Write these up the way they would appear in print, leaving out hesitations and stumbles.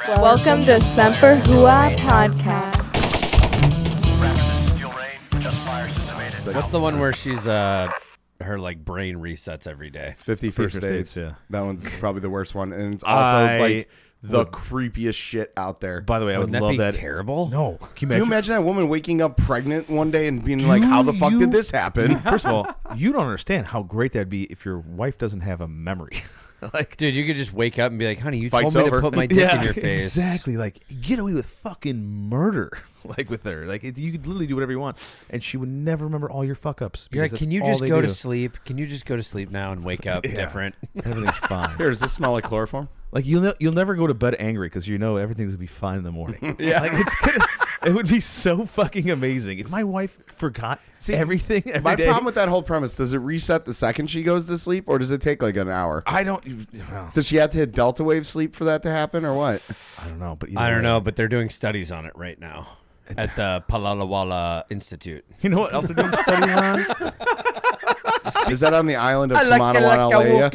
Welcome to Semper Hooah podcast. What's the one where she's her like brain resets every day? 50 First Dates. Yeah. That one's probably the worst one, and it's also like the creepiest shit out there. By the way, I would Wouldn't love be that. Terrible? No. Can you imagine that woman waking up pregnant one day and being like, "How the fuck did this happen?" First of all, you don't understand how great that'd be if your wife doesn't have a memory. Like, Dude, you could just wake up and be like, "Honey, you Fight's told me over. to put my dick in your face." Exactly. Like, get away with fucking murder. Like with her. Like, you could literally do whatever you want, and she would never remember all your fuck ups. You're like, "Can you just go to sleep? Can you just go to sleep now and wake up different?" Everything's fine. Here, does this smell like chloroform? Like you'll never go to bed angry because you know everything's gonna be fine in the morning. Yeah. Like it would be so fucking amazing if my wife forgot everything every My day. problem with that whole premise, does it reset the second she goes to sleep, or does it take like an hour? I don't. Does she have to hit delta wave sleep for that to happen, or what? I don't know. But I don't know, but they're doing studies on it right now at the Palalawala Institute. You know what else they're doing studies on? Is that on the island of Kamanawanalea?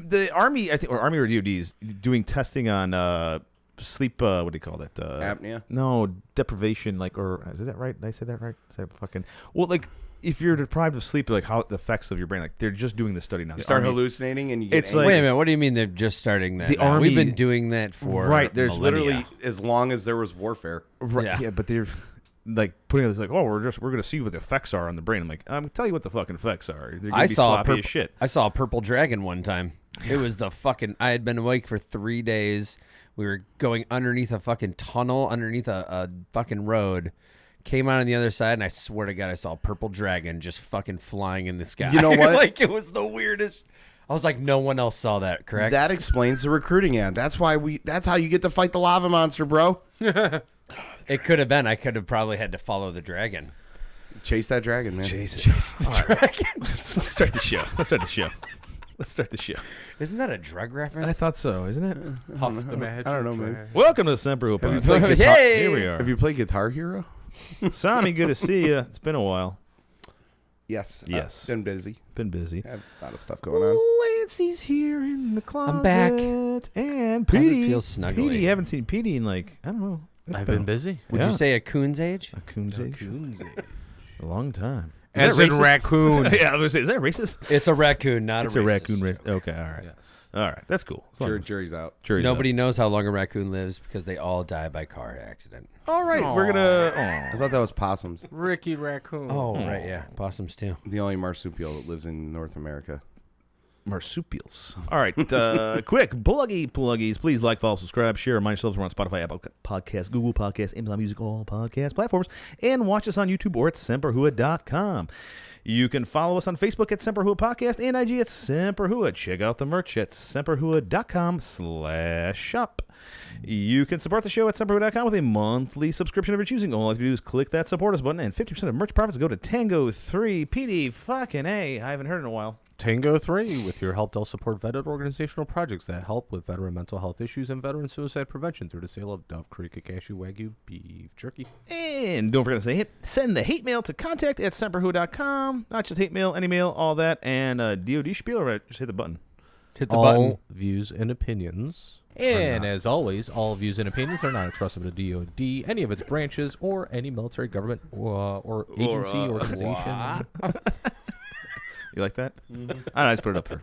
The Army, I think, or Army or DoD is doing testing on sleep. What do you call that? Apnea? No, deprivation. Like, or is that right? Did I say that right? Is that fucking like? If you're deprived of sleep, like how the effects of your brain, like they're just doing the study now. You start hallucinating and you get It's angry. like- Wait a minute, what do you mean they're just starting that? The now? Army- We've been doing that for Right, there's millennia. literally as long as there was warfare. Right, yeah, but they're like putting this like, oh, we're gonna see what the effects are on the brain. I'm like, I'm gonna tell you what the fucking effects are. They're gonna be sloppy as shit. I saw a purple dragon one time. It was the fucking. I had been awake for 3 days. We were going underneath a fucking tunnel, underneath a fucking road. Came out on the other side, and I swear to God, I saw a purple dragon just fucking flying in the sky. You know what? Like, it was the weirdest. I was like, no one else saw that, correct? That explains the recruiting ad. That's how you get to fight the lava monster, bro. It could have been. I could have probably had to follow the dragon. Chase that dragon, man. Chase the dragon. Let's start the show. Isn't that a drug reference? I thought so, isn't it? Puff the magic. I don't know, man. Welcome to Semper Hooah Have you Podcast. played guitar? Yay! Here we are. Have you played Guitar Hero? Sammy, good to see you. It's been a while. Yes. Yes. Been busy. Been busy. Have a lot of stuff going on. Lancey's here in the closet. I'm back. And How's it Petey. feel snuggly? Petey, you haven't seen Petey in like, I don't know. I've been busy. Would you say a coon's age? A coon's age? A long time. As in raccoon. Yeah, I was gonna say, is that racist? It's a raccoon, not It's a a racist raccoon. joke. Okay, all right. Yes. All right, that's cool. As long as- Jury's out. jury's Nobody knows how long a raccoon lives because they all die by car accident. out. All right, we're gonna. I thought that was possums. Ricky Raccoon. Oh, right, yeah. Possums, too. The only marsupial that lives in North America. Marsupials. All right, quick pluggies. Please like, follow, subscribe, share, remind yourselves we're on Spotify, Apple Podcasts, Google Podcasts, Amazon Music, all podcast platforms, and watch us on YouTube or at semperhooah.com. You can follow us on Facebook at Semper Hooah Podcast and IG at Semper Hooah. Check out the merch at semperhooah.com/shop. You can support the show at semperhooah.com with a monthly subscription of your choosing. All you have to do is click that support us button, and 50% of merch profits go to Tango 3. PD, fucking A. I haven't heard in a while. Tango 3 with your help. They'll support vetted organizational projects that help with veteran mental health issues and veteran suicide prevention through the sale of Dove Creek Cashew Wagyu beef jerky. And don't forget to send the hate mail to contact at semperhooah.com. Not just hate mail, any mail, all that. And DOD spiel, or just hit the button. Hit the All button. views and opinions. And as always, all views and opinions are not expressive of the DOD, any of its branches, or any military, government, or agency, organization. You like that? I just put it up there.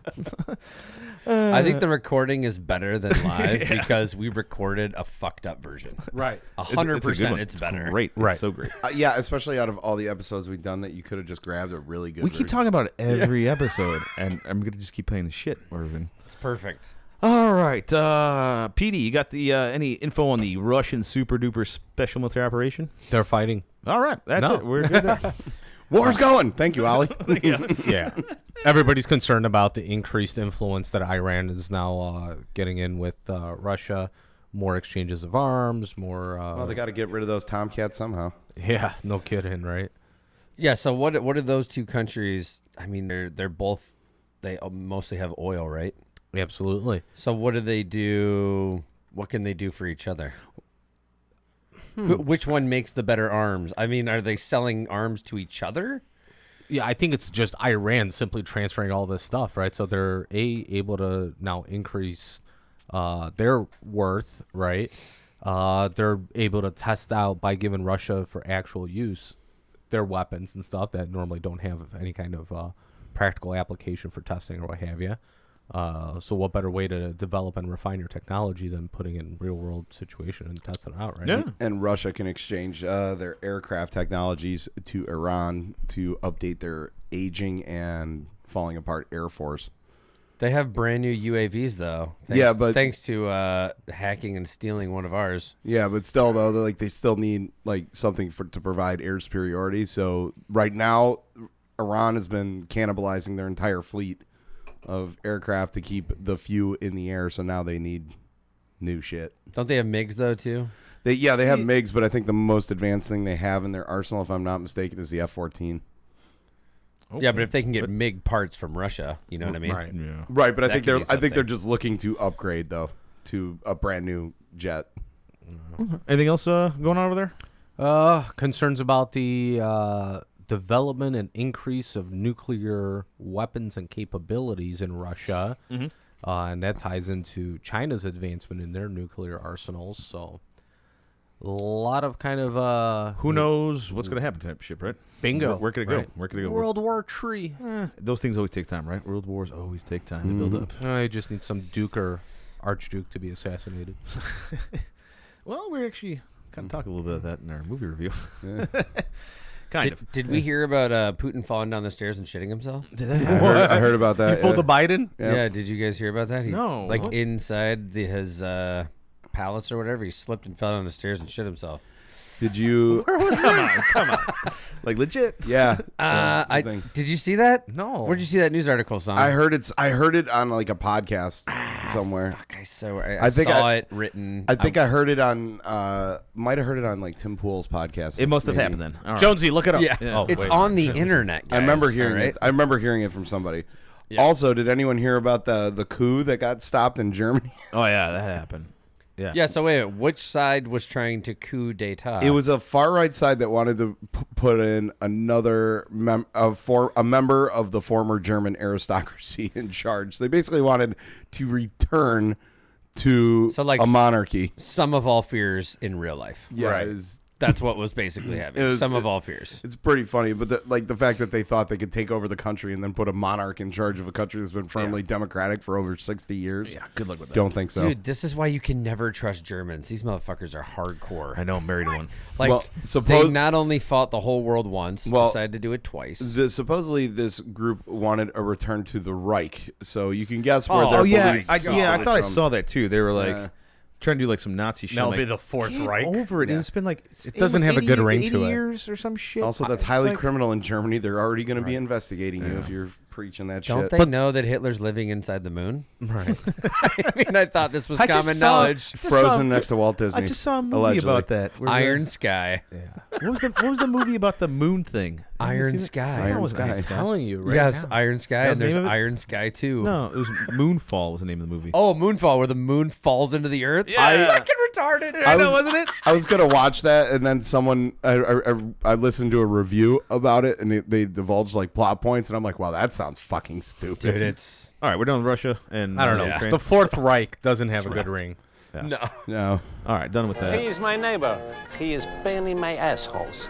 I think the recording is better than live because we recorded a fucked up version. Right. 100% it's better. Great. Right. It's so great. Yeah, especially out of all the episodes we've done that you could have just grabbed a really good We keep talking about it every episode, and I'm going to just keep playing the shit, Irvin. It's perfect. All right. PD, you got the any info on the Russian super duper special military operation? They're fighting. All right. That's No. it. We're good there. War's going. Thank you, Ollie. Yeah. Everybody's concerned about the increased influence that Iran is now getting in with Russia. More exchanges of arms, more... Well, they got to get rid of those Tomcats somehow. yeah, no kidding, right? Yeah, so what are those two countries? I mean, they're both... They mostly have oil, right? Absolutely. So what do they do? What can they do for each other? Which one makes the better arms? I mean, are they selling arms to each other? Yeah, I think it's just Iran simply transferring all this stuff, right? So they're able to now increase their worth, right? They're able to test out by giving Russia for actual use their weapons and stuff that normally don't have any kind of practical application for testing or what have you. So what better way to develop and refine your technology than putting it in real world situation and testing it out, right? Yeah. And Russia can exchange their aircraft technologies to Iran to update their aging and falling apart Air Force. They have brand new UAVs though. Yeah, but- thanks to hacking and stealing one of ours. Yeah, but still though, they still need like something to provide air superiority. So right now, Iran has been cannibalizing their entire fleet of aircraft to keep the few in the air. So now they need new shit. Don't they have MiGs though too? They have MiGs, but I think the most advanced thing they have in their arsenal, if I'm not mistaken, is the F-14. Okay. Yeah, but if they can get MiG parts from Russia, you know what I mean? Right. Yeah. Right, but I That think could be they're something. just looking to upgrade though to a brand new jet. Anything else going on over there? Concerns about the development and increase of nuclear weapons and capabilities in Russia. And that ties into China's advancement in their nuclear arsenals. So a lot of kind of Who knows what's going to happen type shit, right? bingo. Where could it go? Right. Where could it go? World War III. Those things always take time, right? World wars always take time to build up. I just need some Duke or Archduke to be assassinated. Well, we're actually kind of talking a little bit of that in our movie review. Kind of. Did we hear about Putin falling down the stairs and shitting himself? Did I heard about that. You pulled the Biden? Yeah. Yeah. Did you guys hear about that? No. Like What? inside his palace or whatever, he slipped and fell down the stairs and shit himself. Did you? Come on. Like legit. Yeah. Yeah, it's a thing. Did you see that? No. Where'd you see that news article, son? I heard it on like a podcast somewhere. Fuck, I I think saw I- it written. I think I heard it on might have heard it on like Tim Pool's podcast. It must have maybe. happened then. All right. Jonesy, look it up. Yeah, Yeah. it's wait. on the internet. I remember guys, hearing all right? it. I remember hearing it from somebody. Yeah. Also, did anyone hear about the coup that got stopped in Germany? Oh yeah, that happened. Yeah. Yeah. So wait, which side was trying to coup d'état? It was a far right side that wanted to put in another a member of the former German aristocracy in charge. So they basically wanted to return to So, like, a monarchy. Sum of all fears in real life. Yeah, Right. That's what was basically happening. Sum of all fears. it's pretty funny, but the fact that they thought they could take over the country and then put a monarch in charge of a country that's been firmly democratic for over 60 years. Yeah. Good luck with that. Don't think so. Dude, this is why you can never trust Germans. These motherfuckers are hardcore. I know. I'm married to one. Like, Well, they not only fought the whole world once, Well, decided to do it twice. Supposedly this group wanted a return to the Reich, so you can guess where Oh, their yeah. beliefs I thought I from. saw that too. They were like Yeah. trying to do like some Nazi shit. That'll I'm be like, the Fourth get Reich. over it. Yeah. And it's been like It doesn't have a good ring to 80 it. years or some shit. Also, that's It's highly like- criminal in Germany. They're already going to be investigating you if you're preaching that Don't shit. they know that Hitler's living inside the moon? Right. I mean, I thought this was I just common saw- knowledge. just Frozen saw- next to Walt Disney. I just saw a movie allegedly. about that. where Iron Sky. What was the movie about the moon thing? Have you Iron seen it? Sky. I thought it Iron was Sky. Iron Telling you right Yes, now. Iron Sky, That was and the there's name of it? Iron Sky 2. No, it was Moonfall was the name of the movie. Oh, Moonfall, where the moon falls into the earth? Yeah. Fucking retarded. I was, wasn't it? I was gonna watch that, and then someone I listened to a review about it, and they divulged like plot points, and I'm like, wow, that sounds fucking stupid. Dude, it's... All right, we're done with Russia and I don't know. Ukraine. The Fourth Reich doesn't have a good ring. No. No, All right, done with that. He is my neighbor. He is barely my assholes.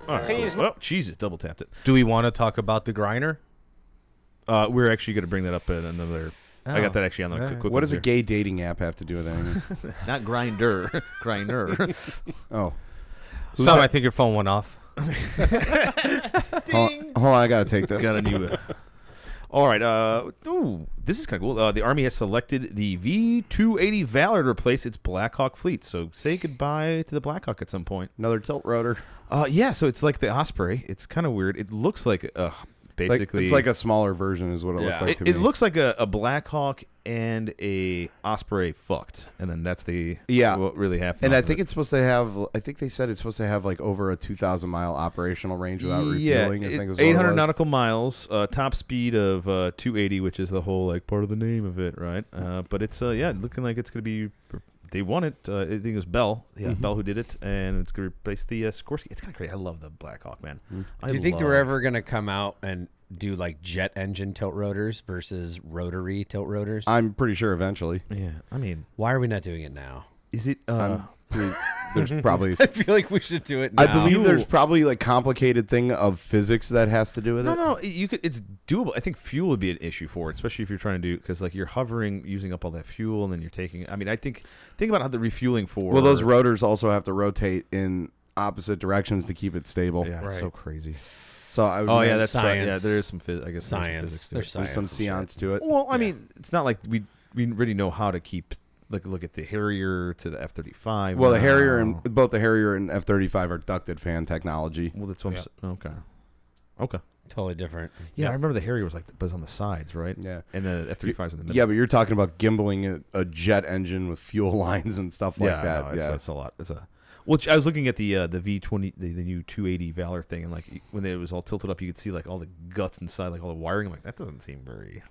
All right, He's- cool. Oh, Jesus, double tapped it. Do we want to talk about the Griner? We're actually going to bring that up in another. I got that actually on the Alright. quick what one does a here. gay dating app have to do with anything? Not grinder, grinder. Oh, Son, I think your phone went off. hold on, I gotta take this. Got a new. All right. Ooh, this is kind of cool. The Army has selected the V-280 Valor to replace its Black Hawk fleet. So say goodbye to the Black Hawk at some point. Another tilt rotor. Yeah. So it's like the Osprey. It's kind of weird. It looks like basically It's like a smaller version, is what it Yeah. looked like to It me. looks like a Black Hawk and a Osprey fucked, and then that's the what really happened. And off I of think it. it's supposed to have. I think they said it's supposed to have like over a 2,000-mile operational range without yeah, refueling. I think was what it 800 was. nautical miles, top speed of 280, which is the whole like part of the name of it, right? But it's looking like it's gonna be. They won it. I think it was Bell, Bell who did it, and it's gonna replace the Sikorsky. It's kind of great. I love the Black Hawk, man. Mm-hmm. I Do you think they're love- ever going to come out and do like jet engine tilt rotors versus rotary tilt rotors? I'm pretty sure eventually. Yeah, I mean, Why are we not doing it now? is it? There's probably. I feel like we should do it now. I believe there's probably like complicated thing of physics that has to do with it. No, you could. It's doable. I think fuel would be an issue for it, especially if you're trying to do because like you're hovering, using up all that fuel, and then you're taking. I mean, I think about how the refueling for. Well, those rotors also have to rotate in opposite directions to keep it stable. Yeah, it's Right. so crazy. So I would Oh yeah, imagine that's science. yeah. There is some I guess Science. There's some There's physics to it. there's some science and seance to it. Well, I mean, it's not like we really know how to keep like look at the Harrier to the F-35. Well, the Harrier now. and both the Harrier and F-35 are ducted fan technology. Well, that's what okay. Totally different. Yeah, I remember the Harrier was on the sides, right? Yeah. And the F-35's in the middle. Yeah, but you're talking about gimbaling a jet engine with fuel lines and stuff like yeah, that. no, Yeah, it's a lot. Which I was looking at the V20, the new 280 Valor thing, and like when it was all tilted up, you could see like all the guts inside, like all the wiring. I'm like, that doesn't seem very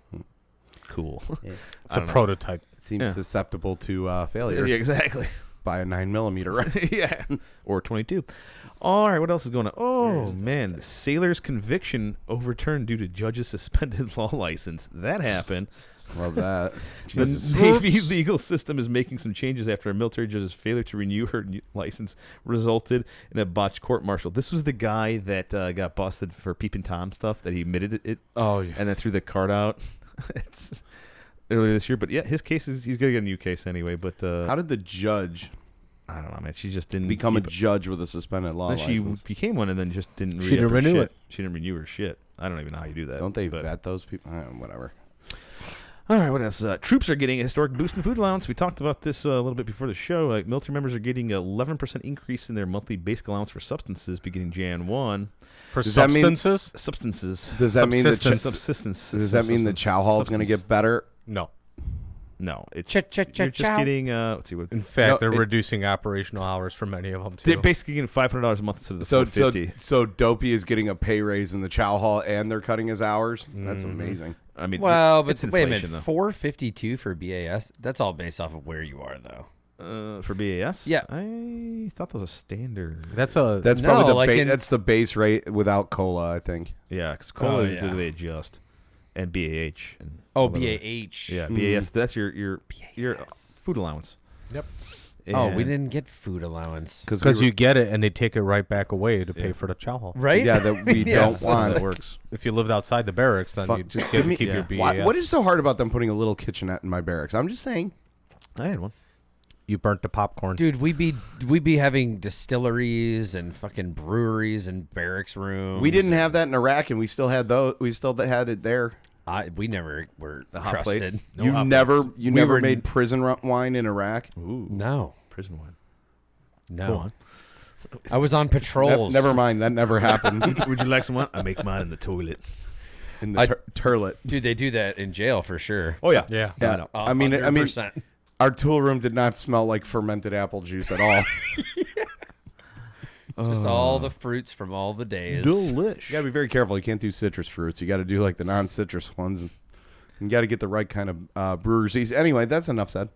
cool. It's a prototype. it seems Yeah. susceptible to failure Yeah, exactly. by a 9mm, right? Yeah, or 22. All right, what else is going on? Oh man, the sailor's conviction overturned due to judge's suspended law license. That happened. Love that. The Jesus. Navy legal system is making some changes after a military judge's failure to renew her license resulted in a botched court martial. This was the guy that got busted for peeping Tom stuff that he admitted it Oh yeah. and then threw the card out. It's earlier this year, but yeah, his case is he's gonna get a new case anyway. But How did the judge I don't know, man. She just didn't become a keep it. judge with a suspended law Then she license? became one and then just didn't. She didn't re-up her renew shit. it. She didn't renew her shit. I don't even know how you do that. Don't they but- vet those people? Whatever. All right, what else? Troops are getting a historic boost in food allowance. We talked about this a little bit before the show. Military members are getting an 11% increase in their monthly basic allowance for substances beginning Jan 1. For Does that mean- substances? Substances. Does that mean the Subsistence. does that mean the chow hall is going to get better? No. No, it's You're you're just getting. Let's see what. In fact, No, they're it- reducing operational hours for many of them too. They're basically getting $500 a month instead of the So $450. so Dopey is getting a pay raise in the chow hall, and they're cutting his hours. That's amazing. I mean, Well, but it's wait a inflation, minute. 452 for BAS. That's all based off of where you are, though. though. For BAS. Yeah. I thought that was a standard. That's a That's No, probably the like in- that's the base rate without cola, I think. Yeah, because cola is yeah. they adjust, and BAH and Oh, all the other- BAH. Yeah, BAS. That's your food allowance. Yep. Oh, we And- didn't get food allowance. because you get it and they take it right back away to pay for the chow hall. Right? Yeah, that we Yeah, don't so That's how want. that works. If you lived outside the barracks, then Fuck, you just just give me- keep your yeah. BAS. What is so hard about them putting a little kitchenette in my barracks? I'm just saying. I had one. You burnt the popcorn. Dude, we'd be having distilleries and fucking breweries and barracks rooms. We didn't have that in Iraq, and we still had those. We still had it there. We never were hot plate? trusted. No you hot never, plates. you We never were- made prison wine in Iraq. Ooh, No, prison wine. no. Go on. I was on patrols. Never mind, that never happened Would you like some wine? I make mine in the toilet. in the turlet. Dude, they do that in jail for sure. Oh yeah. Yeah. Yeah, No, I mean, 100%. our tool room did not smell like fermented apple juice at all. Just all the fruits from all the days. Delish. You gotta be very careful. You can't do citrus fruits. You got to do like the non-citrus ones. You got to get the right kind of brewer's yeast. Anyway, that's enough said.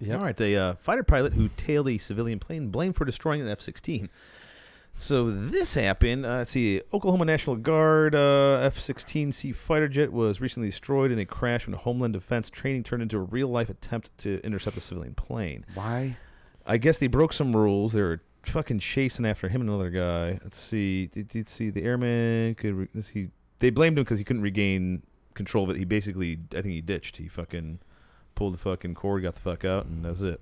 Yep. All right, a fighter pilot who tailed a civilian plane blamed for destroying an F-16. So this happened. Let's see. Oklahoma National Guard F-16C fighter jet was recently destroyed in a crash when Homeland Defense training turned into a real-life attempt to intercept a civilian plane. Why? I guess they broke some rules. They were fucking chasing after him and another guy. Let's see. Did see the airman could? They blamed him because he couldn't regain control of it. He basically, I think he ditched. He fucking pulled the fucking cord, got the fuck out, and that's it.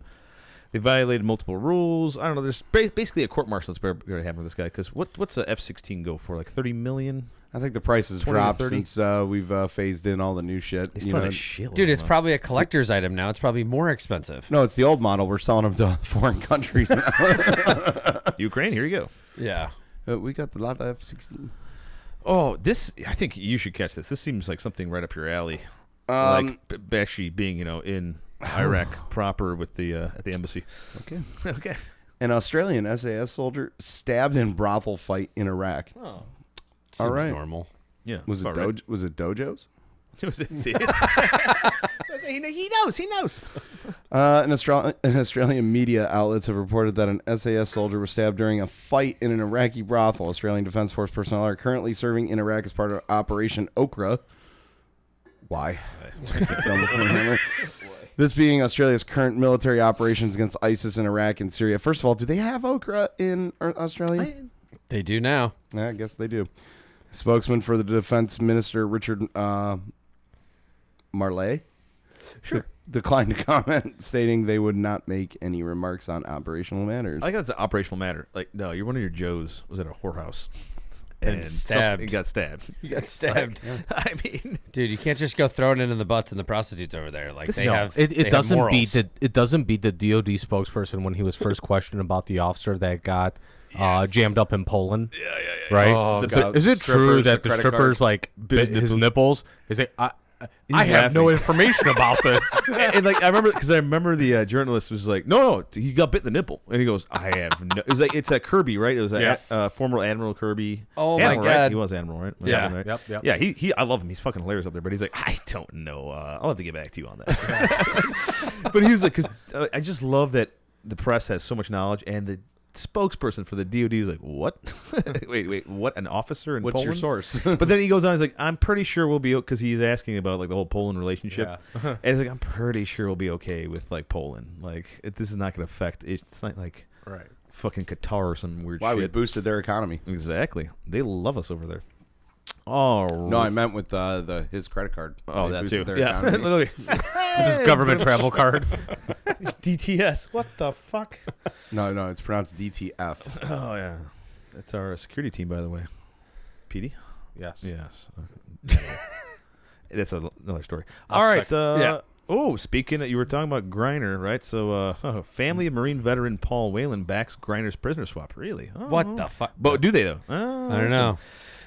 They violated multiple rules. I don't know. There's basically a court martial that's going to happen with this guy. Because what's the F-16 go for? Like $30 million? I think the price has 20 to dropped 30? since we've phased in all the new shit. It's you not know. a shitload. Dude, it's man. probably a collector's item now. It's probably more expensive. No, it's the old model. We're selling them to foreign countries now. Ukraine. Here you go. Yeah. We got the lot of F-16. Oh, this. I think you should catch this. This seems like something right up your alley. Actually being, in Iraq proper with the at the embassy. Okay. Okay. An Australian SAS soldier stabbed in brothel fight in Iraq. Oh. Seems All right. normal. Yeah. Was it about right. was it dojos? Was it? See? That's He knows. An Australian media outlets have reported that an SAS soldier was stabbed during a fight in an Iraqi brothel. Australian Defence Force personnel are currently serving in Iraq as part of Operation Okra. Why? This being Australia's current military operations against ISIS in Iraq and Syria. First of all, do they have Okra in Australia? They do now. Yeah, I guess they do. Spokesman for the Defense Minister, Richard Marley, declined to comment, stating they would not make any remarks on operational matters. I think that's an operational matter. Like, no, you're one of your Joes was at a whorehouse. And stabbed. He got stabbed. You got stabbed. I mean, Dude, you can't just go throwing it in the butts and the prostitutes over there. Like they have. It they doesn't have beat morals. it doesn't beat the DoD spokesperson when he was first questioned about the officer that got jammed up in Poland. Yeah. Right? Oh, God. Is it true Strippers, that the the credit strippers card. like bit his nipples? Is it? I have no laughing. information about this. and like I remember the journalist was like, no, he got bit in the nipple, and he goes, I have no. It was like it's a Kirby, right? It was a former Admiral Kirby. Oh, my Admiral, right? God. He was Admiral, right? Yeah. Right? Yep. Yeah, he I love him. He's fucking hilarious up there. But he's like, I don't know. I'll have to get back to you on that. But he was like, because I just love that the press has so much knowledge, and the spokesperson for the DoD is like, what? wait, what? An officer in What's Poland? your source? But then he goes on, he's like, I'm pretty sure we'll be, because he's asking about like the whole Poland relationship. Yeah. And he's like, I'm pretty sure we'll be okay with like Poland. Like, this is not going to affect, it's not like Right. fucking Qatar or some weird Why? We shit. boosted their economy. Exactly. They love us over there. Oh, No, I meant with his credit card. Oh, They that boosted too. their Yeah, economy. literally. This is government travel card. DTS. What the fuck? No, it's pronounced DTF. Oh, yeah. That's our security team, by the way. PD? Yes. Yes. That's another story. All right. Yeah. Oh, speaking of, you were talking about Griner, right? So, family of Marine veteran Paul Whelan backs Griner's prisoner swap. Really? Oh. What the fuck? But do they, though? I don't know.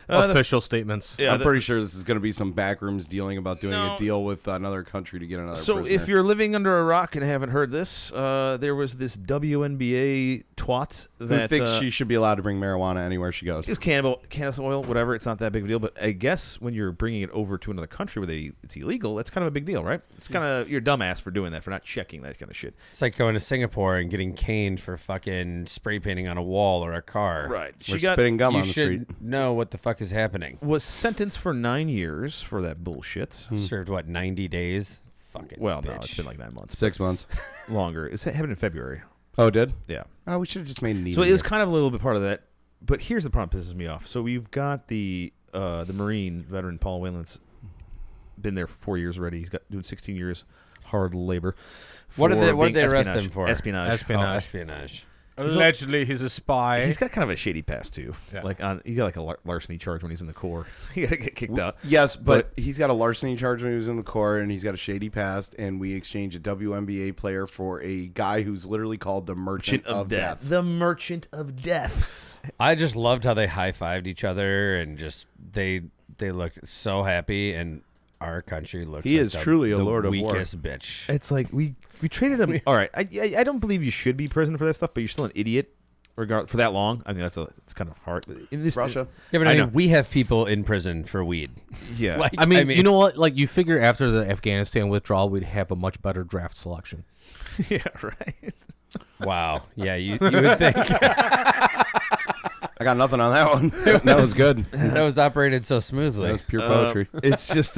Official statements. Yeah, I'm pretty sure this is going to be some backrooms dealing about doing No. a deal with another country to get another So prisoner. if you're living under a rock and haven't heard this, there was this WNBA twat Who that thinks she should be allowed to bring marijuana anywhere she goes? it's cannabis oil, whatever. It's not that big of a deal, but I guess when you're bringing it over to another country where it's illegal, that's kind of a big deal, right? It's kind of you're a dumbass for doing that, for not checking that kind of shit. It's like going to Singapore and getting caned for fucking spray painting on a wall or a car. Right. We're spitting gum You on the should street. know what the fuck is happening. Was sentenced for 9 years for that bullshit. Served what, 90 days? Fucking Well, no, bitch. it's been like 9 months. 6 months. Longer. It happened in February. Oh, it did? Yeah. Oh, we should have just made an So it was kind of a little bit part of that. But here's the problem that pisses me off. So we've got the Marine veteran Paul Whelan's been there for 4 years already. He's got doing 16 years hard labor. What did for they being arrest espionage. him for? Espionage. Oh, espionage. Allegedly, he's a spy. He's got kind of a shady past too. Yeah. Like he got like a larceny charge when he's in the Corps. He got to get kicked out. Yes, but he's got a larceny charge when he was in the Corps, and he's got a shady past, and we exchanged a WNBA player for a guy who's literally called the Merchant of Death. The Merchant of Death. I just loved how they high-fived each other and just they looked so happy, and our country looks He like is the, truly a the lord of war. weakest bitch. It's like we traded him. All right, I don't believe you should be prison for that stuff, but you're still an idiot. For that long, I mean it's kind of hard. In this Russia. Yeah, but I I know. mean, we have people in prison for weed. Yeah. Like, I mean, you know what? Like, you figure after the Afghanistan withdrawal, we'd have a much better draft selection. Yeah, right. Wow. Yeah, you would think I got nothing on that one. That was good. that was operated so smoothly. That was pure poetry. It's just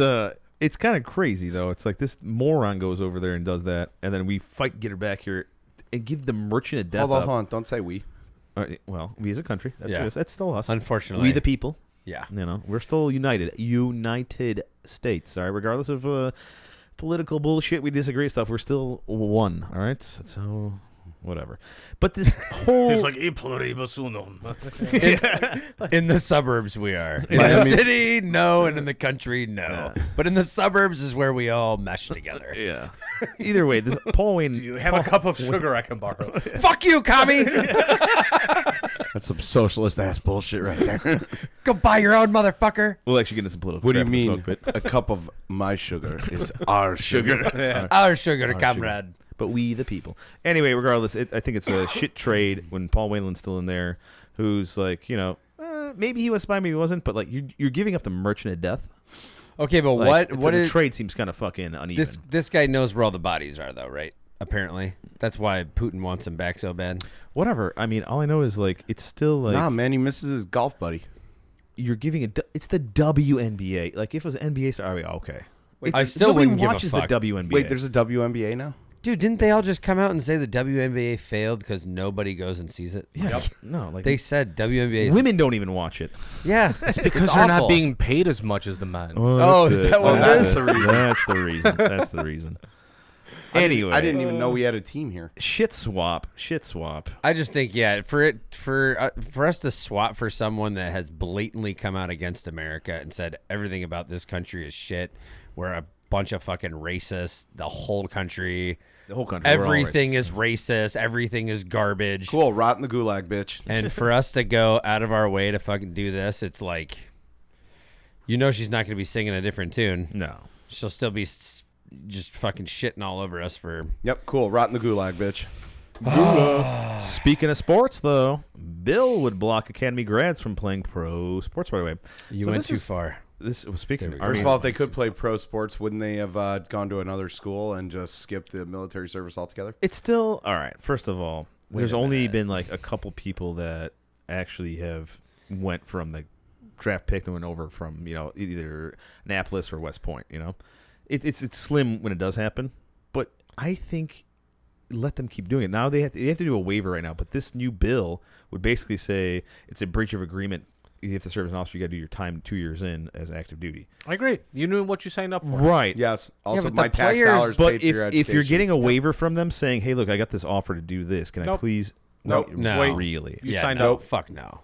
it's kind of crazy though. It's like this moron goes over there and does that, and then we fight, get her back here, and give the Merchant of Death Hold up. on. Don't say we. Well, we as a country, Yeah. that's still us. Unfortunately. We the people. Yeah. You know, we're still united. United States. All right, regardless of political bullshit, we disagree stuff. We're still one. All right, that's how. Whatever. But this whole "E pluribus unum." In the suburbs, we are. In the city, no, and in the country, no. But in the suburbs is where we all mesh together. yeah. Either way, this Paul Wayne. Do you have a cup of sugar I can borrow? Fuck you, commie! That's some socialist ass bullshit right there. Go buy your own, motherfucker. We'll actually get into some political. What do you crap in the mean? smoke pit. A cup of my sugar. It's our sugar. Our sugar, comrade. But we the people. Anyway, regardless, I think it's a shit trade when Paul Whelan's still in there, who's like, maybe he was a spy, maybe he wasn't, but like you're giving up the Merchant of Death. Okay, but Like, what the is trade seems kind of fucking uneven. this guy knows where all the bodies are, though, right? Apparently, that's why Putin wants him back so bad. Whatever. I mean, all I know is like it's still like Nah, man, he misses his golf buddy. you're giving it's the WNBA. Like if it was NBA star, okay. I still nobody wouldn't give a watches fuck. the WNBA. Wait, there's a WNBA now? Dude, didn't they all just come out and say the WNBA failed because nobody goes and sees it? yeah, no, like They said WNBA. women don't even watch it. Yeah, Because they're not being paid as much as the men. Oh, is that what it that's is? the reason. That's the reason. That's the reason. Anyway, I didn't even know we had a team here. shit swap. I just think, yeah, for us to swap for someone that has blatantly come out against America and said everything about this country is shit, we're a bunch of fucking racists, the whole country, The whole country. we're all everything racist. is racist, everything is garbage. Cool, rot in the gulag, bitch. And for us to go out of our way to fucking do this, it's like, she's not going to be singing a different tune. No. She'll still be just fucking shitting all over us for. Yep, cool, rot in the gulag, bitch. Speaking of sports, though, Bill would block Academy grads from playing pro sports right away. You So went this too is- far. This was speaking of First of all, if they could play pro sports, wouldn't they have gone to another school and just skipped the military service altogether? it's still all right. First of all, there's a only minute. been like a couple people that actually have went from the draft pick and went over from either Annapolis or West Point. It's slim when it does happen, but I think let them keep doing it. Now they have to do a waiver right now, but this new bill would basically say it's a breach of agreement. You have to serve as an officer. You got to do your time 2 years in as active duty. I agree. You knew what you signed up for. Right. Yes. Also, but my the tax players- dollars But paid for your if you're education. getting a waiver from them saying, "Hey, look, I got this offer to do this. Can I Nope. please?" Nope. No. Wait, really? You yeah, signed no, up. fuck no.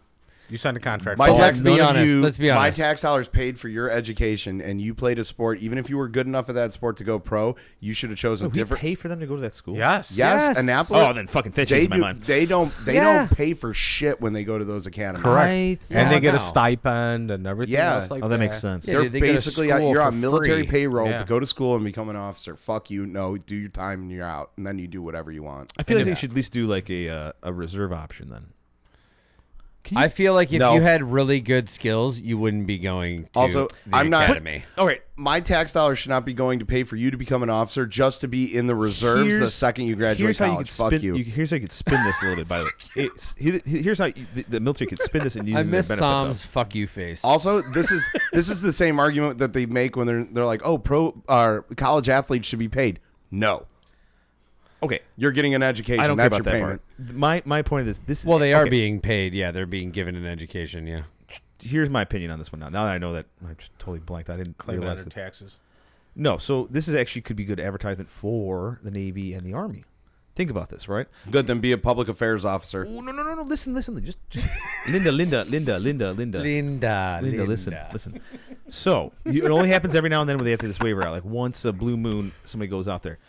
You signed a contract. My for it. tax- Let's be none of honest. you- Let's be my honest. tax dollars paid for your education, and you played a sport. Even if you were good enough at that sport to go pro, you should have chosen So a we different. pay for them to go to that school? Yes. Yes, Yes. Annapolis. Oh, then fucking that they changes my do. mind. They don't. They Yeah. don't pay for shit when they go to those academies. Correct. Yeah, And they get no. a stipend and everything Yeah. else like Oh, that makes sense. Yeah, They're dude, they go to basically school you're for on military free. payroll Yeah. to go to school and become an officer. Fuck you. No, do your time and you're out, and then you do whatever you want. I feel like they should at least do like a reserve option then. I feel like if No. you had really good skills, you wouldn't be going to Also, the I'm not- academy. All right. My tax dollars should not be going to pay for you to become an officer just to be in the reserves the second you graduate Here's how you could college. Fuck spin. you. Here's how you could spin this a little bit. By the way, here's how the military could spin this and use I it to their miss benefit. Sam's fuck you face. Also, this is the same argument that they make when they're like, oh, college athletes should be paid. No, Okay, you're getting an education. I don't care That's about your that payment. part. My point is this. well, they are okay, being paid. Yeah, they're being given an education. Yeah. Here's my opinion on this one. Now that I know that, I just totally blanked. I didn't Claim it realize under that. taxes. No, so this is actually could be good advertisement for the Navy and the Army. Think about this, right? Good, then be a public affairs officer. Oh, no. Listen. Just Linda. Listen. So it only happens every now and then when they have to this waiver out. Like once a blue moon, somebody goes out there.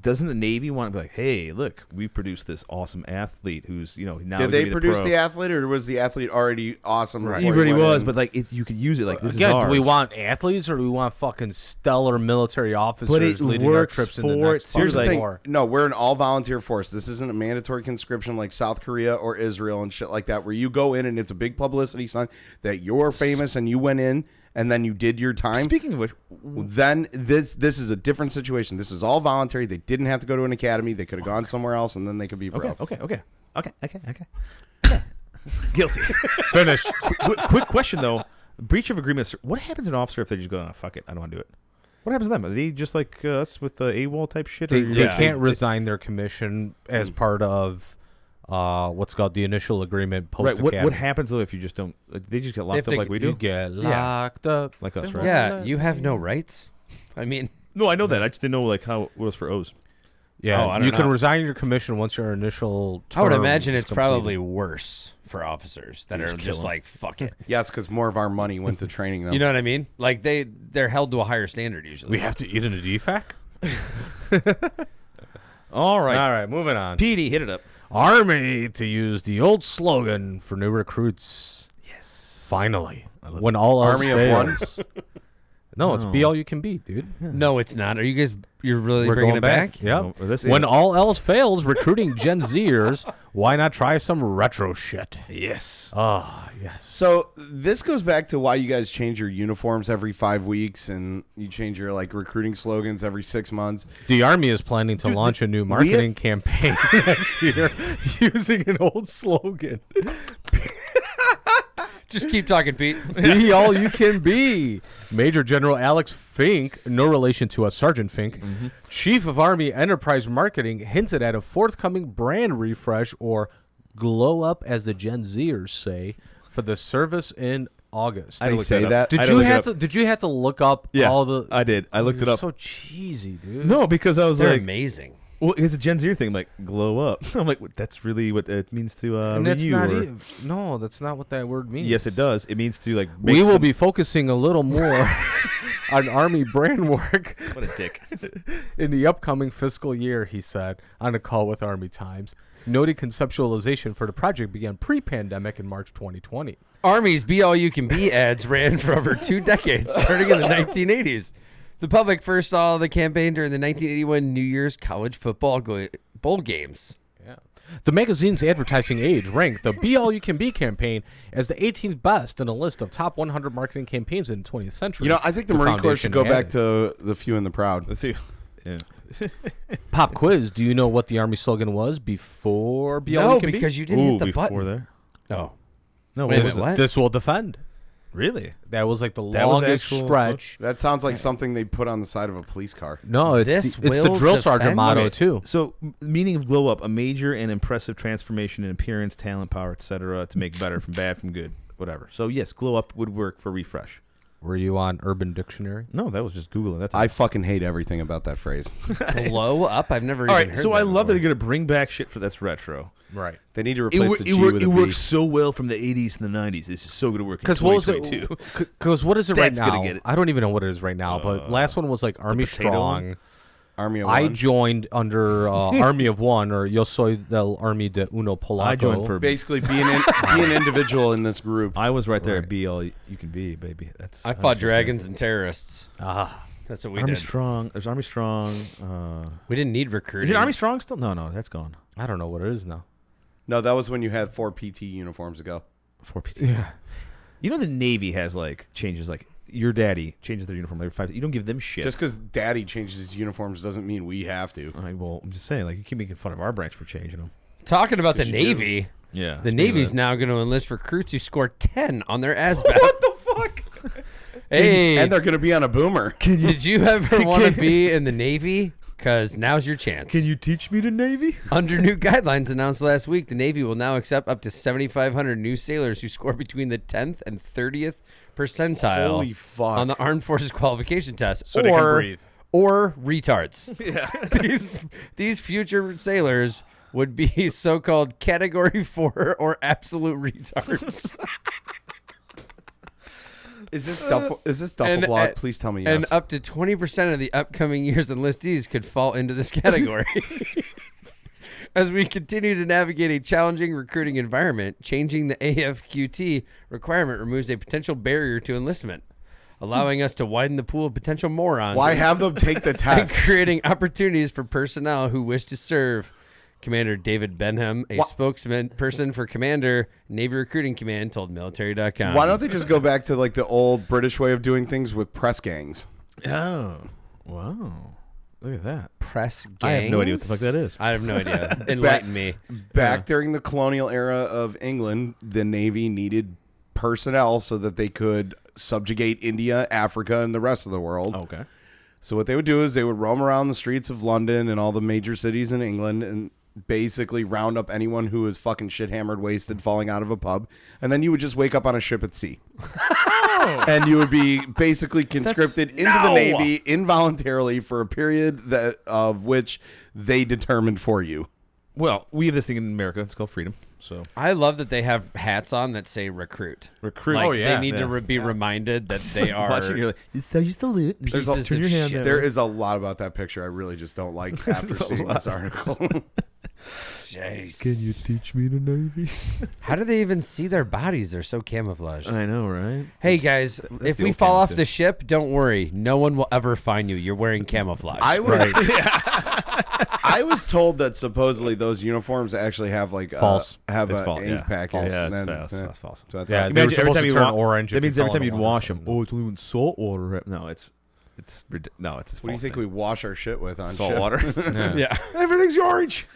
Doesn't the Navy want to be like, hey, look, we produced this awesome athlete who's now Did he's gonna they be produce pro. the athlete, or was the athlete already awesome? He before really went was, in? but like you could use it like this Again, is do we ours. want athletes or do we want fucking stellar military officers But it leading our works trips in the for- next Here's the fucking thing. war? No, we're an all-volunteer force. This isn't a mandatory conscription like South Korea or Israel and shit like that, where you go in and it's a big publicity stunt that you're famous and you went in and then you did your time. Speaking of which, Then this is a different situation. This is all voluntary. They didn't have to go to an academy. They could have gone somewhere else, and then they could be pro. okay. Guilty. Finished. Quick question though: breach of agreement. What happens to an officer if they just go, oh, "Fuck it, I don't want to do it"? What happens to them? Are they just like us with the AWOL type shit? They, or- they Yeah. can't resign their commission as part of what's called the initial agreement post Right. academy. What happens though if you just don't? They just get If locked up they- like we You do, get locked up. like us, right? Yeah, you have no rights. I mean, No, I know that. I just didn't know like how it was for O's. Yeah, Oh, I don't you can know. resign your commission once your initial I would term imagine is it's completed. probably worse for officers that Just are kill just 'em. like, fuck it. Yes, because more of our money went to training them. You know what I mean? Like they're held to a higher standard usually. We have to eat in a DFAC? All right, All right, moving on. PD, hit it up. Army to use the old slogan for new recruits. Yes. Finally. When all else Army of one? fails, No, it's be all you can be, dude. No, it's not. Are you guys? You're really We're bringing going it back? Yep. Well, this When is- all else fails, recruiting Gen Zers, why not try some retro shit? Yes. Oh, yes. So this goes back to why you guys change your uniforms every 5 weeks and you change your like recruiting slogans every 6 months. The Army is planning to launch a new marketing campaign next year using an old slogan. Just keep talking, Pete. Be all you can be. Major General Alex Fink, no relation to Sergeant Fink, Chief of Army Enterprise Marketing, hinted at a forthcoming brand refresh or glow up, as the Gen Zers say, for the service in August. They say that. Did you have to look up Yeah, all the? I did. I looked it You're up. So cheesy, dude. No, because I was They're like, amazing. well, it's a Gen Z thing, like glow up. I'm like, that's really what it means to and that's renew, not or- no, that's not what that word means. Yes, it does. It means to like. Make We will some- be focusing a little more on Army brand work What a dick. in the upcoming fiscal year, he said on a call with Army Times. Noted conceptualization for the project began pre-pandemic in March 2020. Army's Be All You Can Be ads ran for over 2 decades, starting in the 1980s. The public first saw the campaign during the 1981 New Year's college football bowl games. Yeah. The magazine's advertising age ranked the Be All You Can Be campaign as the 18th best in a list of top 100 marketing campaigns in the 20th century. You know, I think the Marine Corps should go back to the few and the proud. Let's see. Yeah. Pop quiz. Do you know what the Army slogan was before Be All No, You Can because Be? you didn't hit the before button. there. Oh, No, Wait a what was minute, it? what? This will defend. Really? That was like the That was the longest actual stretch. That sounds like something they put on the side of a police car. No, it's This the will drill sergeant defend? motto Okay. too. So, meaning of glow up, a major and impressive transformation in appearance, talent, power, etc., to make better from bad from good, whatever. So, yes, glow up would work for refresh. Were you on Urban Dictionary? No, that was just Googling. That's I fucking hate everything about that phrase. glow up? I've never all even right. heard So I love that before. you're gonna bring back shit for that's retro. Right. They need to replace the G with a B. works so well from the 80s and the 90s. This is so going to work in Because what was it? 2022. Because what is it right Dad's gonna now? get it. I don't even know what it is right now. But last one was like Army potato Strong. Army of I One. joined under Army of One, or Yo Soy del Army de Uno Polaco. I joined for. Basically, be an individual in this group. I was right there. Right. At Be all you can be, baby. That's. I was fought right there. dragons and terrorists. Ah, That's what we Army did. Strong. There's Army Strong. We didn't need recruiting. Is it Army Strong still? No, that's gone. I don't know what it is now. No, that was when you had 4 PT uniforms ago. 4 PT. Yeah. You know the Navy has like changes like your daddy changes their uniform every 5. You don't give them shit. Just because Daddy changes his uniforms doesn't mean we have to. Well, I'm just saying, like you keep making fun of our branch for changing them. Talking about the Yes, you do. Navy, Yeah. the Navy's now going to enlist recruits who score 10 on their ASVAB. What the fuck? Hey, And they're going to be on a boomer. did you ever want to be in the Navy? Because now's your chance. Can you teach me the Navy? Under new guidelines announced last week, the Navy will now accept up to 7,500 new sailors who score between the 10th and 30th percentile Holy fuck. on the Armed Forces qualification test, So they can breathe. or retards. Yeah, these future sailors would be so-called Category 4 or absolute retards. Is this duffel And, block? Please tell me yes. And up to 20% of the upcoming year's enlistees could fall into this category. As we continue to navigate a challenging recruiting environment, changing the AFQT requirement removes a potential barrier to enlistment, allowing us to widen the pool of potential morons. Why have them take the and test? creating opportunities for personnel who wish to serve. Commander David Benham, a spokesman person for Commander Navy Recruiting Command, told military.com. Why don't they just go back to like the old British way of doing things with press gangs? Oh, wow! Look at that. press gangs? I have no idea what the fuck that is. I have no idea. Enlighten me. Back during the colonial era of England, the Navy needed personnel so that they could subjugate India, Africa, and the rest of the world. Okay. So what they would do is they would roam around the streets of London and all the major cities in England and basically round up anyone who was fucking shit hammered, wasted, falling out of a pub, and then you would just wake up on a ship at sea. And you would be basically conscripted into the Navy involuntarily for a period of which they determined for you. Well, we have this thing in America. It's called freedom. So I love that they have hats on that say recruit. recruit. Like, they need to be reminded that they are. Watching, you're like, so you salute. There's Pieces turn of your hand shit. There is a lot about that picture I really just don't like after seeing this article. Jeez. Can you teach me the Navy? How do they even see their bodies? They're so camouflaged. I know, right? Hey guys, if the we old fall off camouflage. the ship, don't worry. No one will ever find you. You're wearing camouflage. I was, I was told that supposedly those uniforms actually have like False. have It's a false, ink yeah. package. Yeah, and it's then, false. yeah. That's false. So I thought- Yeah, they were Imagine every supposed time to you turn wa- orange. That if means you every fell time in you'd the wash water. them. Oh, it's only in salt water. No, it's no, it's just what do you think we wash our shit with on salt ship? water? yeah. Everything's orange.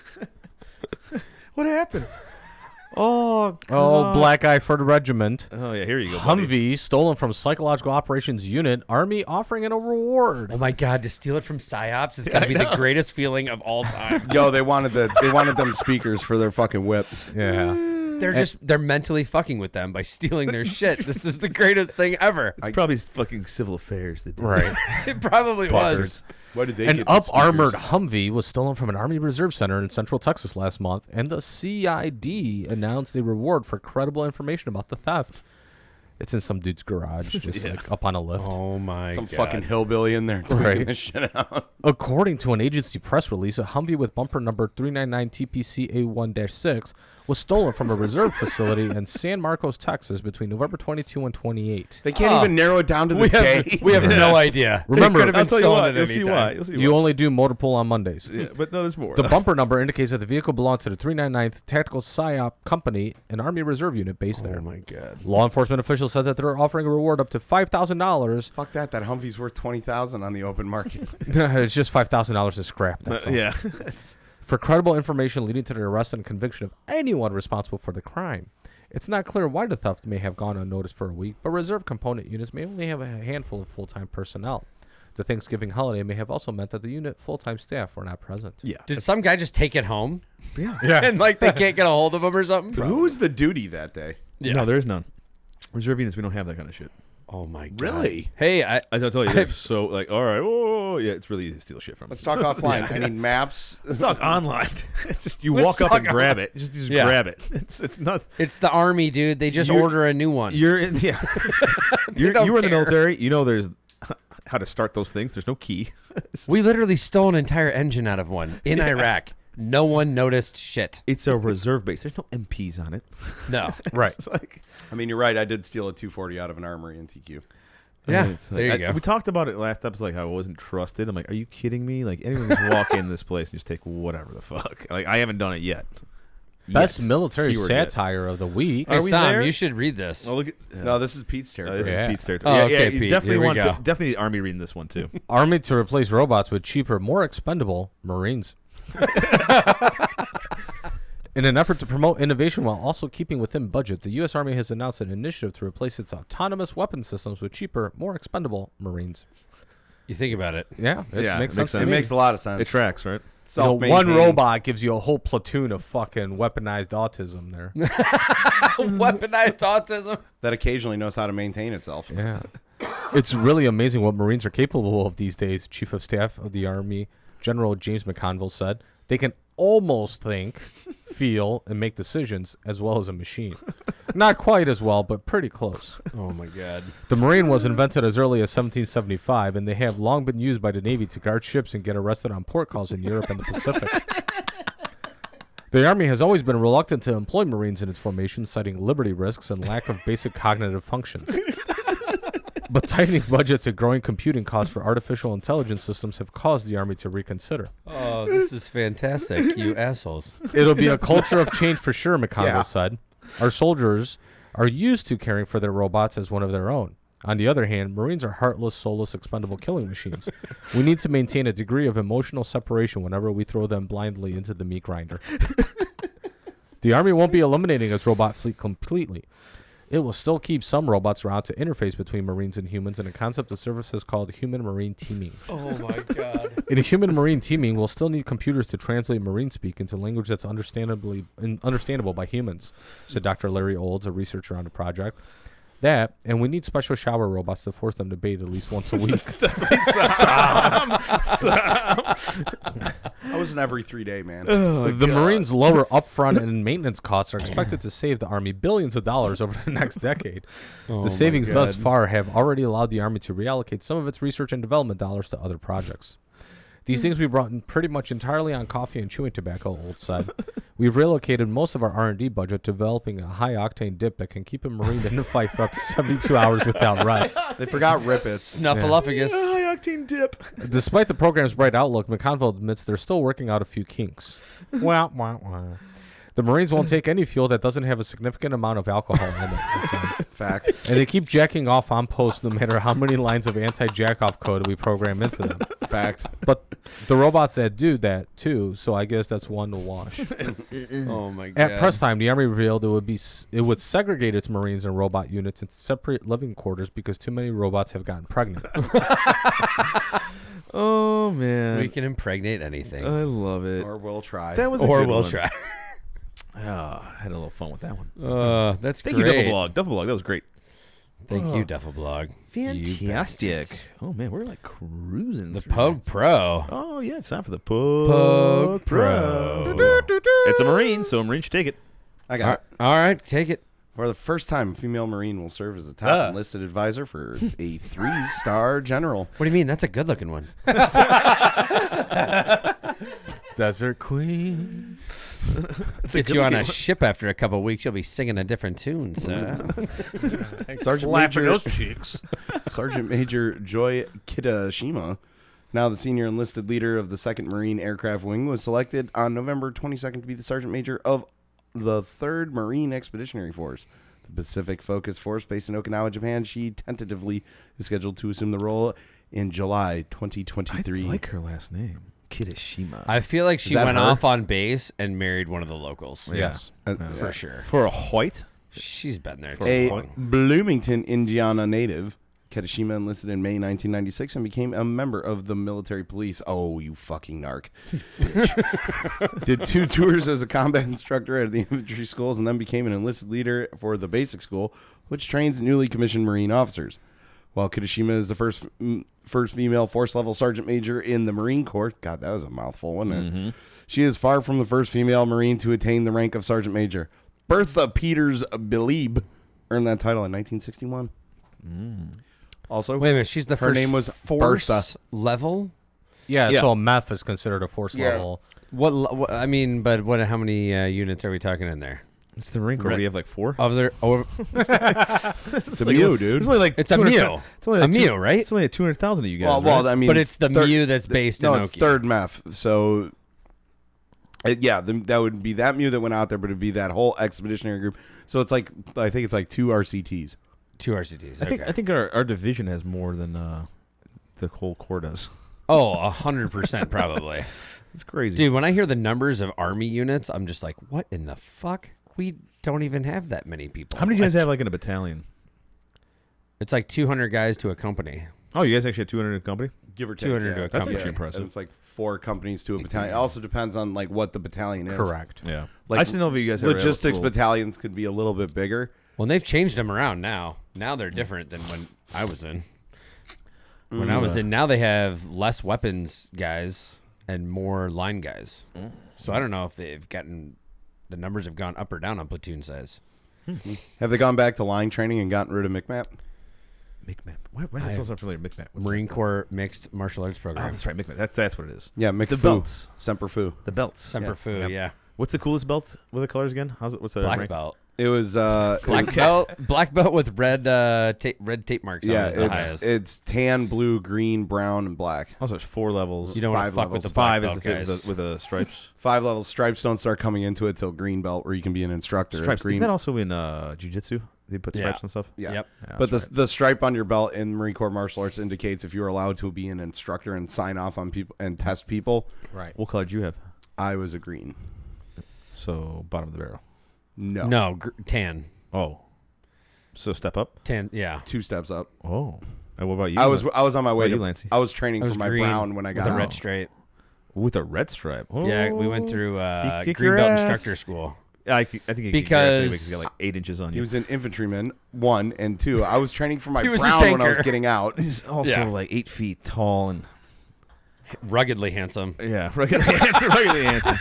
What happened? Oh, Oh, black eye for the regiment. Oh yeah, here you go. buddy. Humvee stolen from Psychological Operations Unit. Army offering it a reward. Oh my God, to steal it from PsyOps is gotta be the greatest feeling of all time. Yo, they wanted them speakers for their fucking whip. Yeah. They're mentally fucking with them by stealing their shit. This is the greatest thing ever. It's probably fucking civil affairs that did Right. It probably was. What did they An get? the up-armored speakers? Humvee was stolen from an Army Reserve Center in Central Texas last month, and the CID announced a reward for credible information about the theft. It's in some dude's garage, just like up on a lift. Oh my Some God. fucking hillbilly in there taking Right. this shit out. According to an agency press release, a Humvee with bumper number 399 TPC-A1-6 was stolen from a reserve facility in San Marcos, Texas, between November 22 and 28. They can't even narrow it down to the day. We have no idea. Remember, it could have I'll been tell you stolen what. at You'll any see time. why. You'll see You why. only do motor pool on Mondays. Yeah, but no, there's more. The bumper number indicates that the vehicle belonged to the 399th Tactical PSYOP Company, an Army Reserve unit based there. Oh my God. Law enforcement officials said that they're offering a reward up to $5,000. Fuck that. That Humvee's worth $20,000 on the open market. It's just $5,000 to scrap. That's all. yeah. For credible information leading to the arrest and conviction of anyone responsible for the crime. It's not clear why the theft may have gone unnoticed for a week, but reserve component units may only have a handful of full-time personnel. The Thanksgiving holiday may have also meant that the unit full-time staff were not present. Yeah. Did some guy just take it home? Yeah. And like they can't get a hold of him or something? Who was the duty that day? Yeah. No, there's none. Reserve units, we don't have that kind of shit. Oh my God. Really? Hey, I'll tell you, they're so like, all right, oh yeah, it's really easy to steal shit from. Let's talk offline. I need maps. Let's talk online. It's just you Let's walk up and talk grab it. Just Yeah. grab it. It's not. it's the army, dude. They just You're- order a new one. You're in. Yeah. you don't were in the care. military. You know there's how to start those things. There's no key. We literally stole an entire engine out of one in Iraq. No one noticed shit. It's a reserve base. There's no MPs on it. No. Right. It's like. I mean, you're right. I did steal a 240 out of an armory in TQ. Yeah. It's like- There you go. We talked about it last episode, like how I wasn't trusted. I'm like, are you kidding me? Like anyone can just walk in this place and just take whatever the fuck. Like I haven't done it yet. Best Yet. military Keyword yet. satire of the week. Hey, Are we Sam, there? you should read this. Oh, look at. No, this is Pete's territory. This Yeah. is Pete's territory. Oh, yeah, okay, you Pete. definitely Here we want go. definitely need Army reading this one too. Army to replace robots with cheaper, more expendable Marines. In an effort to promote innovation while also keeping within budget, the U.S. Army has announced an initiative to replace its autonomous weapon systems with cheaper, more expendable Marines. You think about it. Yeah, it Yeah, makes it makes sense. to It me. makes a lot of sense. It tracks, right? You know, one Self-maintained. robot gives you a whole platoon of fucking weaponized autism there. Weaponized autism. that occasionally knows how to maintain itself. Yeah. It's really amazing what Marines are capable of these days, Chief of Staff of the Army, General James McConville said. They can almost think, feel, and make decisions as well as a machine. Not quite as well, but pretty close. Oh my God. The Marine was invented as early as 1775, and they have long been used by the Navy to guard ships and get arrested on port calls in Europe and the Pacific. The Army has always been reluctant to employ Marines in its formation, citing liberty risks and lack of basic cognitive functions. But tightening budgets and growing computing costs for artificial intelligence systems have caused the Army to reconsider. Oh, this is fantastic, you assholes. It'll be a culture of change for sure, McConnell Yeah. said. Our soldiers are used to caring for their robots as one of their own. On the other hand, Marines are heartless, soulless, expendable killing machines. We need to maintain a degree of emotional separation whenever we throw them blindly into the meat grinder. The Army won't be eliminating its robot fleet completely. It will still keep some robots around to interface between Marines and humans in a concept the service has called human-Marine teaming. Oh my God. In a human-Marine teaming, we'll still need computers to translate Marine speak into language that's understandable by humans, said Dr. Larry Olds, a researcher on the project. That, and we need special shower robots to force them to bathe at least once a week. I was an every 3-day man. The Marines' lower upfront and maintenance costs are expected to save the Army billions of dollars over the next decade. Oh The savings thus God. far have already allowed the Army to reallocate some of its research and development dollars to other projects. These things we brought in pretty much entirely on coffee and chewing tobacco, Old said. We've relocated most of our R&D budget to developing a high-octane dip that can keep a Marine in the fight for up to 72 hours without rest. They forgot Rippets. Snuffleupagus. High octane dip. Despite the program's bright outlook, McConville admits they're still working out a few kinks. Wah, wah, wah. The Marines won't take any fuel that doesn't have a significant amount of alcohol in it. They said. Fact. And they keep jacking off on post no matter how many lines of anti-jack-off code we program into them. Fact. But the robots that do that, too, so I guess that's one to watch. Oh, my God. At press time, the Army revealed it would segregate its Marines and robot units into separate living quarters because too many robots have gotten pregnant. Oh, man. We can impregnate anything. I love it. Or we'll try. That was a Or good we'll one. try. I had a little fun with that one. That's Thank great. you, Duffel Blog. That was great. Thank you, Duffel Blog. You Fantastic. bastards. Oh, man, we're like cruising. The through POG Pro. Oh, yeah, it's time for the POG POG Pro. It's a Marine, so a Marine should take it. I got it. All right, take it. For the first time, a female Marine will serve as the top enlisted advisor for a 3-star general. What do you mean? That's a good-looking one. Desert Queen. Get you on a ship after a couple of weeks. You'll be singing a different tune, so. Sergeant Slapping Major, those cheeks. Sergeant Major Joy Kitashima, now the senior enlisted leader of the 2nd Marine Aircraft Wing, was selected on November 22nd to be the Sergeant Major of the 3rd Marine Expeditionary Force, the Pacific Focus Force based in Okinawa, Japan. She tentatively is scheduled to assume the role in July 2023. I like her last name. Kitashima. I feel like she that went her? off on base and married one of the locals. Yes. For sure. For a Hoyt? She's been there. A too. Bloomington, Indiana native, Kitashima enlisted in May 1996 and became a member of the military police. Oh, you fucking narc. Bitch. Did 2 tours as a combat instructor at the infantry schools and then became an enlisted leader for the basic school, which trains newly commissioned Marine officers. While Kitashima is the first female force-level sergeant major in the Marine Corps. God, that was a mouthful, wasn't it? Mm-hmm. She is far from the first female Marine to attain the rank of sergeant major. Bertha Peters Bilib earned that title in 1961. Also, Wait a minute. She's the her first name was force Bertha. level? Yeah, Yeah. so meth is considered a force level. What I mean, but how many units are we talking in there? It's the Marine Corps. Right. We have like 4? Of their, it's a Mew, dude. There's only like it's a 200 Mew. It's only A like Mew, right? It's only 200,000 of you guys. Well, right? I mean, But it's the third- Mew that's based no, in it's Okie. 3rd MEF. So, that would be that Mew that went out there, but it'd be that whole expeditionary group. So it's like, I think it's like 2 RCTs. 2 RCTs. I think our division has more than the whole Corps does. Oh, 100% probably. It's crazy. Dude, when I hear the numbers of Army units, I'm just like, what in the fuck? We don't even have that many people. How many do you guys have like in a battalion? It's like 200 guys to a company. Oh, you guys actually have 200 in a company? Give or take. 200 yeah. to a That's company. actually impressive. And it's like 4 companies to a battalion. It also depends on like what the battalion is. Correct. Yeah. Like, I just didn't know if you guys ever had a logistics little- battalions could be a little bit bigger. Well, they've changed them around now. Now they're different than when I was in. When I was in, now they have less weapons guys and more line guys. So I don't know if they've gotten the numbers have gone up or down on platoon size. Have they gone back to line training and gotten rid of MCMAP? MCMAP. Why is that so familiar? MCMAP. What's Marine that? Corps Mixed Martial Arts Oh, Program. that's right. MCMAP. That's what it is. Yeah, McFu. The belts. Semper Fu. The belts. Semper Fu, yeah. What's the coolest belt? What are the colors again? What's the Black rank? belt. It was Black belt with red tape marks on yeah, it is the highest. it's tan, blue, green, brown, and black. Also, it's 4 levels. You don't want to 5 fuck with levels. the black 5 is belt the guys. fifth with the stripes. 5 levels. Stripes don't start coming into it till green belt, where you can be an instructor. Stripes. Green, Isn't that also in jiu-jitsu? They put stripes Yeah. and stuff? yeah. Yep. Yeah, But that's the stripe on your belt in Marine Corps martial arts indicates if you are allowed to be an instructor and sign off on people and test people. Right. What color do you have? I was a green. So, bottom of the barrel. No. No, tan. Oh. So, step up? Tan, yeah. 2 steps up. Oh. And what about you? I was on my way What to. about you, Lancey? I was training I was for my green brown when I got with a out. red stripe. With a red stripe. Oh. Yeah, we went through You kick green your belt ass. instructor school. I think you Because- because you got like 8 inches on He you. was an infantryman, 1 and 2. I was training for my He was a brown when I was tanker. getting out. He's also Yeah. like 8 feet tall and Ruggedly handsome. yeah, ruggedly handsome.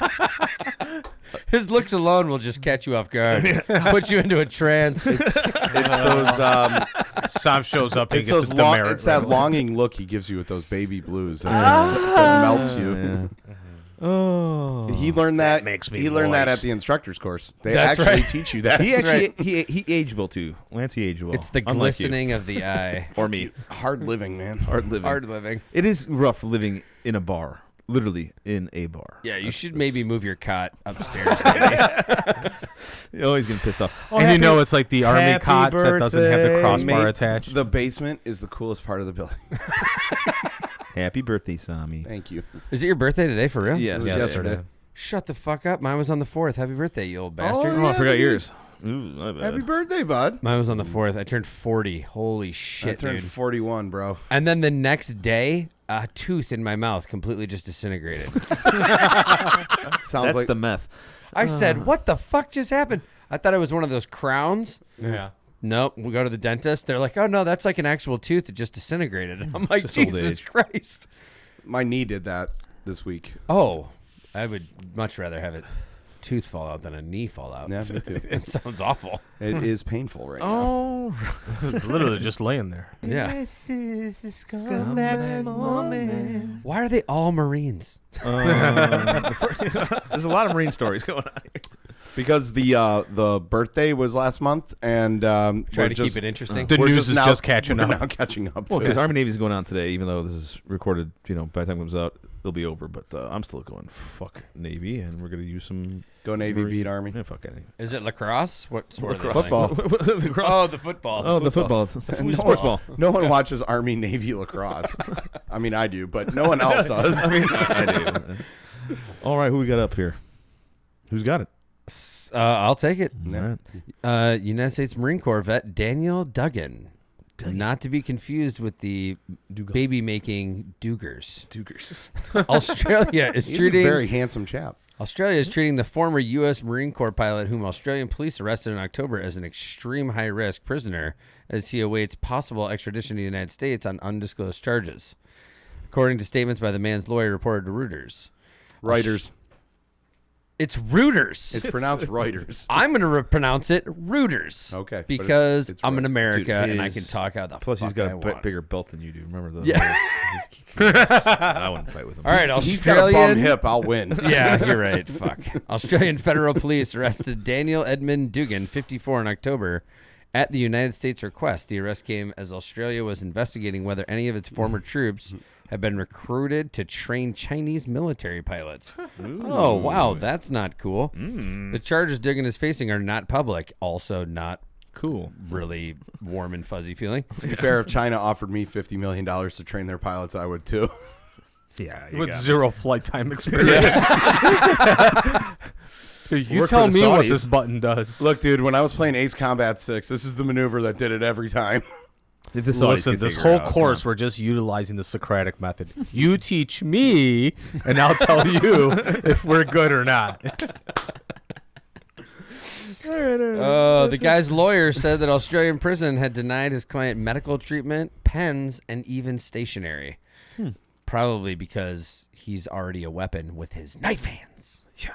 His looks alone will just catch you off guard. Put you into a trance. It's those Sam shows up and It's gets those a demerit. it's that longing look he gives you with those baby blues that melts you. Yeah. Oh, He learned that. makes me He learned that at moist. the instructor's course. They That's actually right. teach you that. he actually he aged well too. Lance, he aged well. It's the Unlike you. glistening of the eye. for me. Hard living, man. Hard living. Hard living. It is rough living in a bar, literally in a bar. Yeah, you should maybe move your cot upstairs. Maybe. You're always getting pissed off. Oh, And you know it's like the army happy cot that doesn't have the birthday. crossbar Mate, attached. The basement is the coolest part of the building. happy birthday, Sami. Thank you. Is it your birthday today for real? Yes, It was yes. yesterday. Shut the fuck up. Mine was on the 4th. Happy birthday, you old bastard. Oh, I forgot dude. yours. Ooh, my bad. Happy birthday, bud. Mine was on the 4th. I turned 40. Holy I shit, turned dude. 41, bro. And then the next day, a tooth in my mouth completely just disintegrated. Sounds That's like the meth. I said, what the fuck just happened? I thought it was one of those crowns. Yeah. Nope. We go to the dentist. They're like, oh, no, that's like an actual tooth that just disintegrated. I'm like, just old Jesus age. Christ. my knee did that this week. Oh, I would much rather have a tooth fall out than a knee fall out. Yeah, me too. It sounds awful. It is painful right now. Oh, Literally just laying there. Yeah. this is a scumbag moment. Why are they all Marines? There's a lot of Marine stories going on here. Because the birthday was last month, and Try to keep it interesting. The we're news is now- just catching we're up. now catching up. Well, to because it. Army Navy's going on today, even though this is recorded, by the time it comes out, it'll be over. But I'm still going, fuck Navy, and we're going to use some... Go Navy, beat Army. Yeah, fuck Navy. Is it lacrosse? What sport? are they Football. playing? Oh, the football. Oh, the football. No Sports one- ball. No one watches Army Navy lacrosse. I mean, I do, but no one else does. I do. All right, who we got up here? Who's got it? I'll take it. Yeah. All right. United States Marine Corps vet Daniel Duggan. Not to be confused with the baby-making Dugars. Dugers. Australia is He's treating a very handsome chap. Australia is treating the former U.S. Marine Corps pilot, whom Australian police arrested in October, as an extreme high-risk prisoner as he awaits possible extradition to the United States on undisclosed charges, according to statements by the man's lawyer reported to Reuters. Reuters. It's Reuters. It's pronounced Reuters. I'm going to pronounce it Reuters. Okay, but because it's I'm in Reuters. America Dude, and I his- can talk how the Plus, fuck he's got I a want. bigger belt than you do. Remember the... Yeah. I wouldn't fight with him. All right, He's got a bum Australian. hip. I'll win. Yeah, you're right. Fuck. Australian federal police arrested Daniel Edmund Dugan, 54, in October at the United States request. The arrest came as Australia was investigating whether any of its former troops had been recruited to train Chinese military pilots. Oh, wow. That's not cool. The charges Dugan is facing are not public. Also not Cool. really warm and fuzzy feeling. To be fair, if China offered me $50 million to train their pilots, I would too. Yeah. With zero flight time experience. You Work tell for the me what Saudis. this button does. Look, dude, when I was playing Ace Combat 6, this is the maneuver that did it every time. If the Saudis Listen, could this figure it whole out, course, we're just utilizing the Socratic method. You teach me, and I'll tell you if we're good or not. The guy's lawyer said that Australian prison had denied his client medical treatment, pens, and even stationery. Probably because he's already a weapon with his knife hands. Yeah.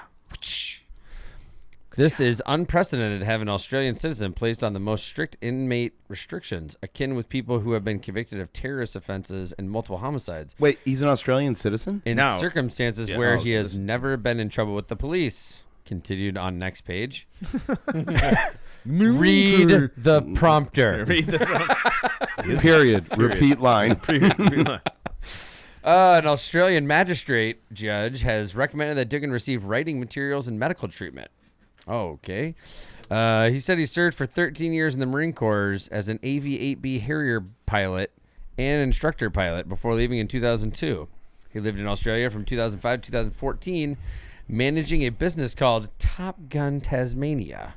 This is unprecedented to have an Australian citizen placed on the most strict inmate restrictions, akin with people who have been convicted of terrorist offenses and multiple homicides, Wait, he's an Australian citizen? in No. circumstances Yeah, where no, he has listen. never been in trouble with the police. Continued on next page. Read the prompter. Read the Period. Repeat line. An Australian magistrate judge has recommended that Dugan receive writing materials and medical treatment. Oh, okay. He said he served for 13 years in the Marine Corps as an AV-8B Harrier pilot and instructor pilot before leaving in 2002. He lived in Australia from 2005 to 2014, managing a business called Top Gun Tasmania.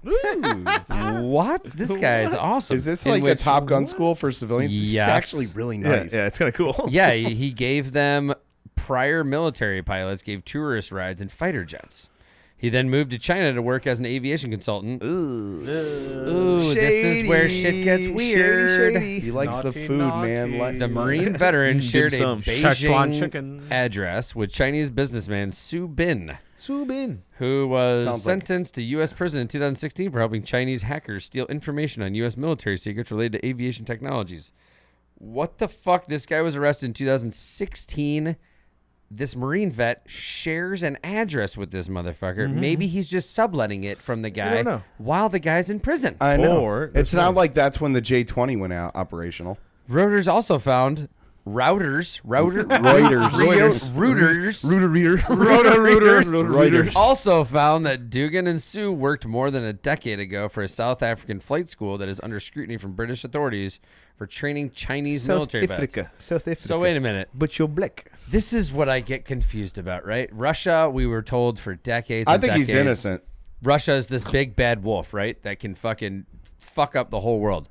What? This guy is awesome. Is this In like a which- Top Gun school for civilians? This is Yes. actually really Yeah, nice. yeah, it's kind of cool. Yeah, he gave them prior military pilots, gave tourist rides in fighter jets. He then moved to China to work as an aviation consultant. Ooh, this is where shit gets weird. He likes the Naughty, food, naughty. man. Like The Marine veteran shared a some Szechuan Beijing chicken. address with Chinese businessman Su Bin, Subin. who was Sounds like- sentenced to U.S. prison in 2016 for helping Chinese hackers steal information on U.S. military secrets related to aviation technologies. What the fuck? This guy was arrested in 2016. This Marine vet shares an address with this motherfucker. Maybe he's just subletting it from the guy don't know. while the guy's in prison. I know. Or- It's not like that's when the J20 went out operational. Reuters also found Reuters also found that Dugan and Sue worked more than a decade ago for a South African flight school that is under scrutiny from British authorities for training Chinese military vets. South Africa. So wait a minute. But you're black. This is what I get confused about, right? Russia, we were told for decades. I and think he's decades, innocent. Russia is this big bad wolf, right? That can fucking fuck up the whole world.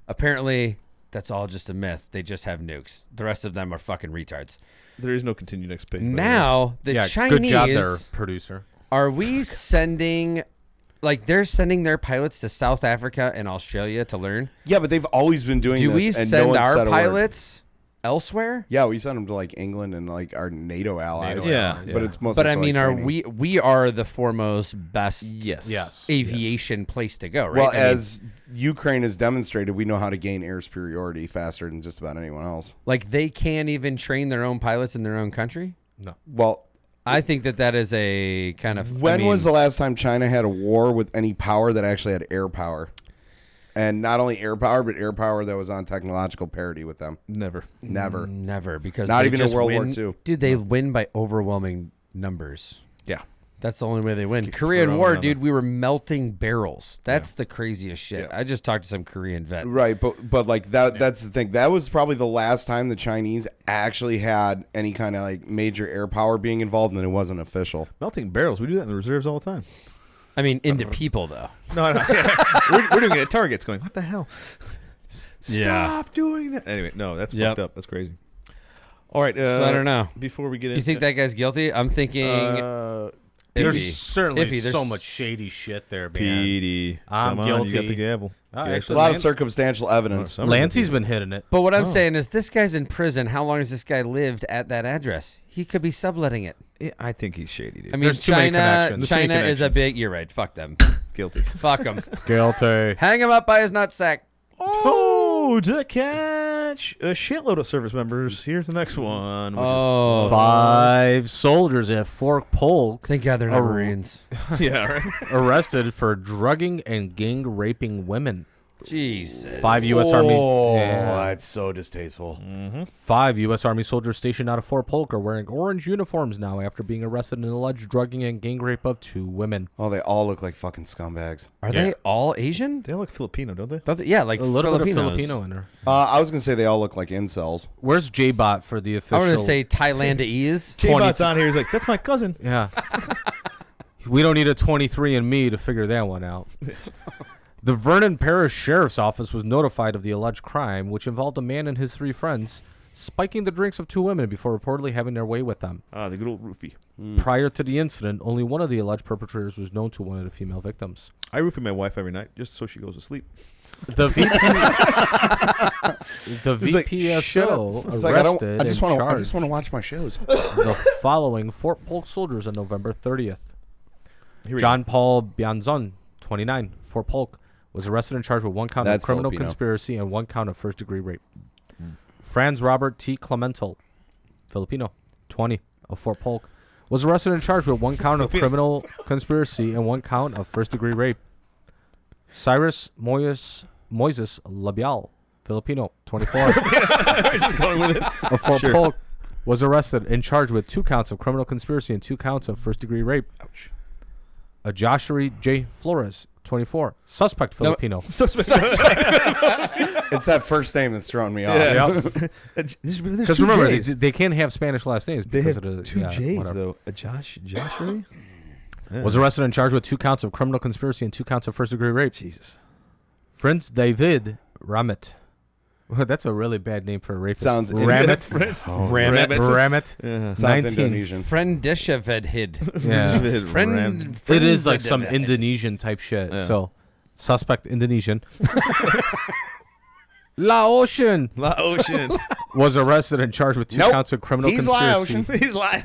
Apparently, that's all just a myth. They just have nukes. The rest of them are fucking retards. There is no continue next page. by the way. Now, the Yeah, Chinese, good job there, producer. are we sending, like they're sending their pilots to South Africa and Australia to learn? Yeah, but they've always been doing Do this. we and send no one our said a word. pilots elsewhere? Yeah, we send them to like England and like our NATO allies. Yeah. but it's mostly. But I for, mean, like, are training. we are the foremost best Yes. aviation place to go, right? Well, I mean, as Ukraine has demonstrated, we know how to gain air superiority faster than just about anyone else. like they can't even train their own pilots in their own country. Well, I think that is a kind of. when was the last time China had a war with any power that actually had air power? And not only air power, but air power that was on technological parity with them. Never. Never. Never, because Not they even in just World War win- II. Dude, they win by overwhelming numbers. Yeah. That's the only way they win. Keep Korean throwing War, on dude, them. we were melting barrels. That's the craziest shit. Yeah. I just talked to some Korean vet. Right, but like that's the thing. That was probably the last time the Chinese actually had any kind of like major air power being involved, and it wasn't official. Melting barrels. We do that in the reserves all the time. I mean, into people though. No. we're doing it at targets going, what the hell? Yeah. Stop doing that. Anyway, no, that's Yep. fucked up. That's crazy. All right. So I don't know. Before we get in. You think that guy's guilty? I'm thinking Iffy. There's certainly Iffy, there's so much shady shit there, man. Petey. I'm Come on, you got guilty. the gavel. All You right, It's actually- a lot of Lan- circumstantial evidence. Lancey's been hitting it. But what I'm Oh. saying is this guy's in prison. How long has this guy lived at that address? He could be subletting it. Yeah, I think he's shady, dude. I mean, There's too many connections. China Too many is a connections. big. You're right. Fuck them. Guilty. Fuck them. Guilty. Hang him up by his nutsack. Oh, to catch a shitload of service members. Here's the next one. Which Oh, 5 soldiers at Fort Polk thank God they're not Oh. Marines. is, yeah, right. arrested for drugging and gang raping women. Jesus. 5 U.S. Army. Oh, Yeah. that's so distasteful. 5 U.S. Army soldiers stationed out of Fort Polk are wearing orange uniforms now after being arrested in alleged drugging and gang rape of 2 women. Oh, they all look like fucking scumbags. Are they all Asian? They all look Filipino, don't they? Don't they- Yeah, like A little Filipinos. bit of Filipino in her. I was gonna say they all look like incels. Where's J-Bot for the I official? want to say Thailandese. J-Bot's on here. He's like, that's my cousin. Yeah. We don't need a 23andMe to figure that one out. The Vernon Parish Sheriff's Office was notified of the alleged crime, which involved a man and his 3 friends spiking the drinks of 2 women before reportedly having their way with them. Ah, the good old roofie. Prior to the incident, only one of the alleged perpetrators was known to one of the female victims. I roofie my wife every night just so she goes to sleep. The VP, the It's like, shut VPSO It's arrested like I just and want charged to watch my shows. the following Fort Polk soldiers on November 30th. Here we John Paul Bianzon, 29, Fort Polk, was arrested and charged with 1 count That's of criminal Filipino. conspiracy and 1 count of first-degree rape. Franz Robert T. Clemental, Filipino, 20, of Fort Polk, was arrested and charged with 1 count of criminal conspiracy and 1 count of first-degree rape. Cyrus Moises Labial, Filipino, 24, just going with it. of Fort Polk, was arrested and charged with 2 counts of criminal conspiracy and 2 counts of first-degree rape. Ouch. A Joshua J. Flores, 24, suspect Filipino. It's that first name that's throwing me off. Because remember, they can't have Spanish last names. They because have of the, 2 yeah, J's, whatever. though. A Joshua? Was arrested and charged with 2 counts of criminal conspiracy and 2 counts of first-degree rape. Jesus. Prince David Ramit. That's a really bad name for a rapist. Sounds Ramit. Ramit. Ramit. Yeah. Sounds 19. Indonesian. Friendishavedhid. Yeah. Friend. It is like some Indonesian type shit. Yeah. So, suspect Indonesian. Laotian. Laotian. was arrested and charged with 2 Nope. counts of criminal He's conspiracy. Laotian. He's lying.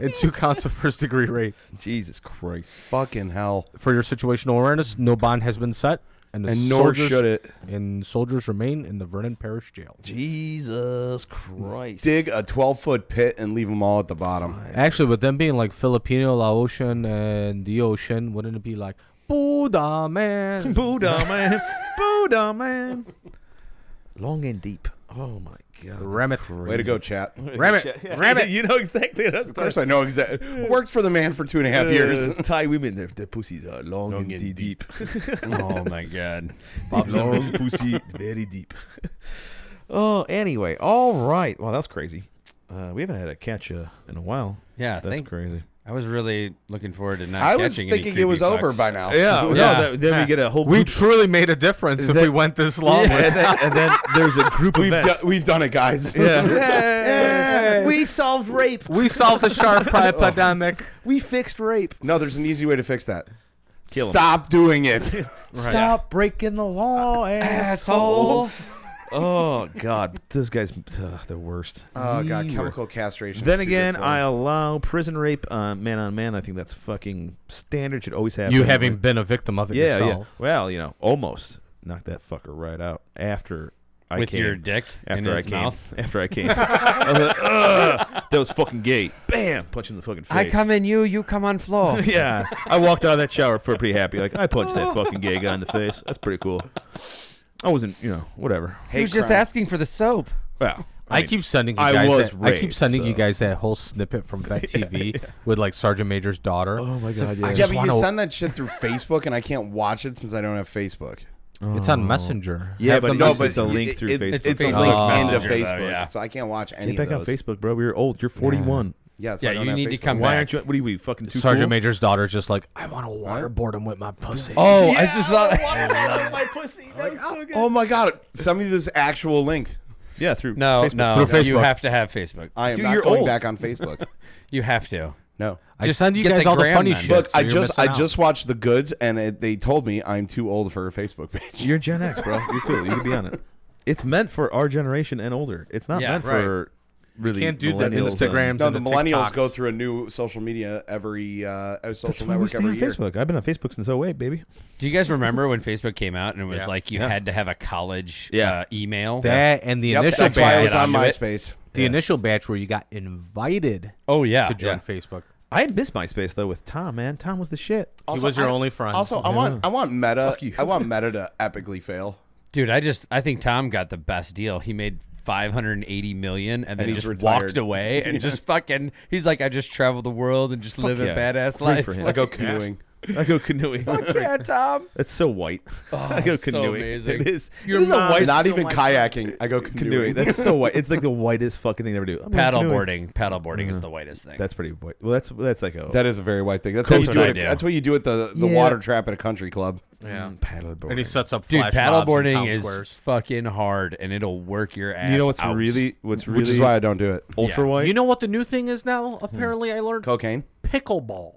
And 2 counts of first-degree rape. Jesus Christ. Fucking hell. For your situational awareness, no bond has been set, and Nor should it. And soldiers remain in the Vernon Parish Jail. Jesus Christ. Dig a 12-foot pit and leave them all at the bottom. Actually, with them being like Filipino, Laotian, and the ocean, wouldn't it be like Buddha man? Buddha man. Buddha man. Long and deep. Oh my God. Ram it. Way to go, chat. Ram it. Ram it. You know exactly what I was Of course I know exactly. Worked for the man for 2.5 years. Thai women, their pussies are long and deep. Oh my God. Long pussy, very deep. Oh, anyway. All right. Wow, that's crazy. We haven't had a catch in a while. Yeah, That's crazy. I was really looking forward to not I catching was any thinking it was creepy over fucks. by now. Yeah. Yeah. Then we get a whole We group. truly made a difference if we went this long. And then there's a group of vets. We've done it, guys. Yeah. We solved rape. We solved the shark epidemic. We fixed rape. No, there's an easy way to fix that. Kill 'em. Stop doing it. Stop breaking the law, asshole. Oh, God. This guy's the worst. Oh, God. Chemical castration. Then is too again, good for I him. allow prison rape man on man. I think that's fucking standard. Should always happen. You having been a victim of it Yeah, yourself. yeah. Well, almost knocked that fucker right out after I With came. your dick in After I his came. mouth. After I came. I was like, ugh, that was fucking gay. Bam! Punch him in the fucking face. I come in you come on floor. Yeah. I walked out of that shower pretty happy. Like, I punched that fucking gay guy in the face. That's pretty cool. I wasn't, whatever. He was just asking for the soap. Well, I keep sending you I guys. was I keep raped, sending you so- guys that whole snippet from Vet TV with like Sergeant Major's daughter. Oh my God! Yeah, just but wanna- you send that shit through Facebook, and I can't watch it since I don't have Facebook. It's on Messenger. Yeah, Have but them no, listen- but it's a link through Facebook. It's a Facebook link Messenger, into though, Facebook, yeah. so I can't watch any Get back of on those. Facebook, bro. You're old. You're 41. Yeah, that's why I Yeah, don't you have need to Facebook. come Why back. aren't you? What are we fucking too Sergeant cool? Major's daughter's just like, I want to waterboard him with my pussy. Oh, I just thought. my pussy. That was so good. Oh my God! Send me this actual link. Yeah, through No, Facebook. no, Through you Facebook. have to have Facebook. I am Dude, not you're going old. back on Facebook. You have to. No. I Just send you get guys the all the gram funny then. shit. Look, so I you're just missing out. watched the goods, and they told me I'm too old for a Facebook page. You're Gen X, bro. You're cool. You can be on it. It's meant for our generation and older. It's not Yeah, meant for really can't do the millennials. Instagrams. No, and the the millennials TikToks. go through a new social media every That's social why we network stay every on year. Facebook. I've been on Facebook since 08, baby. Do you guys remember when Facebook came out and it was Yeah. like you Yeah. had to have a college Yeah. Email? That and the Yep, initial that's why I batch. was on onto it. MySpace. The initial batch where you got invited Oh yeah. to join Yeah. Facebook. I missed MySpace though with Tom. Man, Tom was the shit. He was your only friend. Also, I want Meta. Fuck you. I want Meta to epically fail. Dude, I think Tom got the best deal. He made 580 million and then he's just retired. walked away and just fucking he's like, I just travel the world and just live yeah. a badass Great life. for him. I go canoeing. I go canoeing. Yeah, Tom. It's so white. I go it's so canoeing. amazing. It is. Your It is the mom- whitest Not thing even like kayaking. I go canoeing. canoeing. That's so white. It's like the whitest fucking thing to ever do. I'm going canoeing. Paddleboarding is the whitest thing. That's pretty white. Well, that's like a That is a very white thing. That's That's what you what do. I do. That's what you do at the Yeah. water trap at a country club. Yeah. paddleboarding. And he sets up Dude, flash mobs in paddleboarding town is squares. fucking hard and it'll work your ass You know what's out. really Which is why I don't do it. ultra white? You know what the new thing is now? Apparently, I learned Cocaine. pickleball.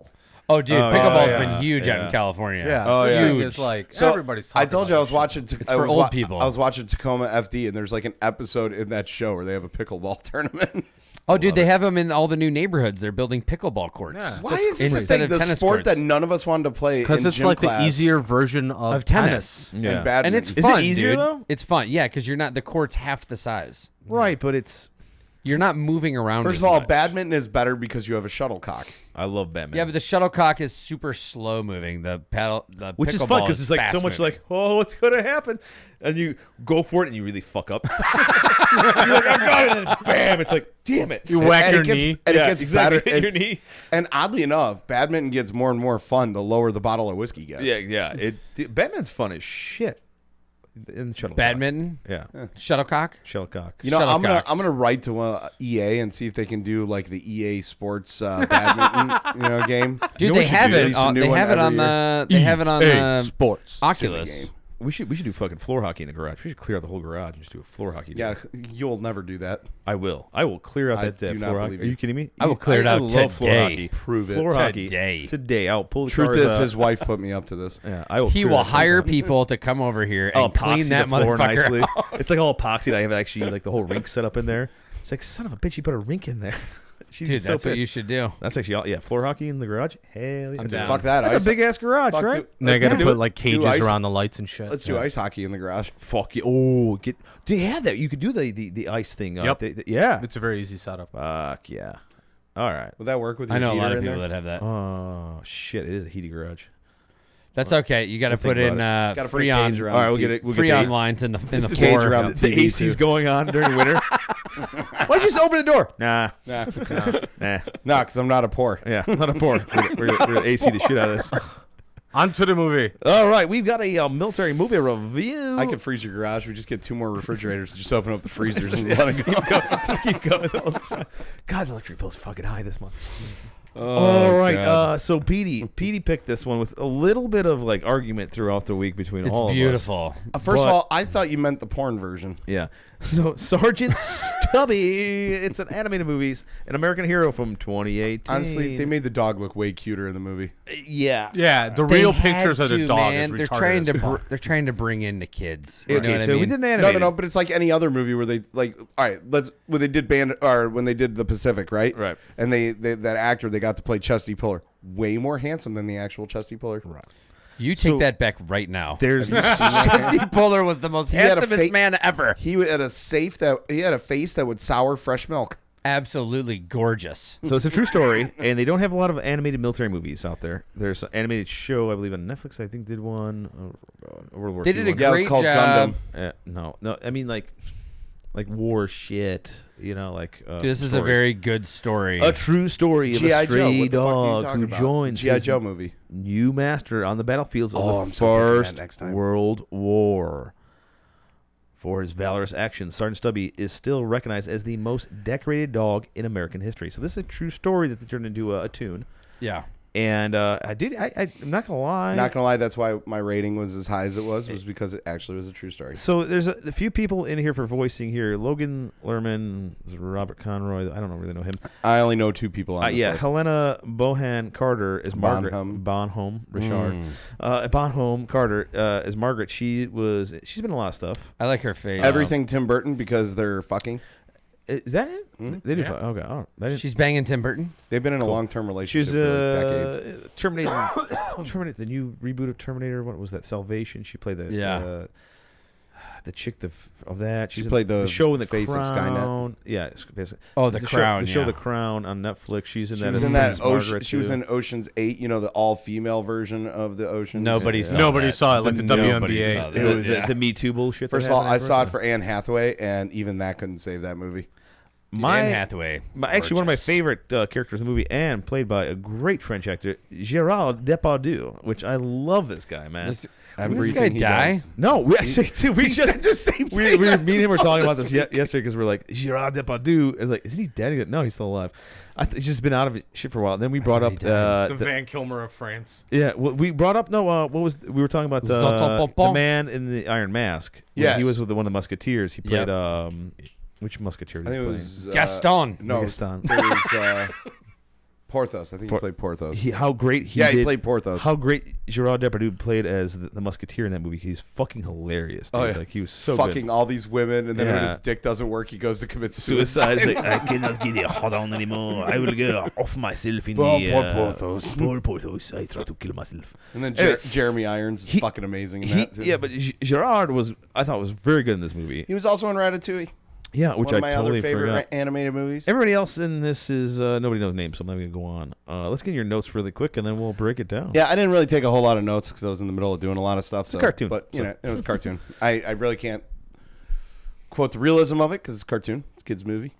Oh, dude, Oh, pickleball's yeah. been huge out Yeah. in California. Yeah. Oh, this yeah. thing Huge. is like So everybody's talking I told you about I was this watching. It's for old people. I was watching Tacoma FD, and there's like an episode in that show where they have a pickleball tournament. Oh, dude, they have them in all the new neighborhoods. They're building pickleball courts. Yeah. Why is this a Instead thing? of The tennis sport courts. that none of us wanted to play because in it's gym like class the easier version of tennis. and Yeah. badminton. And it's Is it fun, easier, dude. though? It's fun, yeah, because you're not the court's half the size. Right, but it's. You're not moving around. First as of all, much. badminton is better because you have a shuttlecock. I love Batman. Yeah, but the shuttlecock is super slow moving. The which is pickleball fun because it's like so fast much moving. like, oh, what's gonna happen? And you go for it and you really fuck up. You're like, I got it, and then bam! It's like, damn it! You whack And your it gets- knee. and Yeah, it gets exactly. better. Hit your And, knee. and oddly enough, badminton gets more and more fun the lower the bottle of whiskey gets. Yeah. Batman's fun as shit. In the shuttlecock. badminton, Yeah. shuttlecock. Shuttlecock. You know, I'm Shuttlecocks. gonna write to EA and see if they can do like the EA Sports badminton game. Dude, know they what you have do? it. Release a new They one have it every on year. the. They have it on the Sports. Oculus. Silly game. We should do fucking floor hockey in the garage. We should clear out the whole garage and just do a floor hockey. Yeah, you'll never do that. I will clear out that do not floor hockey. believe Are you. you kidding me? I will clear it out love floor today. hockey. Prove it. Floor hockey Today. I'll pull the Truth cars is, out. his wife put me up to this. Yeah, I will. He clear will that thing hire out. people to come over here I'll and clean epoxy that the floor motherfucker nicely. out. It's like all epoxied. I have actually like the whole rink set up in there. It's like, son of a bitch, you put a rink in there. She's Dude, so that's what pissed. you should do. That's actually all. Yeah, floor hockey in the garage. Hell yeah. I'm down. Fuck that. That's a big ass garage, Fuck right? And I got to Yeah. put like Do cages ice. around the lights and shit. Let's do ice hockey in the garage. Fuck you. Oh, they have that. You could do the ice thing. Yep. Yeah. It's a very easy setup. Fuck yeah. All right. Would that work with your I know a heater lot of in people there? that have that. Oh shit! It is a heated garage. That's okay. You got to We'll think put in Gotta put a Freon. cage around All right, the we'll get TV. it. We'll Freon get lines in the Cage floor. around the TV AC's too. going on during winter. Why don't you just open the door? Nah. Nah, Nah. nah, because I'm not a poor. Yeah, not a pour. We're gonna AC the shit out of this. On to the movie. All right, we've got a military movie review. I could freeze your garage. We just get 2 more refrigerators. Just open up the freezers and let it go. just keep going all the time. God, the electric bill's fucking high this month. Oh, All right, God. so Petey picked this one with a little bit of like argument throughout the week between all It's of us. beautiful. First of But- all, I thought you meant the porn version. Yeah. So Sergeant Stubby, it's an animated movie, an American hero from 2018. Honestly, they made the dog look way cuter in the movie. Yeah. Yeah, the They real had pictures of the to, dog man. is They're retarded trying as to fuck. they're trying to bring in the kids. You know Okay, what I so we mean? did an No, animated. no, but it's like any other movie where they like. All right, when they did when they did the Pacific, right? Right. And they that actor they got to play Chesty Puller, way more handsome than the actual Chesty Puller. Right. You take So- that back right now. There's Chesty Puller was the most had a handsomest fa- man ever. He had a face that would sour fresh milk. Absolutely gorgeous. So it's a true story, and they don't have a lot of animated military movies out there. There's an animated show, I believe, on Netflix. I think did one. World War They II did a one. Yeah, it was great called job. Gundam. No. I mean, like war shit. You know, like. Dude, this is a stories. very good story. A true story of a G.I. Joe. stray What the fuck are you dog talking who about? joins G.I. his Joe movie. new master on the battlefields of Oh, the I'm so picking that First next time. World War. For his valorous actions, Sergeant Stubby is still recognized as the most decorated dog in American history. So this is a true story that they turned into a tune. yeah. And I'm not gonna lie. Not gonna lie, that's why my rating was as high as it was because it actually was a true story. So there's a few people in here for voicing here. Logan Lerman, Robert Conroy. I don't really know him. I only know 2 people on this Yeah, list. Helena Bohan Carter is Margaret. Bonham. Richard. Bonham Carter is Margaret. She's been in a lot of stuff. I like her face. Everything Tim Burton because they're fucking. Is that it? They did. Yeah. Okay. Oh, I didn't- She's banging Tim Burton. They've been in a long-term relationship She's for decades. Terminator. The new reboot of Terminator. What was that? Salvation. She played the the chick of that. She played the show in the face of Crown. Skynet. Yeah. It's basically, Oh, The Crown, The show yeah. The Crown on Netflix. She's in She that. was as in that Princess Ocean. Margaret, She was too. in Ocean's 8. You know, the all-female version of the Ocean. Nobody saw Nobody that. saw it like the Nobody WNBA. saw that. It was- the Me Too bullshit. First that of all, happened I afterwards. saw it for Anne Hathaway, and even that couldn't save that movie. Anne Hathaway. Actually, one of my Gorgeous. favorite characters in the movie, and played by a great French actor, Gérard Depardieu, which I love this guy, man. This Everything guy he die? does. No, we actually we He just said the same we thing. me and him were talking about this yesterday because we're like Gérard Depardieu, and like, isn't he dead? He goes, no, he's still alive. He's just been out of shit for a while. And then we brought up The Van Kilmer of France. yeah, well, we brought up what was we were talking about the man in the Iron Mask. Yes. He was with one of the Musketeers. He played Yep. which Musketeer? I Did he think it play? was Gaston. No, Gaston. it was Porthos. I think he played Porthos. How great he Yeah, did. he played Porthos. How great Gerard Depardieu played as the Musketeer in that movie. He's fucking hilarious. Dude. Oh, yeah. Like he was so fucking good. all these women, and then when Yeah. his dick doesn't work, he goes to commit Suicide. suicide. He's like, I cannot get it hard on anymore. I will get off myself in Poor the Porthos. Poor Porthos. I try to kill myself. And then Anyway, Jeremy Irons is he- fucking amazing in that. Too. Yeah, but Gerard I thought was very good in this movie. He was also in Ratatouille. Yeah, which One of I my totally other favorite forgot. animated movies. Everybody else in this is nobody knows names, so I'm not going to go on. Let's get your notes really quick, and then we'll break it down. Yeah, I didn't really take a whole lot of notes because I was in the middle of doing a lot of stuff. So, a cartoon, but you so- know, it was a cartoon. I really can't quote the realism of it because it's a cartoon. It's a kids' movie.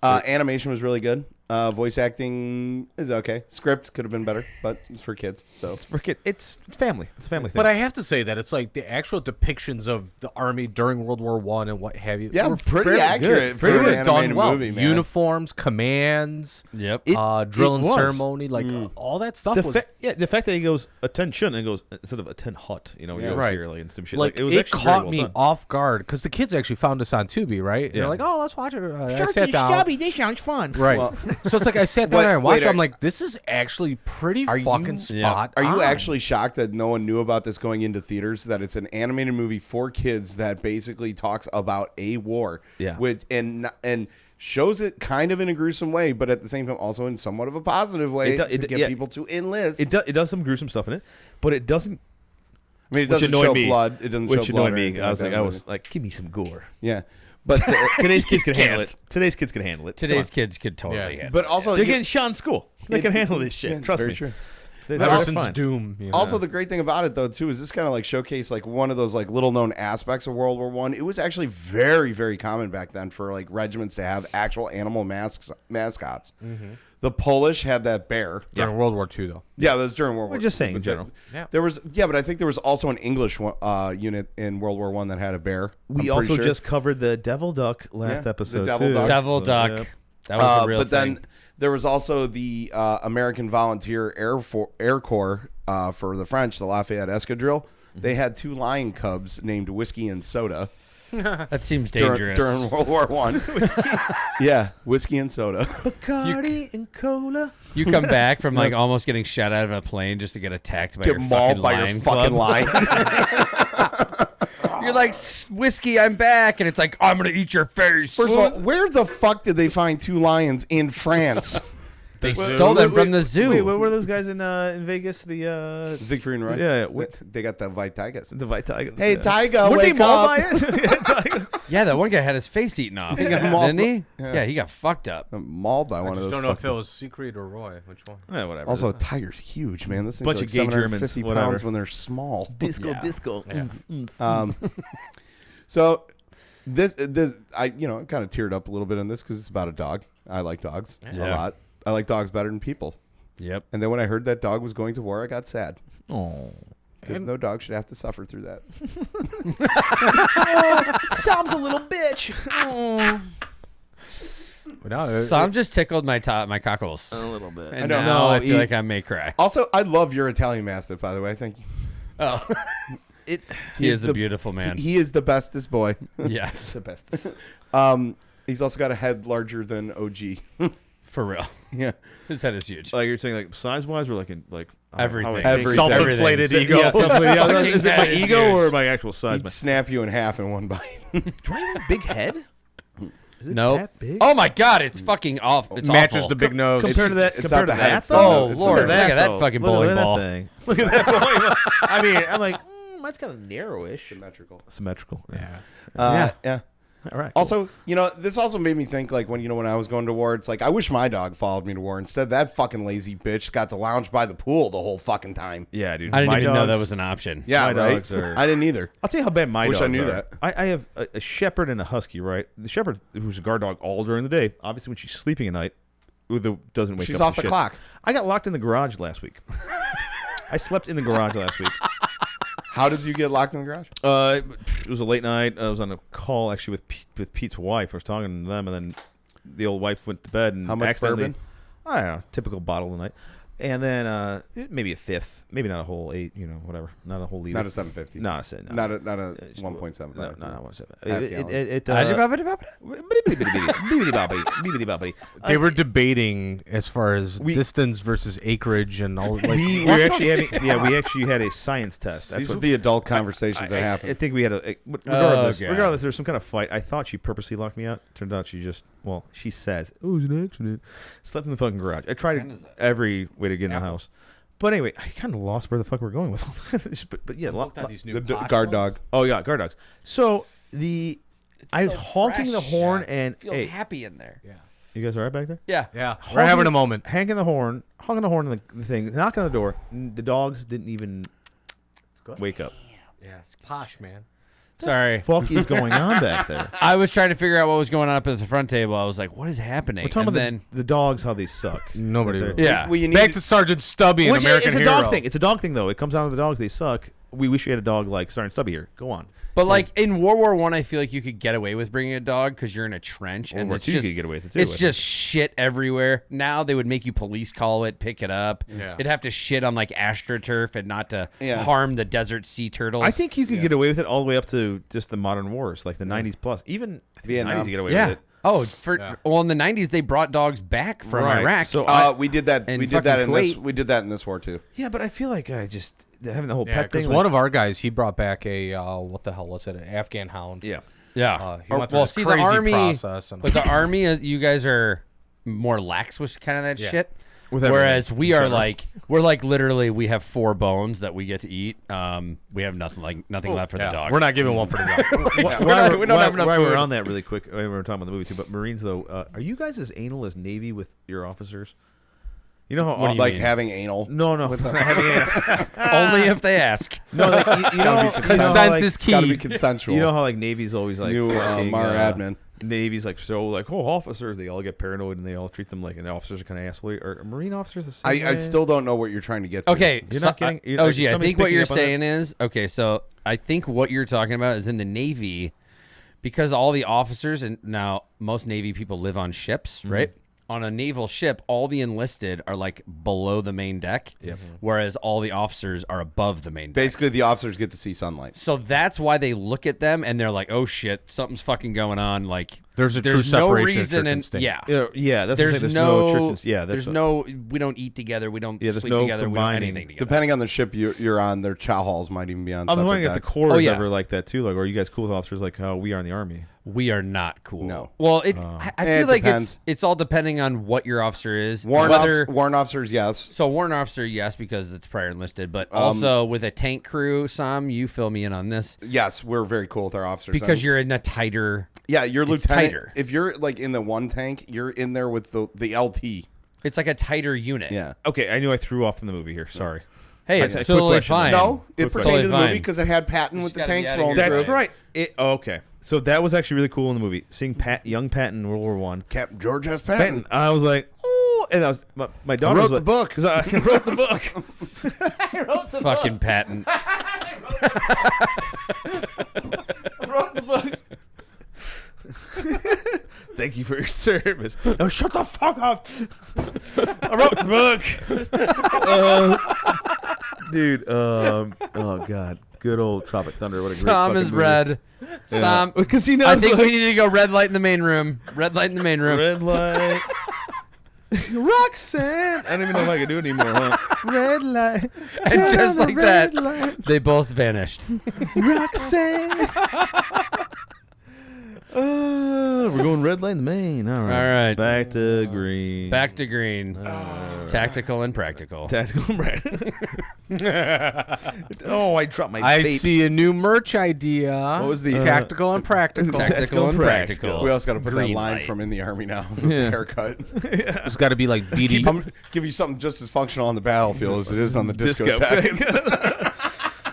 Animation was really good. Voice acting is okay. Script could have been better, but it's for kids. So It's family. It's a family thing. But I have to say that it's like the actual depictions of the army during World War I and what have you. yeah, were pretty fairly accurate good. for Pretty an good, done animated well. movie, man. Uniforms, commands, Yep. drill and was. ceremony, like all that stuff was. the fact that he goes attention and goes instead of attend hut, you know, Yeah. he goes Right. here, like, and some shit. Like, It was it actually very caught well me done. off guard because the kids actually found us on Tubi, right? And Yeah. they're like, "Oh, let's watch it." I sat down. This sounds fun. Right. so it's like I sat down Wait, there and watched wait, it. I'm like, this is actually pretty fucking spot. Are you on. actually shocked that no one knew about this going into theaters? That it's an animated movie for kids that basically talks about a war, Yeah. and shows it kind of in a gruesome way, but at the same time also in somewhat of a positive way to get people to enlist. It does some gruesome stuff in it, but it doesn't. I mean, it which doesn't annoyed show me. blood. It doesn't Which show blood. annoyed or me. anything I was like like, that I in was the like, give me some gore. yeah, but Today's kids can handle it. Today's kids can handle it. Today's kids could totally Yeah. handle but also they're getting shot in school. They can handle this shit. yeah, Trust very me. true. They're But Ever also- since fine. Doom. You know? Also, the great thing about it, though, too, is this kind of like showcase like one of those like little known aspects of World War One. It was actually very, very common back then for like regiments to have actual animal mascots. The Polish had that bear. during World War II, though. Yeah, it was during World War. We're just saying in But general. Yeah. There was but I think there was also an English unit in World War One that had a bear. We I'm pretty also sure. just covered the Devil Duck last Yeah, the episode. Devil too. Duck. Devil So, Duck. yeah. That was a real but thing. then there was also the American Volunteer Air Corps for the French, the Lafayette Escadrille. They had 2 lion cubs named Whiskey and Soda That seems dangerous. during World War One. Yeah, whiskey and soda. Bacardi and cola. You come back from like almost getting shot out of a plane just to get attacked by Get your mauled fucking by lion your fucking club. lion. You're like, whiskey, I'm back. And it's like, I'm going to eat your face. First of all, where the fuck did they find 2 lions in France? they stole them from the zoo. Wait, what were those guys in Vegas? The Siegfried and Roy? Yeah, what- They got the white tigers. the White Tigers. Hey, yeah. Tiger, Weren't they wake mauled up. by it? Tiger. Yeah, that one guy had his face eaten off. got mauled. Didn't he? Yeah. Yeah, he got fucked up. Mauled by I one of just those. don't know if it fucking- was Siegfried or Roy. Which one? Yeah, whatever. Also, a tiger's huge, man. This thing's Bunch like of gay Germans, 750 whatever. pounds when they're small. disco, disco. So this I kind of teared up a little bit on this because it's about a dog. I like dogs a Yeah. lot. I like dogs better than people. Yep. And then when I heard that dog was going to war, I got sad Oh. because no dog should have to suffer through that. Sam's a little bitch. Sam just tickled my cockles. A little bit. And know. now No, I feel he- like I may cry. Also, I love your Italian Mastiff, by the way. Thank you. Oh. He He is a the- beautiful man. He is the bestest boy. Yes. The best. He's also got a head larger than OG. For real. Yeah. His head is huge. Like you're saying, like size wise, or like in like I don't know, Everything. how I- Everything. self-inflated Everything. ego. Yeah, Yeah, fucking is it my head is ego huge. or my actual size? He'd snap you in half in one bite. Do I have a big head? Is it Nope. that big? Oh my god, it's fucking off. It's Matches awful. the big nose. Compared to that, it's compared not to the head, that, it's the though? Oh, It's Lord. the Look at that though. fucking Look bowling at that ball. thing. Look at that bowling ball. I mean, I'm like, that's kind of narrowish. Symmetrical. Yeah. Yeah. All right. Also, this also made me think, like, when I was going to war, it's like, I wish my dog followed me to war. Instead, that fucking lazy bitch got to lounge by the pool the whole fucking time. yeah, dude. I didn't My even know that dogs- was an option. Yeah, My right? dogs are- I didn't either. I'll tell you how bad my Wish I dogs knew are. that. I have a shepherd and a husky, right? The shepherd, who's a guard dog all during the day, obviously when she's sleeping at night, doesn't wake She's up. off to the shit. clock. I got locked in the garage last week. I slept in the garage last week. How did you get locked in the garage? It was a late night. I was on a call actually with Pete's wife. I was talking to them, and then the old wife went to bed and How much accidentally, bourbon? I don't know, typical bottle a night. And then maybe a fifth, maybe not a whole 8, whatever, not a whole liter. Not a 750. No, I said no. Not a Just- 1.75. No, no, 1.7. Half They were debating as far as distance versus acreage and all. Like, we were actually having, we actually had a science test. That's These are what, the adult conversations that happen. I think we had regardless, God. regardless, there was some kind of fight. I thought she purposely locked me out. Turned out she just, she says, it was an accident. Slept in the fucking garage. I tried every way to get in the house. But anyway, I kind of lost where the fuck we're going with all this. But yeah, Guard dog. oh yeah, guard dogs. So I was honking the horn and Feels hey, happy in there. you guys all right back there? Yeah. yeah, we're having a moment. Honking the horn on the thing, knocking on the door. The dogs didn't even wake up. Yeah, it's posh, man. Sorry. Fuck is going on back there? I was trying to figure out what was going on up at the front table. I was like, what is happening? We're talking And about then, the dogs, how they suck. Nobody They're- really- yeah. Well, you need Back to Sergeant Stubby and Which American it's a Hero. dog thing. It's a dog thing, though. It comes down to the dogs. They suck. We wish we had a dog like Sergeant Stubby here. Go on. But like in World War I feel like you could get away with bringing a dog because you're in a trench and War it's II you just could get away with it, too, it's I just shit everywhere. Now they would make you police call it, pick it up. Yeah. It'd have to shit on like AstroTurf and not to Yeah. harm the desert sea turtles. I think you could get away with it all the way up to just the modern wars, like the 90s plus. Even I think Vietnam. the 90s you get away yeah. with it. Oh, well, in the '90s they brought dogs back from Right. Iraq. So we did that. and We did that in fucking this. Kuwait. We did that in this war too. Yeah, but I feel like I just having the whole Yeah, pet thing. because one of our guys, he brought back a what the hell was it? An Afghan hound. yeah. yeah. He went through Well, this see, crazy the army, process. And but the army, you guys are more lax with kind of that Yeah. shit. With Whereas everything, we et are cetera. like we're like literally we have 4 bones that we get to eat. We have nothing left for the dog. We're not giving one for the dog. We don't have enough While we're food. on that really quick, we were talking about the movie too, but Marines though, are you guys as anal as Navy with your officers? You know how What do you Like mean? having anal. no, having Only if they ask. no, like, you know, Consent like, is It's got to key. be consensual. You know how like Navy's always like New fucking, Mar admin. Navy's like so like officers they all get paranoid and they all treat them like and the officers are kind of assholy. Are Marine officers the same? I way? still don't know what you're trying to get to. You're Okay, not getting- you're- OG, I somebody's think what picking you're up on that? saying is okay. So I think what you're talking about is in the Navy, because all the officers and now most Navy people live on ships, Mm-hmm. right? On a naval ship, all the enlisted are like below the main deck, whereas all the officers are above the main deck. Basically, the officers get to see sunlight. So that's why they look at them and they're like, "Oh shit, something's fucking going on." Like There's a true no separation of reason church and and state. yeah. Yeah, that's what I'm There's saying. no, churches. Yeah, there's that's no. We don't eat together. We don't there's sleep no together. We don't combining. anything together. Depending on the ship you're on, their chow halls might even be on I'm separate wondering if the decks. Corps Oh, is yeah. ever like that too. Like, are you guys cool with officers like how we are in the Army? We are not cool. No. Well, I It feel like depends. it's all depending on what your officer is. Warrant, Whether warrant officers, yes. so warrant officer, yes, because it's prior enlisted, but also with a tank crew, Sam, you fill me in on this Yes, we're very cool with our officers. because you're in a tighter. yeah, you're it's lieutenant. tighter. If you're like in the one tank, you're in there with the LT. It's like a tighter unit. Yeah. Okay, I knew I threw off from the movie here. Sorry. Hey, I- it's quick totally question. fine. No, it Quick pertained question. to the Totally movie fine. because it had Patton with the gotta be tanks outta rolling here. through. That's right. Okay, so that was actually really cool in the movie. Seeing young Patton in World War One. Captain George S. Patton. Patton, I was like, oh, and I was my daughter wrote was the like, book. 'cause I wrote the book. Fucking patent. wrote the book. Thank you for your service. No, shut the fuck up. I wrote the book. Dude, oh god, good old Tropic Thunder. What a great Sam fucking is movie. red. Sam, because he knows. I think like, we need to go red light in the main room. Red light in the main room. red light. Roxanne. I don't even know if I can do it anymore, huh? Red light. And just like that, light. they both vanished. Roxanne. We're going red light in the main. All right. All right. Back to green. Back to green. Tactical and practical. Tactical red. Oh, I dropped my I vape. see a new merch idea. What was the- tactical and practical? Tactical and practical. We also got to put that Green line light. from In the Army now. Yeah. Haircut. It's got to be like BD. I'm gonna give you something just as functional on the battlefield as it is on the discotheque.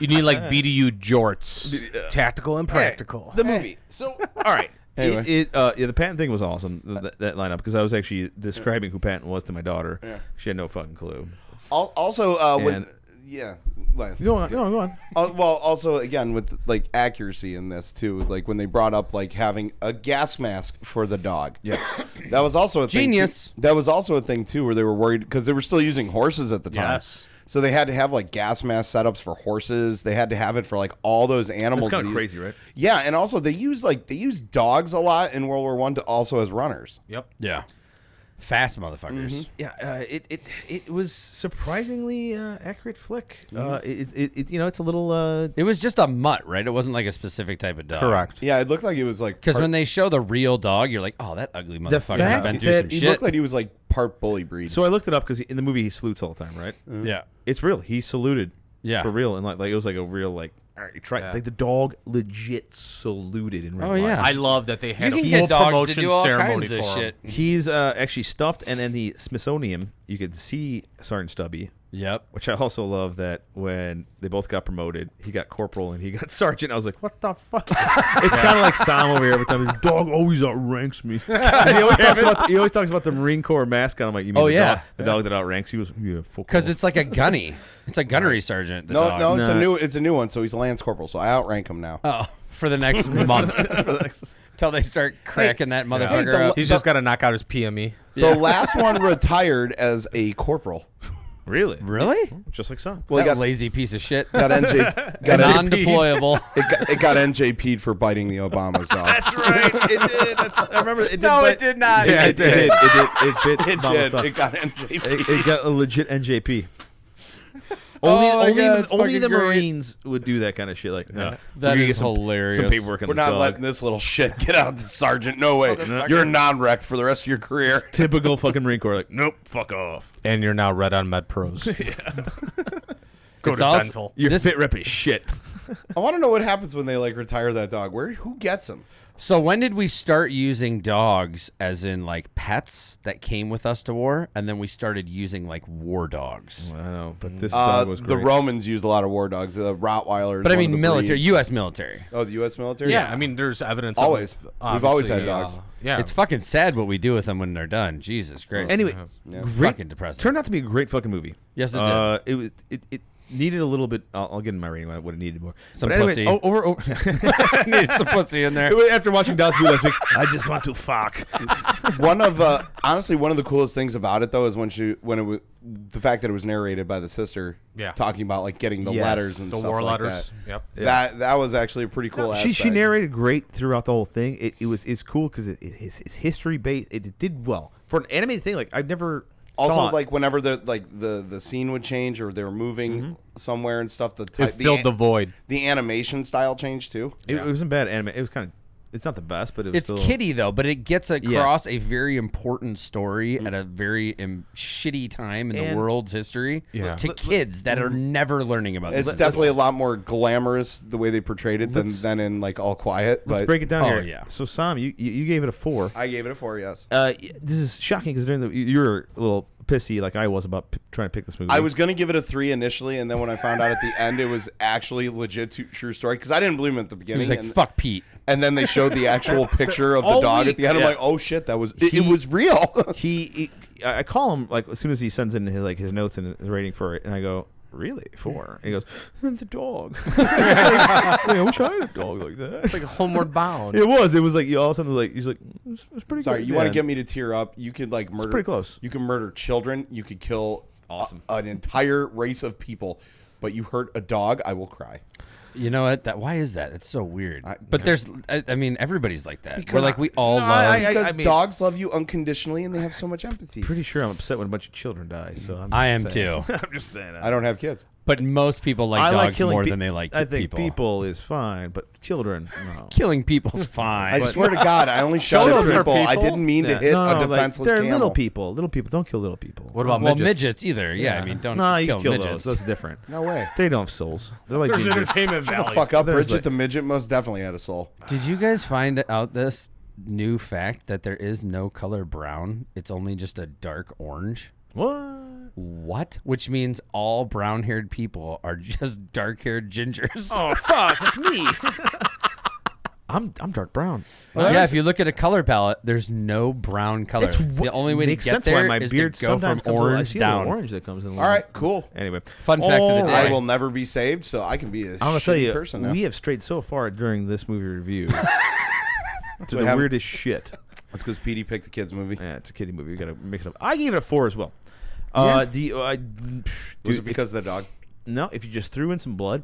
You need like BDU jorts. Tactical and practical. The movie. So, all right. Anyway. The Patton thing was awesome, that lineup, because I was actually describing who Patton was to my daughter. Yeah. She had no fucking clue. Also, when And- yeah, like, Go on. Go on. well, also again with like accuracy in this too, like when they brought up like having a gas mask for the dog. Yeah. That was also a thing Genius. too. That was also a thing too, where they were worried because they were still using horses at the time. Yes. So they had to have like gas mask setups for horses. They had to have it for like all those animals. That's kind of they used. crazy, right? Yeah, and also they use dogs a lot in World War I to also as runners. Yep. Yeah. Fast motherfuckers. Yeah, it was surprisingly accurate flick. It's a little. It was just a mutt, right? It wasn't like a specific type of dog. Correct. Yeah, it looked like it was like Because when they show the real dog, you're like, oh, that ugly motherfucker has fact been through that some he shit. looked like he was like part bully breed. So I looked it up because in the movie he salutes all the time, right? yeah. It's real. He saluted. Yeah. For real, and like it was like a real like. All right, you try. Yeah. Like the dog legit saluted in real Oh, life. yeah. I love that they had You a can full get dogs to promotion do all ceremony kinds of for him. shit. He's actually stuffed, and in the Smithsonian, you could see Sergeant Stubby Yep. Which I also love that when they both got promoted, he got corporal and he got sergeant. I was like, what the fuck? It's kind of like Sam over here every time. His dog always outranks me. He always talks about the Marine Corps mascot. I'm like, you mean the dog that outranks you? Yeah, Because it's like a gunny. It's a gunnery sergeant. The dog. No, it's a new one. So he's a lance corporal. So I outrank him now. Oh, for the next month. Till they start cracking that motherfucker up. He's just got to knock out his PME. The last one retired as a corporal. Really? Really? Just like Sam. Well, That lazy piece of shit. got NJ, got Non-deployable. It got NJP'd for biting the Obama's dog. That's right. It did. I remember it did. No, it did not. Yeah, it did. It bit. It Obama's did. dog. It got NJP'd. It got a legit NJP. Oh my God, it's only fucking the great. Marines would do that kind of shit. Like, no, That we're gonna is get hilarious. Some paperwork on We're this not dog. letting this little shit get out, Sergeant. No way. You're non-wrecked for the rest of your career. Typical fucking Marine Corps. Like, nope, fuck off. And you're now red on Med Pros. Go It's to also- dental. Your This- fit rep is shit. I want to know what happens when they like retire that dog. Who gets him? So when did we start using dogs as in like pets that came with us to war, and then we started using like war dogs? I know, but this dog was The great. Romans used a lot of war dogs. The Rottweilers. But I one of mean the military, breeds. U.S. military. Oh, the U.S. military. Yeah, I mean, there's evidence. Always. Of, We've always had obviously, dogs. Yeah, It's fucking sad what we do with them when they're done. Jesus Christ. Anyway, Yeah. great. Fucking depressing. Turned out to be a great fucking movie. Yes, it did. It was. It needed a little bit. I'll get in my rating on what it needed more. Some But anyway, pussy. over. Needed some pussy in there. After watching Das Boot last week, I just want to fuck. Honestly, one of the coolest things about it though is when it was the fact that it was narrated by the sister. Yeah. Talking about like getting the Yes. letters and the stuff war like letters. that. Yep. That was actually a pretty cool. She aspect. narrated great throughout the whole thing. It's cool because it's history based. It did well for an animated thing. Like I've never. Also, thought. like whenever the scene would change or they were moving somewhere and stuff, It filled the void. The animation style changed too. It wasn't bad anime. It was kind of. It's not the best, but it was It's still. kiddie though, but it gets across a very important story at a very shitty time in the And- world's history Yeah. to kids that are never learning about It's this. definitely a lot more glamorous the way they portrayed it than in like All Quiet. Let's But break it down Oh, here. yeah. So Sam, you gave it a 4. I gave it a 4. Yes. This is shocking because you were a little pissy like I was about trying to pick this movie. I was gonna give it a 3 initially, and then when I found out at the end it was actually legit true story because I didn't believe him at the He beginning. was like, "Fuck Pete." And then they showed the actual picture of the All dog week, at the end. yeah. I'm like, oh shit, it was real. I call him like as soon as he sends in his notes and his rating for it, and I go, really 4? And he goes, the dog. I wish I had a dog like that. It's like Homeward Bound. It was like all of a sudden like he's like it's pretty. Sorry, good. you want to Yeah. get me to tear up? You could like murder. pretty close. You can murder children. You could kill an entire race of people, but you hurt a dog, I will cry. You know what? Why is that? It's so weird. I mean, everybody's like that. Because- We're like, we all No, love. Because mean- dogs love you unconditionally and they have so much empathy. Pretty sure I'm upset when a bunch of children die. So I'm I am just saying. too. I'm just saying. I don't have kids. But most people like I dogs like killing more pe- than they like I think people. people is fine, but children, no. Killing people's fine. I swear to God, I only shot at Children are people. I people? didn't mean to hit No, a like, defenseless they're camel. little people. Little people. Don't kill little people. What about well, midgets? midgets either. Yeah, I mean, don't No, you kill kill midgets. those. That's different. No way. They don't have souls. They're like There's gingers. entertainment Shut the value. fuck up. There's Bridget like- the midget most definitely had a soul. Did you guys find out this new fact that there is no color brown? It's only just a dark orange. What? Which means all brown-haired people are just dark-haired gingers. Oh fuck, that's me. I'm dark brown. Yeah, if you look at a color palette, there's no brown color. That's The only way to makes get sense why there my is beard to go from sometimes comes a little- I orange see a little down. orange that comes in. All right, cool. Anyway, Fun fact of the day. I will never be saved, so I can be a I'm gonna tell shitty you, person now. we have strayed so far during this movie review to the happened? weirdest shit. That's because Petey picked the kids movie. Yeah, it's a kiddie movie. You gotta mix it up. I gave it a 4 as well. Was Dude, it because of the dog? No, if you just threw in some blood,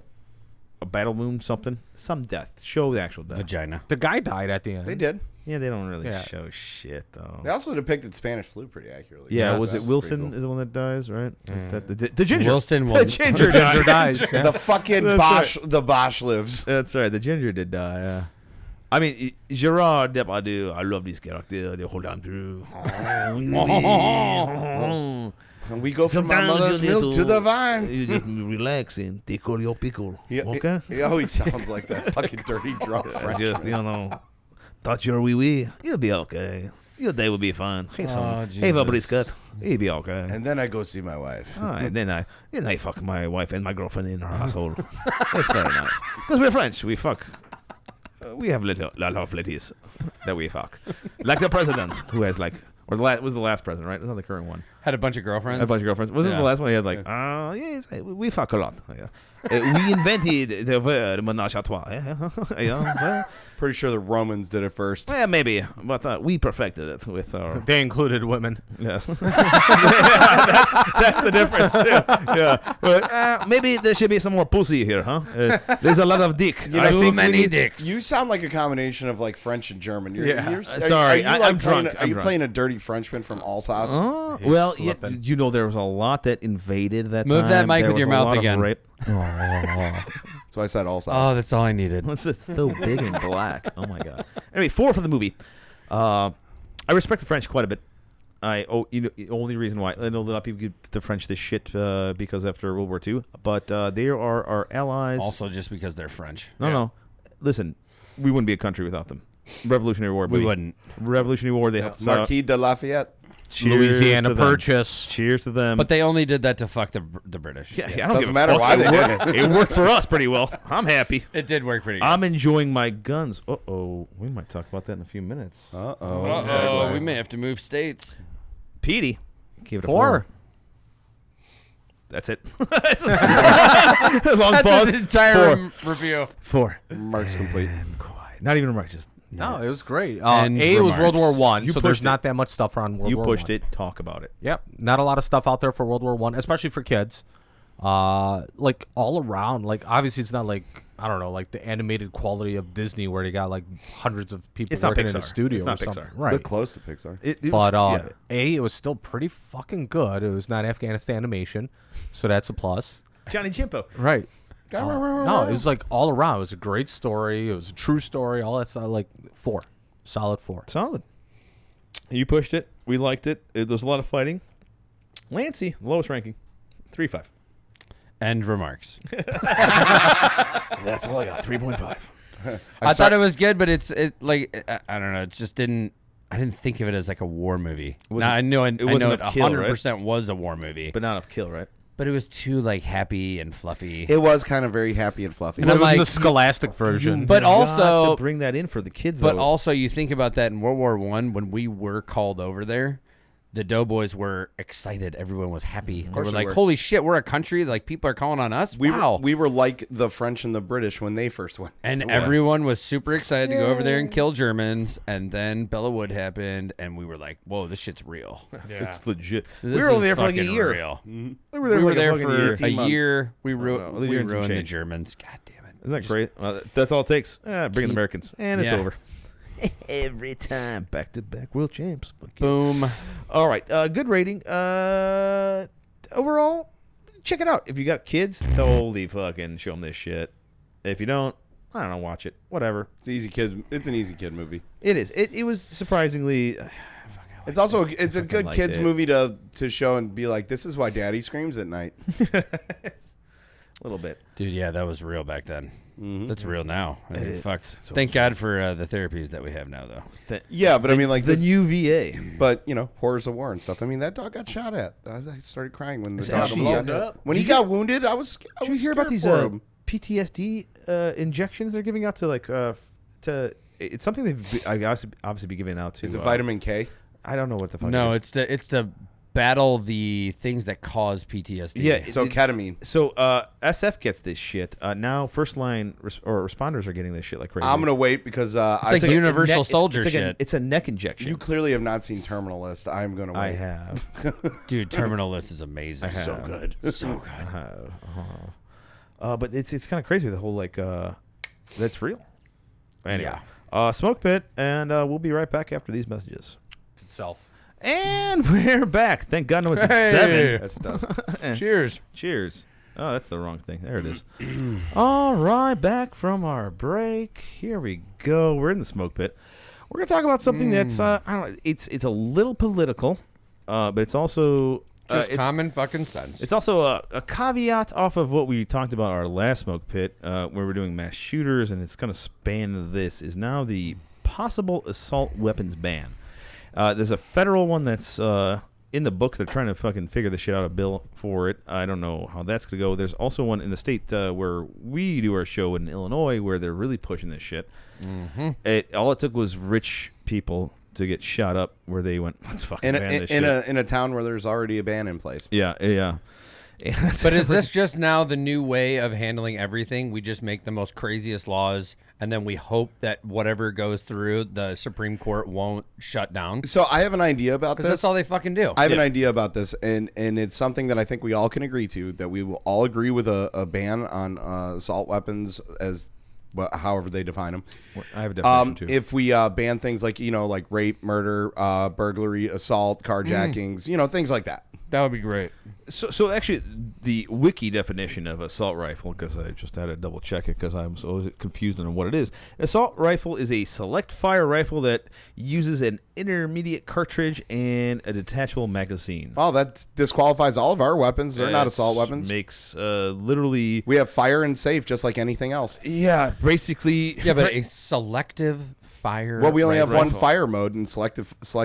a battle wound, some death. Show the actual death. Vagina. The guy died at the end. They did. Yeah, they don't really Yeah. show shit though. They also depicted Spanish flu pretty accurately. Yeah, So was that it pretty Wilson cool. is the one that dies, right? The ginger. Wilson will. The ginger Ginger dies. dies. Yeah. The fucking That's Bosch. The Bosch lives. That's right. The ginger did die. Yeah. I mean, Gerard Depardieu. I love this character. They hold on through. And we go from my Sometimes mother's you need milk to the vine. You just relax and tickle your pickle. Yeah, Okay. He always sounds like that fucking dirty drunk French. Just touch your wee wee. You'll be okay. Your day will be fine. Hey, Oh, hey, Jesus. Scott. He'll be okay. And then I go see my wife. And then I fuck my wife and my girlfriend in her household. It's very nice. Because we're French. We fuck. We have a lot of ladies that we fuck. Like the president, who has like, or was the last president, right? It's not the current one. Had a bunch of girlfriends. A bunch of girlfriends. Wasn't Yeah. the last one he had like, yes, we fuck a lot. Yeah. We invented the word menage a trois. Yeah. Pretty sure the Romans did it first. Well, maybe, but we perfected it with our. They included women. Yes. that's the difference too. Yeah. But, maybe there should be some more pussy here, huh? There's a lot of dick. You know, I too think many we need- dicks. You sound like a combination of like French and German. You're Sorry, are you I'm drunk. Are you playing a dirty Frenchman from Alsace? Oh, He's well, slipping. you know, there was a lot that invaded that Move time. that mic There with your was a mouth lot of again. rape. So I said Alsace. Oh, that's all I needed. What's it so big and black? Oh my god. Anyway, 4 for the movie. I respect the French quite a bit. The only reason why I know a lot of people give the French this shit because after World War II, but they are our allies. Also, just because they're French. No. Listen, we wouldn't be a country without them. Revolutionary War. We baby. wouldn't. Revolutionary War. They helped us out. Marquis de Lafayette. Cheers Louisiana to them. Purchase. Cheers to them. But they only did that to fuck the British. yeah, I don't Doesn't give a matter fuck. why they did it. It worked for us pretty well. I'm happy. It did work pretty good. I'm enjoying my guns. Uh-oh. We might talk about that in a few minutes. Uh-oh, we may have to move states. Petey. Give it a 4. That's it. Long pause. That's his entire 4. review. 4. Marks complete. And quiet. Not even remarks. Just No, it was great. And A, it was World War remarks. One, You so there's pushed not that much stuff around World you War pushed I. it. Talk about it. Yep, not a lot of stuff out there for World War One, especially for kids. Like all around, like obviously it's not like I don't know, like the animated quality of Disney where they got like hundreds of people It's not working in a Pixar. studio It's not or Pixar. something, They're right? close to Pixar. It But was, it was still pretty fucking good. It was not Afghanistan animation, so that's a plus. Johnny Chimpo. Right. No, it was like all around. It was a great story. It was a true story. All that stuff. Like 4, solid 4. Solid. You pushed it. We liked it. There was a lot of fighting. Lancey, lowest ranking, 3.5. End remarks. That's all I got. 3.5. I thought it was good, but I don't know. It just didn't. I didn't think of it as like a war movie. Wasn't- Now, I know wasn't it enough kill, right? 100% was a war movie, But not enough kill, right? but it was too like happy and fluffy. It was kind of very happy and fluffy. And I'm it was like, the scholastic version. But You got also- to bring that in for the kids. But though. also, you think about that in World War One when we were called over there, the Doughboys were excited. Everyone was happy. They were we like, were. "Holy shit, we're a country! Like people are calling on us." Wow! We were like the French and the British when they first went. And to war. everyone was super excited to go over there and kill Germans. And then Bella Wood happened, and we were like, "Whoa, this shit's real." it's legit. This we were only is there for like a fucking year. real. We We were there for a 18 months. year. We no, the ruined year didn't the change. Germans. God damn it! Isn't that great? That's all it takes. Bring in the Americans. And it's Yeah. over. Every time. Back to back world champs. Fuck yeah. Boom. All right. Good rating. Overall, check it out. If you got kids, totally fucking show them this shit. If you don't, I don't know, watch it. Whatever. It's easy kid. It's an easy kid movie. It is. It was surprisingly. It's also it's a fucking good liked kids it. movie to show and be like, this is why Daddy screams at night. A little bit. Dude, yeah, that was real back then. That's real now. I mean, is. fuck. So Thank God for the therapies that we have now, though. Yeah, but I mean like The this. UVA. But you know, horrors of war and stuff. I mean, that dog got shot at. I started crying when the Is dog actually almost got blown hit. up? When he got wounded, I was. Did you hear about these for him. PTSD injections they're giving out to like to? It's something they've obviously be giving out to. Is it vitamin K? I don't know what the fuck. No, it is. it's to battle the things that cause PTSD. Yeah, So ketamine. So SF gets this shit. Now first line responders are getting this shit like crazy. I'm gonna wait because I like think universal neck- soldier it's like shit. it's a neck injection. you clearly have not seen Terminal List. I'm gonna wait. I have. Dude, Terminal List is amazing. So good. So good. I have. But it's kind of crazy the whole like that's real. Anyway, Smoke Pit, and we'll be right back after these messages. Itself. And we're back. Thank God no it's Hey. 7. Yes, it does. Cheers. Cheers. Oh, that's the wrong thing. There it is. All right, back from our break. Here we go. We're in the Smoke Pit. We're gonna talk about something that's I don't know. It's a little political, but it's also Just it's, common fucking sense. it's also a caveat off of what we talked about our last Smoke Pit, where we're doing mass shooters, and it's gonna span this. Is now the possible assault weapons ban. There's a federal one that's in the books. They're trying to fucking figure this shit out, a bill for it. I don't know how that's going to go. There's also one in the state where we do our show in Illinois where they're really pushing this shit. Mm-hmm. All it took was rich people to get shot up where they went, let's fucking ban this shit. In a town where there's already a ban in place. Yeah. But is this just now the new way of handling everything? We just make the most craziest laws, and then we hope that whatever goes through, the Supreme Court won't shut down? So I have an idea about this. Because that's all they fucking do. I have an idea about this, and it's something that I think we all can agree to, that we will all agree with a ban on assault weapons as however they define them. I have a definition too. If we ban things like, like rape, murder, burglary, assault, carjackings, things like that. That would be great. So actually, the wiki definition of assault rifle, because I just had to double check it because I'm so confused on what it is. Assault rifle is a select fire rifle that uses an intermediate cartridge and a detachable magazine. Well, that disqualifies all of our weapons. They're not assault weapons. Makes literally... We have fire and safe just like anything else. Yeah, basically... Yeah, but a selective fire. Well, we only have one rifle. Fire mode, and select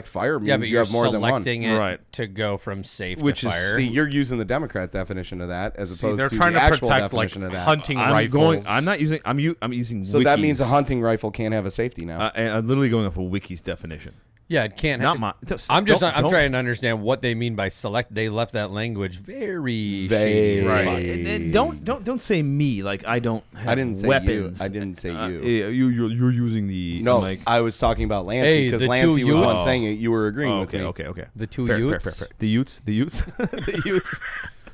fire means but you have more than one. selecting it to go from safe Which to is- fire. See, you're using the Democrat definition of that as opposed they're to trying the to actual protect like definition of that. hunting rifles. I'm not using... I'm using So that wikis. means a hunting rifle can't have a safety now. And I'm literally going off of wiki's definition. Yeah, it can't. Not have, mine. I'm Don't- trying to understand what they mean by select. They left that language very Vague. shady. Right. And don't say me like I don't have I didn't say weapons. you. I didn't say you. You're using the No, like, I was talking about Lancey Hey, because the Lancey two was the one Utes. saying it. You were agreeing with okay, me. okay. The two Fair, Utes. fair. The Utes, the Utes.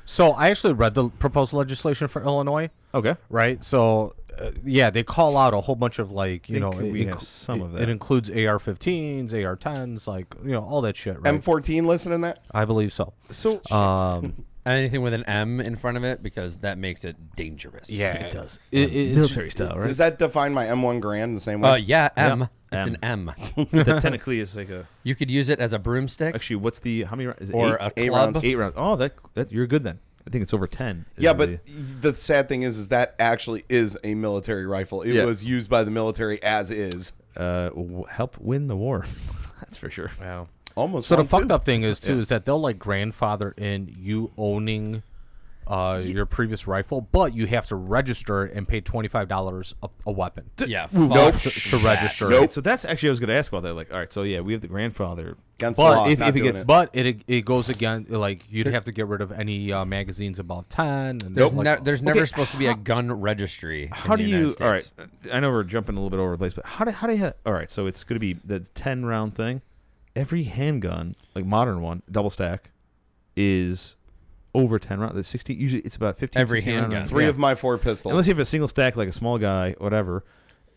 So I actually read the proposed legislation for Illinois, Okay. right? So yeah, they call out a whole bunch of like, we have some of that. It includes AR-15s, AR-10s, like, all that shit, right? M14 listed in that? I believe so. So Anything with an M in front of it, because that makes it dangerous. Yeah, it does. It's Military style, right? Does that define my M1 Grand the same way? Yeah, M. Yeah, It's M. an M. That technically is like a. You could use it as a broomstick Actually, what's the how many rounds? Is it or eight? a Eight club. rounds. 8 rounds. Oh, that you're good then. I think it's over 10. Yeah, but the sad thing is that actually is a military rifle. It Yeah. was used by the military as is. help win the war. That's for sure. Wow. Almost. So the one, fucked too. up thing is too is that they'll like grandfather in you owning your previous rifle, but you have to register it and pay $25 a weapon Yeah. Nope. fuck to register. Nope. it. So that's actually I was going to ask about that. Like, all right, so yeah, we have the grandfather. Against the law, But not if it doing gets- it. But it goes again, like you'd have to get rid of any magazines above 10. And There's, like, there's never supposed to be a gun registry. How in do the you? United All right, States. I know we're jumping a little bit over the place, but how do you? All right, so it's going to be the 10-round thing. Every handgun, like modern one, double stack, is over 10 rounds. The 60 usually it's about 15. Every 16 handgun. rounds. Three Yeah. of my 4 pistols. Unless you have a single stack like a small guy, whatever,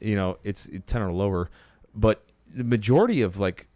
it's 10 or lower. But the majority of like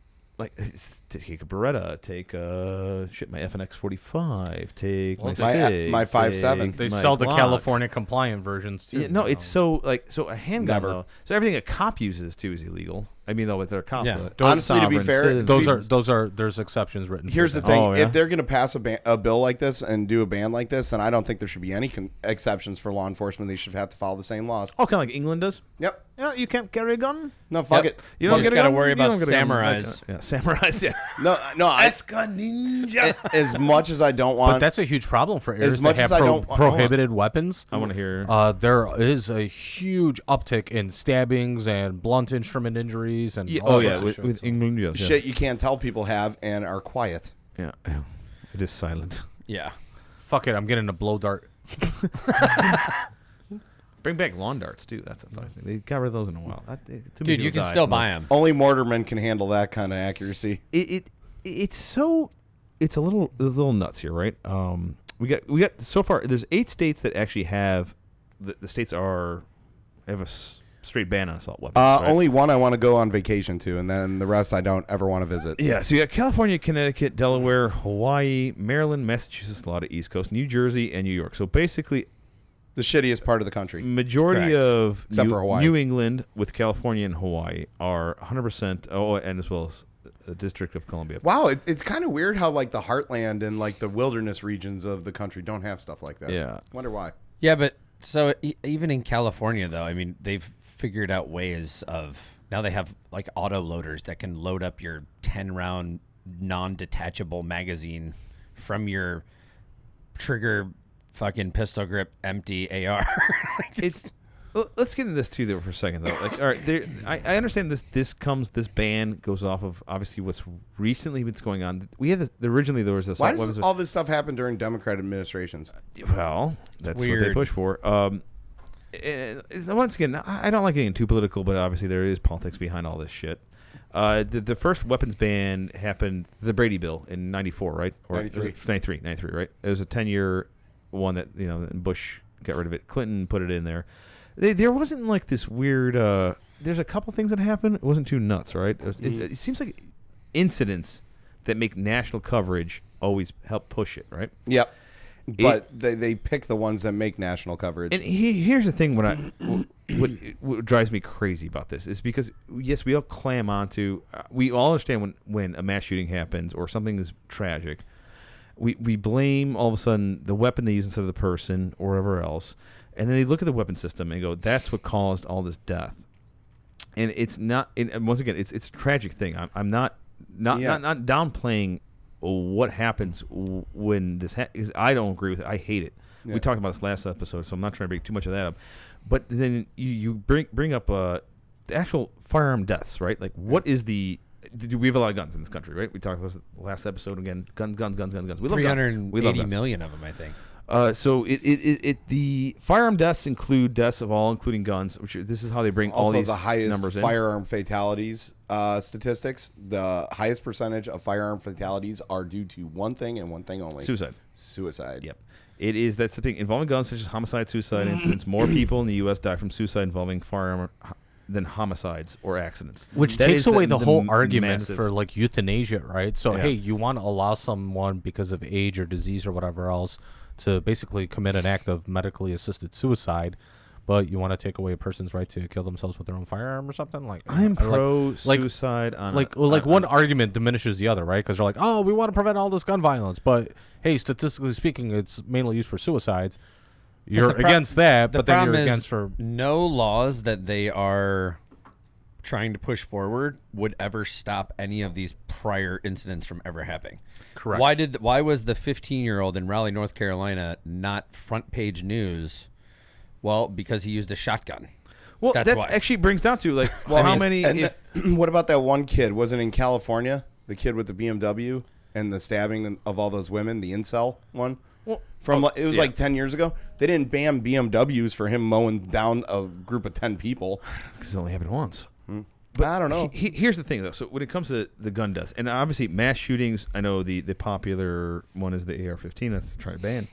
take a Beretta, take my FNX 45, take my Sig, my 5.7. they my sell the Glock. California compliant versions too. Yeah, no, it's so a handgun Never. though. So everything a cop uses too is illegal. I mean, though, with their cops, Yeah. Honestly, to be fair, those are there's exceptions written. Here's for the that. thing: Oh, yeah? if they're going to pass a bill like this and do a ban like this, then I don't think there should be any exceptions for law enforcement. They should have to follow the same laws. Oh, kind of like England does. Yep. Yeah, you can't carry a gun. No, fuck Yep. it. You So don't just get a gotta gun. worry You about don't get a gun. samurais. Yeah, samurais. Yeah. No. I, Eska ninja. as much as I don't But want, that's a huge problem for As heirs much that have as I don't- prohibited weapons. I want to hear. There is a huge uptick in stabbings and blunt instrument injuries and all oh sorts yeah, of with, shit, with so. England, yes, shit you can't tell people have and are quiet. Yeah. It is silent. Yeah. Fuck it, I'm getting a blow dart. Bring back lawn darts too. That's a fun thing. They got rid of those in a while. Dude, you can still buy them. Only mortarmen can handle that kind of accuracy. It's a little nuts here, right? We got so far. There's 8 states that actually have the states have a straight ban on assault weapons. Right? Only one I want to go on vacation to, and then the rest I don't ever want to visit. Yeah, so you got California, Connecticut, Delaware, Hawaii, Maryland, Massachusetts, a lot of East Coast, New Jersey, and New York. So basically, The shittiest part of the country. majority Correct. of Except for Hawaii. New England with California and Hawaii are 100%. Oh, and as well as the District of Columbia. Wow, it's kind of weird how like the heartland and like the wilderness regions of the country don't have stuff like that. Yeah. Wonder why. Yeah, but so even in California, though, I mean, they've figured out ways of Now they have like auto loaders that can load up your 10-round non-detachable magazine from your trigger fucking pistol grip empty AR. Let's get into this too, though, for a second, though. Like, all right, I understand this ban goes off of obviously what's recently been going on. We had originally there was this. Why does all this stuff happen during Democrat administrations? Well, that's what they weird. push for. Once again, I don't like getting too political, but obviously there is politics behind all this shit. The first weapons ban happened, the Brady bill in 94, right? Or 93, right? It was a 10-year one that, Bush got rid of it. Clinton put it in there. There wasn't like this weird, there's a couple things that happened. It wasn't too nuts, right? It seems like incidents that make national coverage always help push it, right? Yep. But they pick the ones that make national coverage. And here's the thing: what drives me crazy about this is because yes, we all clam onto, we all understand when a mass shooting happens or something is tragic, we blame all of a sudden the weapon they use instead of the person or whatever else, and then they look at the weapon system and go, "That's what caused all this death." And it's not. And once again, it's a tragic thing. I'm not downplaying what happens when this because I don't agree with it. I hate it. Yeah. We talked about this last episode, so I'm not trying to bring too much of that up. But then you bring up the actual firearm deaths, right? Like, what is the? We have a lot of guns in this country, right? We talked about this last episode again. Guns. We love guns. 380 million of them, I think. So the firearm deaths include deaths of all, including guns. This is how they bring all these the highest numbers in. Firearm fatalities statistics. The highest percentage of firearm fatalities are due to one thing and one thing only: suicide. Yep. That's the thing involving guns, such as homicide, suicide incidents. More people in the U.S. die from suicide involving firearm than homicides or accidents. Which takes away the whole argument for like euthanasia, right? So hey, you want to allow someone because of age or disease or whatever else to basically commit an act of medically assisted suicide, but you want to take away a person's right to kill themselves with their own firearm or something? Like, I'm pro suicide. One argument diminishes the other, right? Because they're like, oh, we want to prevent all this gun violence, but hey, statistically speaking, it's mainly used for suicides. You're against that, but then you're against for no laws that they are trying to push forward would ever stop any of these prior incidents from ever happening. Correct. Why was the 15-year-old in Raleigh, North Carolina not front page news? Well, because he used a shotgun. Well, that actually brings down to like, well, how many? What about that one kid? Wasn't in California? The kid with the BMW and the stabbing of all those women, the incel one. Well, it was like 10 years ago. They didn't ban BMWs for him mowing down a group of 10 people. Because it only happened once. But I don't know. Here's the thing, though. So when it comes to the gun deaths, and obviously mass shootings, I know the popular one is the AR-15. That's try to ban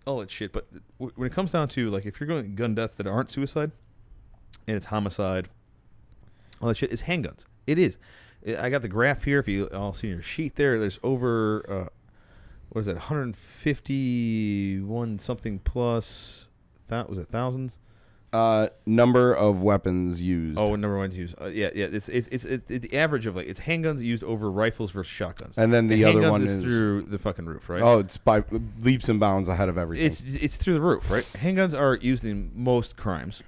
all that shit. But when it comes down to, like, if you're going to gun deaths that aren't suicide and it's homicide, all that shit is handguns. It is. I got the graph here. If you all see your sheet there's over, what is that, 151 something plus, was it thousands? Number of weapons used. Oh, number of weapons used. Yeah. It's the average of like it's handguns used over rifles versus shotguns. And then the other one is through the fucking roof, right? Oh, it's by leaps and bounds ahead of everything. It's through the roof, right? Handguns are used in most crimes,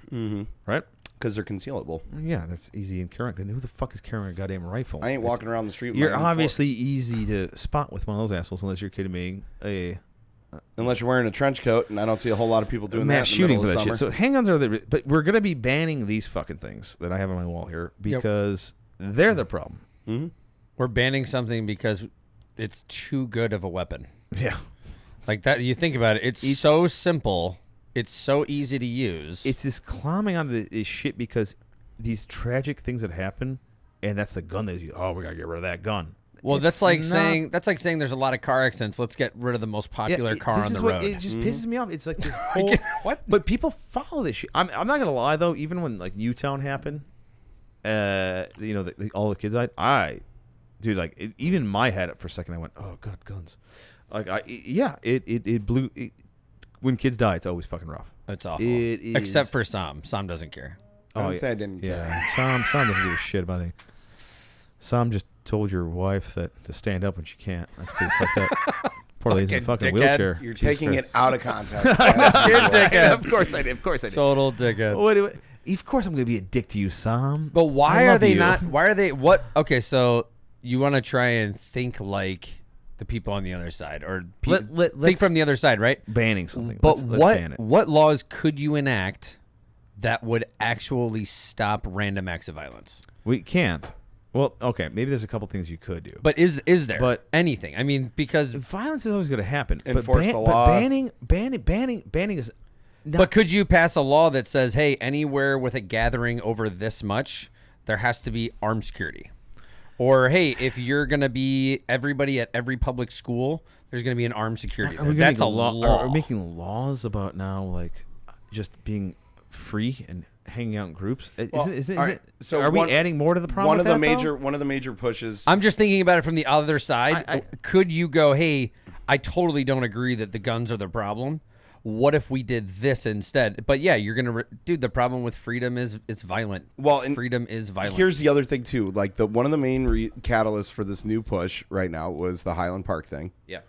right? Because they're concealable. Yeah, that's easy and carrying. Who the fuck is carrying a goddamn rifle? I ain't walking around the street. With You're obviously easy to spot with one of those assholes, unless you're kidding me. Unless you're wearing a trench coat, and I don't see a whole lot of people doing mass that in shooting the for middle that of shit. So handguns are but we're gonna be banning these fucking things that I have on my wall here because they're the problem. Mm-hmm. We're banning something because it's too good of a weapon. Yeah, like that. You think about it. It's so simple. It's so easy to use. It's just climbing onto this shit because these tragic things that happen, and that's the gun that you. Oh, we gotta get rid of that gun. Well, that's like saying there's a lot of car accidents. Let's get rid of the most popular car on the road. It just pisses me off. It's like this whole what? But people follow this shit. I'm not gonna lie though. Even when like Newtown happened, all the kids died. Even my head up for a second. I went, oh god, guns. Like it blew. When kids die, it's always fucking rough. It's awful. Except for Sam. Sam doesn't care. I would say I didn't care. Yeah, Sam doesn't give a shit about anything. Sam just told your wife that to stand up when she can't. That's pretty fucked up. Poor lady's in a fucking dickhead. wheelchair. You're Jesus taking Christ. it out of context. Of course I did. Of course I did. Total dickhead. Of course I'm going to be a dick to you, Sam. But why I are love they you. not? Why are they? What? Okay, so you want to try and think like the people on the other side, or think let's- from the other side, right? banning something? But Let's ban it. what laws could you enact that would actually stop random acts of violence? We can't. Well, okay, maybe there's a couple things you could do. But is there But- anything? I mean, because Violence is always going to happen. Enforce the But law. banning is. but could you pass a law that says, hey, anywhere with a gathering over this much, there has to be armed security? Or hey, if you're gonna be everybody at every public school, there's gonna be an armed security. Are we gonna That's make a law. Are we making laws about now, like, just being free and hanging out in groups? Isn't all right, it? so are one- we adding more to the problem? one of the with that, major though? one of the major pushes. I'm just thinking about it from the other side. I- Could you go, hey, I totally don't agree that the guns are the problem. What if we did this instead? But yeah, you're gonna, dude. The problem with freedom is it's violent. Well, and freedom is violent. Here's the other thing too. Like one of the main catalysts for this new push right now was the Highland Park thing. Yeah,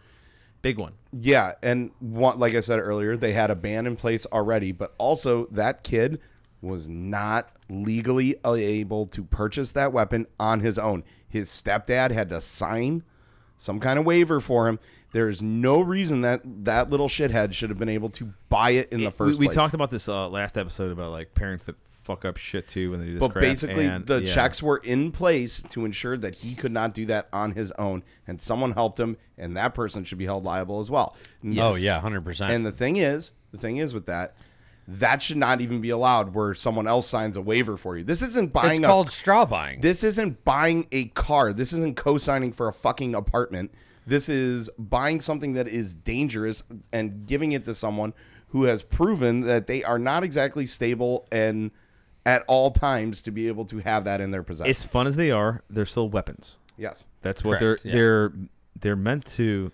big one. Yeah, and like I said earlier, they had a ban in place already, but also that kid was not legally able to purchase that weapon on his own. His stepdad had to sign some kind of waiver for him. There is no reason that little shithead should have been able to buy it in the first We place. talked about this last episode about like parents that fuck up shit too when they do this But crap. basically, and, the yeah. checks were in place to ensure that he could not do that on his own, and someone helped him, and that person should be held liable as well. Oh yeah, 100%. And the thing is with that should not even be allowed where someone else signs a waiver for you. This isn't buying it's called straw buying. This isn't buying a car. This isn't co-signing for a fucking apartment. This is buying something that is dangerous and giving it to someone who has proven that they are not exactly stable and at all times to be able to have that in their possession. As fun as they are, they're still weapons. Yes. That's what Correct, yeah. they're meant to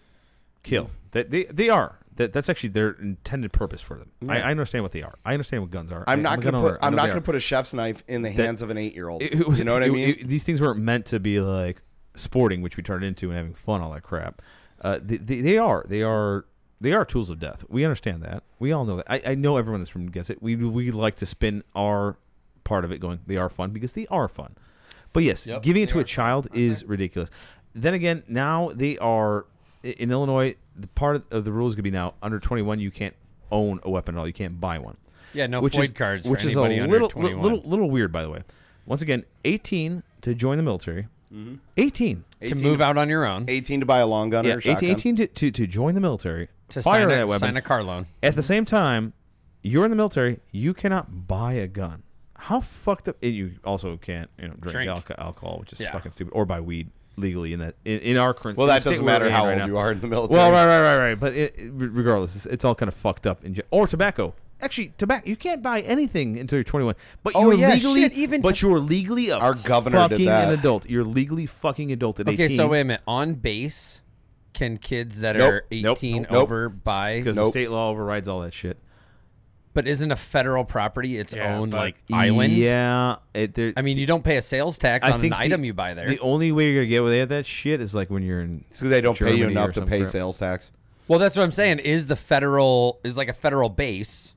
kill. They are. That's actually their intended purpose for them. Yeah. I understand what they are. I understand what guns are. I'm not going to put put a chef's knife in the hands of an 8-year-old. You know what I mean? These things weren't meant to be like sporting, which we turned into and having fun, all that crap. They are tools of death. We understand that. We all know that. I know everyone in this room gets it. We like to spin our part of it going, they are fun because they are fun. But yes, Yep, giving it they to are a child is ridiculous. Then again, now they are in Illinois. The part of the rules is going to be now under 21, you can't own a weapon at all. You can't buy one. yeah, no which Floyd is, cards which for is anybody a under little, 21. little weird, by the way. Once again, 18 to join the military. 18 to move out on your own, 18 to buy a long gun or a shotgun. 18 to join the military. to fire sign that weapon. sign a car loan. At the same time, you're in the military. You cannot buy a gun. How fucked up? And you also can't, drink. Alcohol, which is Yeah. fucking stupid, or buy weed legally in our current. Well, in the that state doesn't we're matter in how right old now. you are in the military. Well, right. But regardless, it's all kind of fucked up. Or tobacco. Actually, tobacco. You can't buy anything until you're 21. But Oh, you're yeah, legally. shit, even but you're legally a Our governor did fucking that. an adult. You're legally fucking adult at 18. Okay, so wait a minute. On base, can kids that Nope, are nope, 18 nope, nope. over buy? because the Nope. state law overrides all that shit. But isn't a federal property its own but- like island? Yeah. I mean, you don't pay a sales tax I on an think item you buy there. The only way you're gonna get away with that shit is like when you're in. So they don't pay you Germany enough or to some pay crap. sales tax. Well, that's what I'm saying. Is like a federal base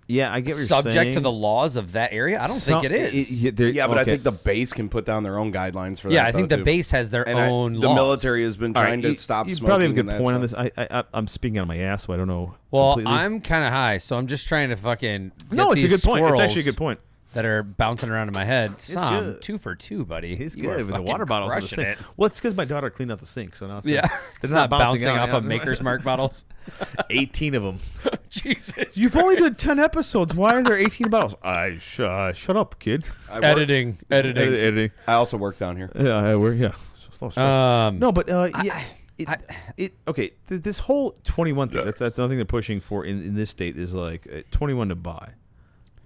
Yeah, I get what you're subject saying. to the laws of that area? I don't think it is. Yeah, but I think the base can put down their own guidelines for that. Yeah, I think though, the too. base has their And own the laws. military has been All trying right, to stop you smoking. probably have a and good that point on stuff. this. I'm speaking out of my ass, so I don't know. Well, completely. I'm kind of high, so I'm just trying to fucking get No, it's a these good point. It's squirrels actually a good point. that are bouncing around in my head. Sam, good. 2 for 2, buddy. He's You are good with the fucking water bottles in the crushing sink. it. Well, it's because my daughter cleaned out the sink, so now it's Yeah, it's not bouncing out, off yeah. of Maker's Mark bottles. 18 of them. Jesus, You've only done 10 episodes. Why are there 18 bottles? Shut up, kid. I work- editing. Editing. I also work down here. Yeah, we're Slow stress. No, but I- okay. This whole 21 thing. That's another thing they're pushing for in this state is like 21 to buy.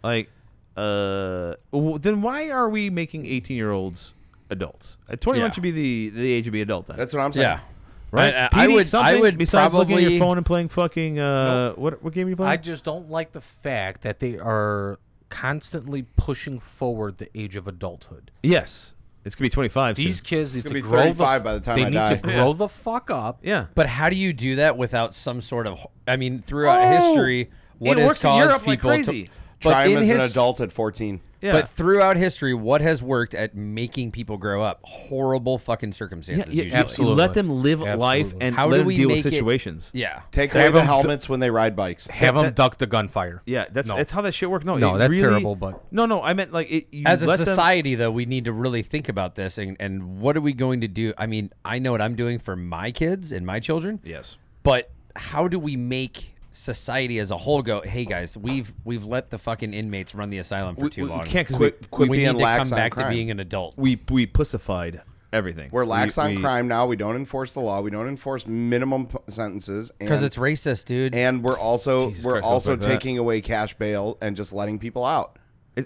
Like, then why are we making 18-year-olds adults? 21 Yeah. should be the age to be adult. Then That's what I'm saying. Yeah, right. I PD, would. I something would besides looking at probably. your phone and playing fucking what game are you playing? I just don't like the fact that they are constantly pushing forward the age of adulthood. Yes. It's gonna be 25. These soon. kids need It's to gonna be grow 35 by the time they I need die. to grow the fuck up. Yeah. But how do you do that without some sort of? I mean, throughout history, what it has works in caused Europe like people crazy. to? Try But him in as an his, adult at 14. Yeah. but throughout history, what has worked at making people grow up? Horrible fucking circumstances. yeah, Usually. absolutely. Let them live life Absolutely. and How let do them we deal with make it- situations. Yeah. Take Have away the him helmets when they ride bikes. Have them that- duck the gunfire. Yeah, that's No. how that shit works. No, No, it that's really- terrible, but- no, I meant like it. You As a let them- society, though, we need to really think about this and what are we going to do? I mean, I know what I'm doing for my kids and my children. Yes. But how do we make society as a whole go, hey guys, we've let the fucking inmates run the asylum for too we long. can't because Quit we being need to lax come on back to crime. being an adult. we pussified everything. We're lax on We- crime now. We don't enforce the law. We don't enforce minimum sentences. Because and- it's racist, dude. And we're also Jesus Christ, also don't say that. taking away cash bail and just letting people out.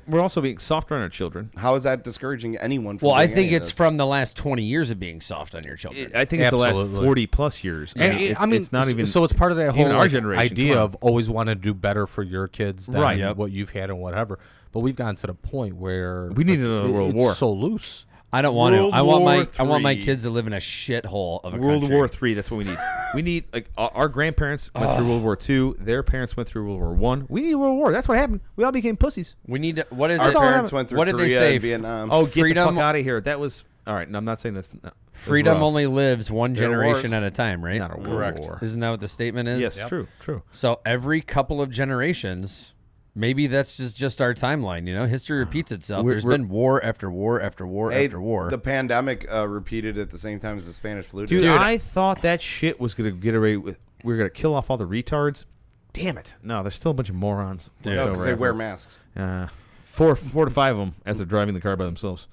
We're also being softer on our children. How is that discouraging anyone from well, I doing think any of it's this? from the last 20 years of being soft on your children. I think it's the last Absolutely. 40 plus years. And it's not even so. It's part of that whole even our like, generation, idea come on. of always want to do better for your kids than Right. Yep. what you've had and whatever. But we've gotten to the point where We need another World it's War. so loose. I don't want to. World I want War my III. kids to live in a shithole of a World country. War III. That's what we need. We need like our grandparents went through World War II. Their parents went through World War One. We need World War. That's what happened. We all became pussies. We need to, what is Our it? parents went through What did Korea they say? and Vietnam. Oh, get Freedom- the fuck out of here. That was all right. No, I'm not saying that's not, Freedom rough. only lives one There are generation wars. at a time, right? Not a world Correct. war. Isn't that what the statement is? Yes, true. So every couple of generations, maybe that's just our timeline. You know, history repeats itself. We're- There's we're- been war after war after war Hey, after war. the pandemic repeated at the same time as the Spanish flu. Dude, did. I thought that shit was gonna get away with. We were gonna kill off all the retards. Damn it! No, there's still a bunch of morons. Dude. No, left 'cause over they wear after. masks, Four to five of them as they're driving the car by themselves.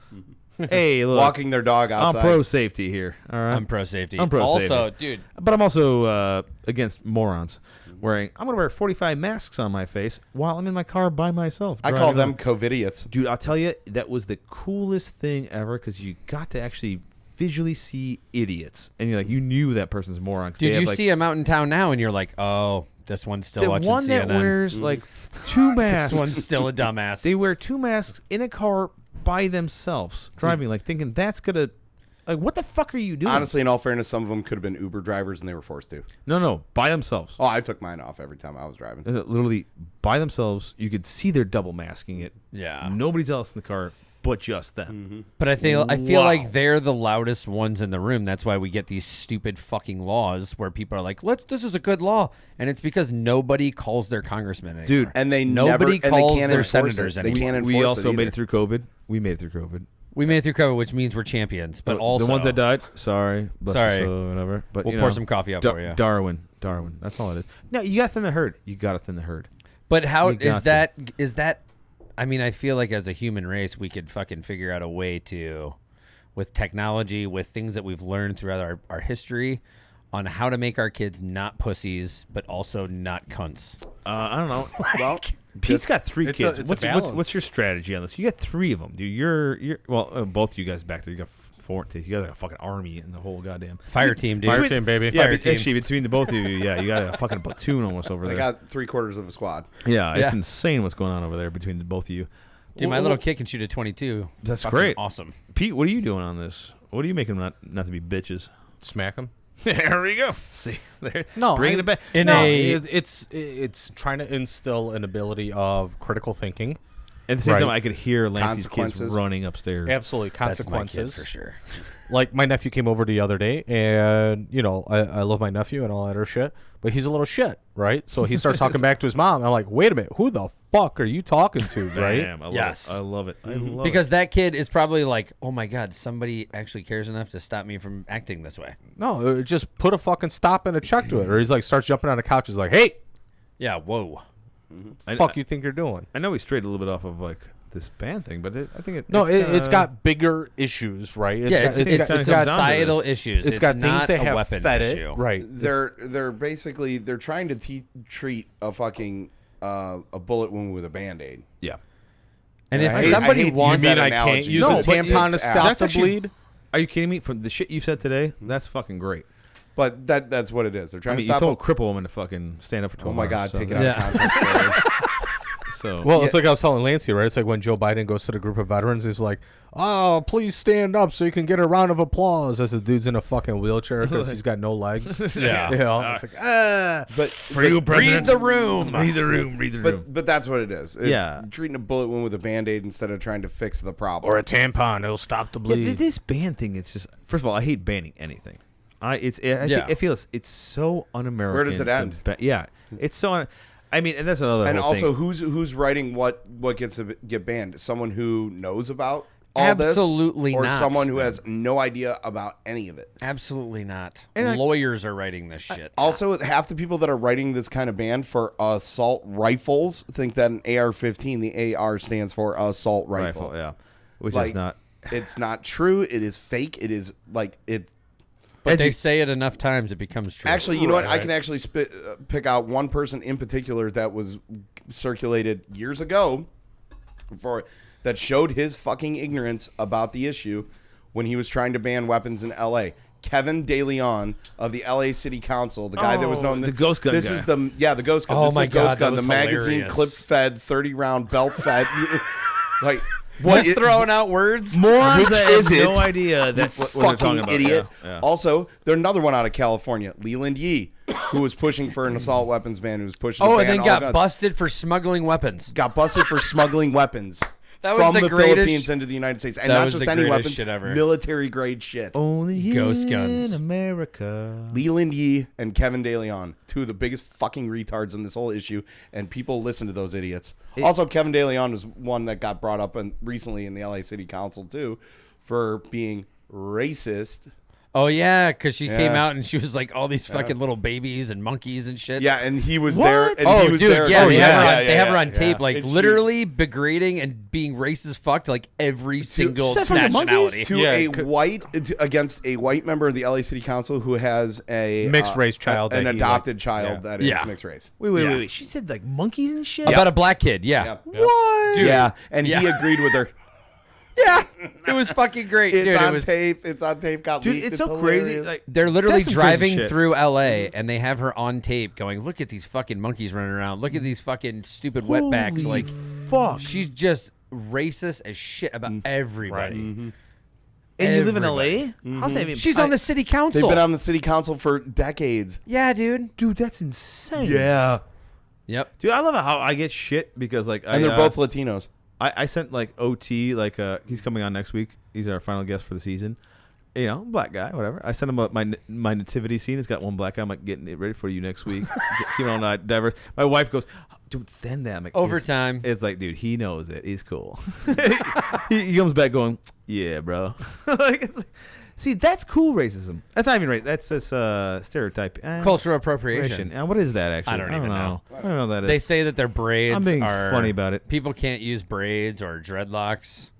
Hey, look, walking their dog I'm outside. pro safety here. All right, I'm pro safety. I'm pro Also, safety. dude, But I'm also against morons wearing. I'm gonna wear 45 masks on my face while I'm in my car by myself. I call driving them home. COVIDiots. Dude, I'll tell you, that was the coolest thing ever because you got to actually visually see idiots, and you're like, you knew that person's a moron. 'cause they dude, have, you like, see him out in town now, and you're like, oh, this one's still the watching one that CNN. wears like two masks. This one's still a dumbass. They wear two masks in a car by themselves, driving, like thinking that's gonna. Like, what the fuck are you doing? Honestly, in all fairness, some of them could have been Uber drivers and they were forced to. no, by themselves. Oh, I took mine off every time I was driving. Literally by themselves. You could see they're double masking it. Yeah. Nobody's else in the car but just them. But I feel like they're the loudest ones in the room. That's why we get these stupid fucking laws where people are like, this is a good law. And it's because nobody calls their congressman anymore. Dude, And they Nobody never, and they calls can't their enforce senators it. They anymore. can't enforce We it also made either. it through COVID. We made it through COVID. We made it through COVID, which means we're champions. But also the ones that died, sorry, bless Sorry. your soul, whatever. But We'll you pour know, some coffee up for you. Darwin. That's all it is. No, you got to thin the herd. You got to thin the herd. But how You is got that? Is that? I mean, I feel like as a human race, we could fucking figure out a way to, with technology, with things that we've learned throughout our history, on how to make our kids not pussies, but also not cunts. I don't know. Well, Pete's got three it's kids. a What's balance. your strategy on this? You got three of them, dude. You're well, both you guys back there. You got four. You got like a fucking army in the whole goddamn Fire team, dude. Fire team, baby. Yeah, Fire but team. actually, between the both of you, yeah, you got a fucking platoon almost over they there. got 3/4 of a squad. Yeah, it's Yeah. insane what's going on over there between the both of you. Dude, my little kid can shoot a 22. That's Fucking great. Awesome. Pete, what are you doing on this? What are you making them not to be bitches? Smack them. There we go. See, there. No, bringing it back. It's trying to instill an ability of critical thinking. At the same Right. time, I could hear Lancey's kids Consequences. running upstairs. Absolutely, That's my kid consequences for sure. Like my nephew came over the other day, and you know I love my nephew and all that other shit, but he's a little shit, right? So he starts talking back to his mom. And I'm like, wait a minute, who the fuck are you talking to, right? Bam, I love Yes. it. I love it. I love Because that kid is probably like, oh my God, somebody actually cares enough to stop me from acting this way. No, just put a fucking stop and a check to it, or he's like starts jumping on the couch. He's like, hey, Yeah, whoa. it. fuck you think you're doing? I know we strayed a little bit off of like this band thing, but I think it. No, it's got bigger issues, right? Yeah, it's it's got- societal this. issues. it's got things not they a have weapon fed issue. it, right? They're basically they're trying to treat a fucking a bullet wound with a Band-Aid. Yeah. And I if hate- somebody I hate to wants, use that I can't analogy. use No, a but tampon it's to stop That's the actually- bleed? Are you kidding me? From the shit you said today, that's fucking great. But that's what it is. They're I trying mean, to you stop. told a cripple woman to fucking stand up for 12 Oh my hours, God, so- take it out of context. Larry. So Well, it's like I was telling Lancey, right? It's like when Joe Biden goes to the group of veterans, he's like, "Oh, please stand up so you can get a round of applause." As the dude's in a fucking wheelchair because he's got no legs. Yeah. You know, it's like, But for you, President, Read the room. read the room, read the room. but that's what it is. It's Yeah. treating a bullet wound with a Band-Aid instead of trying to fix the problem. or a tampon, it'll stop the Yeah, bleed. this ban thing, it's just first of all, I hate banning anything. I Yeah. feel it's so un-American. Where does it to end? yeah, it's so. I mean, and that's another. And whole also, thing. who's writing what gets to get banned? Someone who knows about all this, Absolutely or not. someone who has no idea about any of it. Absolutely not. And Lawyers are writing this shit. Also, half the people that are writing this kind of ban for assault rifles think that an AR-15, the AR stands for assault rifle. yeah, which Like, is not. It's not true. It is fake. It is like it's. But they say it enough times, it becomes true. Actually, you know what? I can actually pick out one person in particular that was circulated years ago that showed his fucking ignorance about the issue when he was trying to ban weapons in L.A. Kevin DeLeon of the L.A. City Council, the guy that was known the ghost gun This guy. is the ghost gun. Oh This is my the ghost God, gun, that the was magazine hilarious. clip fed, 30-round belt fed. Like What just throwing out words? Morons Which that is have it? no idea that what they're fucking talking about. idiot. Yeah, yeah. Also, there's another one out of California, Leland Yee, who was pushing for an assault weapons ban, who was pushing to Oh, ban and then all got guns. busted for smuggling weapons. Got busted for smuggling weapons That was from the the greatest- Philippines into the United States. And that not was just the any greatest weapons, shit ever. military grade shit. Only Ghost in guns. America. Leland Yee and Kevin DeLeon, two of the biggest fucking retards in this whole issue, and people listen to those idiots. Also, Kevin DeLeon was one that got brought up recently in the LA City Council, too, for being racist. Oh, yeah, because she came Yeah. out and she was like all these fucking little babies and monkeys and shit. Yeah, and he was there. And Oh, he was dude, there. yeah, Oh, they have her on yeah. tape, like It's literally degrading and being racist fuck to like every single Is that fucking nationality. monkeys? To against a white member of the LA City Council who has a Mixed race child an that he, adopted like- child that is Yeah. mixed race. Wait. Yeah. She said like monkeys and shit. About a black kid, yeah. Yeah. What? Dude. Yeah, and Yeah. he agreed with her. Yeah, it was fucking great, It's dude. on it was, tape. It's on tape. Got Dude, leaked. it's so hilarious. crazy. Like They're literally That's some crazy driving shit. through LA and they have her on tape going, look at these fucking monkeys running around. Look at these fucking stupid wetbacks. Holy Like, fuck. she's just racist as shit about everybody. Mm-hmm. And you live in Everybody. LA? How's that even? She's on the city council. They've been on the city council for decades. Yeah, dude. Dude, that's insane. Yeah, Yep. Dude, I love how I get shit because like and they're both Latinos. I sent like OT like he's coming on next week. He's our final guest for the season. You know, black guy, whatever. I sent him my nativity scene. It's got one black guy. I'm like getting it ready for you next week. You know, not diverse. My wife goes, dude, send that. I'm like, Overtime. It's like, dude, he knows it. He's cool. he comes back going, yeah, bro. Like, it's like, see, that's cool racism. That's not even right. That's just stereotype. Cultural appropriation. And what is that actually? I don't even know. I don't know what that is. They say that their braids I'm being are funny about it. People can't use braids or dreadlocks.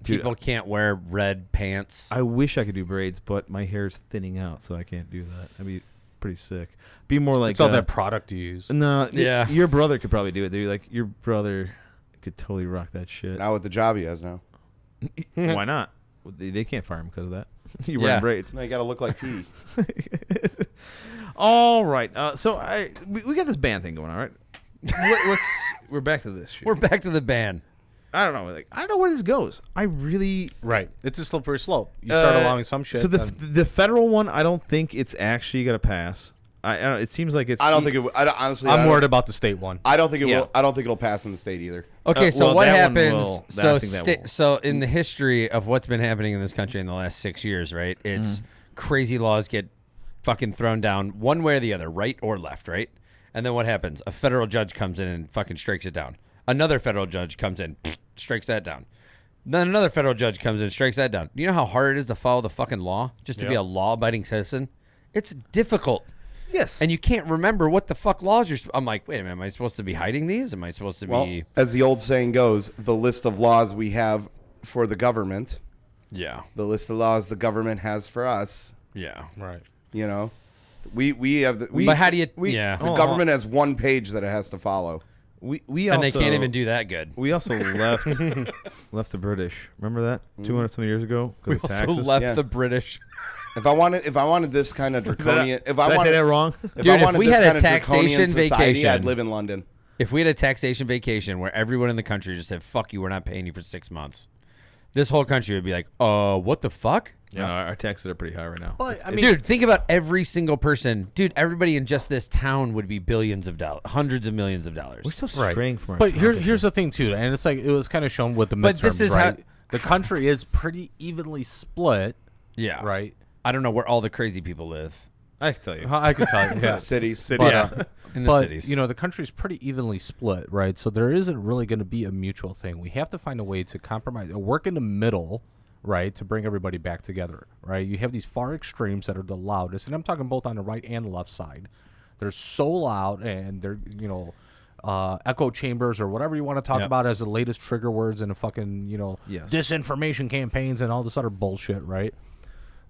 Dude, People can't wear red pants. I wish I could do braids, but my hair's thinning out, so I can't do that. I'd be pretty sick. Be more like It's all that product you use. No, Yeah. Your brother could probably do it, dude. Like your brother could totally rock that shit. Now with the job he has now, Why not? They can't fire him because of that. You Yeah. wearing braids. now you got to look like Petey. All right. So we got this band thing going on, right? We're back to this shit. We're back to the ban. I don't know. Like I don't know where this goes. I really. Right. It's a slippery slope. You start allowing some shit. So the then- the federal one, I don't think it's actually gonna pass. I don't, it seems like it's. I don't think it. Honestly, I'm worried about the state one. I don't think it Yeah. will. I don't think it'll pass in the state either. Okay, so well, what that one happens? will. So, I think that will. so in the history of what's been happening in this country in the last 6 years, right? It's crazy laws get fucking thrown down one way or the other, right or left, right? And then what happens? A federal judge comes in and fucking strikes it down. Another federal judge comes in, strikes that down. Then another federal judge comes in, strikes that down. You know how hard it is to follow the fucking law, just to be a law-abiding citizen? It's difficult. Yes. And you can't remember what the fuck laws you're. I'm like, wait a minute, am I supposed to be hiding these? Am I supposed to Well, be? as the old saying goes, the list of laws we have for the government, Yeah, the list of laws the government has for us. yeah. Right. You know, we have the But how do you? we- yeah, the government has one page that it has to follow. we and also, they can't even do that good. We also left the British. Remember that 200 some years ago? 'Cause We of also taxes? left Yeah. the British. If I wanted this kind of draconian, if Did I say that wrong? if Dude, I if wanted we this had a kind of draconian taxation society, I'd vacation- live in London. If we had a taxation vacation where everyone in the country just said, fuck you, we're not paying you for 6 months, this whole country would be like, what the fuck? Yeah, our taxes are pretty high right now. But, Dude, think about every single person. Dude, everybody in just this town would be billions of dollars, hundreds of millions of dollars. We're still straying from our But topic here's the thing, too, and it's like it was kind of shown with the midterms, But this is right? how- The country is pretty evenly split, Yeah. right? I don't know where all the crazy people live. I can tell you. I could tell you. Yeah. Cities. But, Yeah. In the but cities. you know, the country's pretty evenly split, right? So there isn't really going to be a mutual thing. We have to find a way to compromise, work in the middle, right, to bring everybody back together, right? You have these far extremes that are the loudest, and I'm talking both on the right and the left side. They're so loud, and they're, you know, echo chambers or whatever you want to talk Yep. about as the latest trigger words in a fucking, you know, Yes. disinformation campaigns and all this other bullshit, right?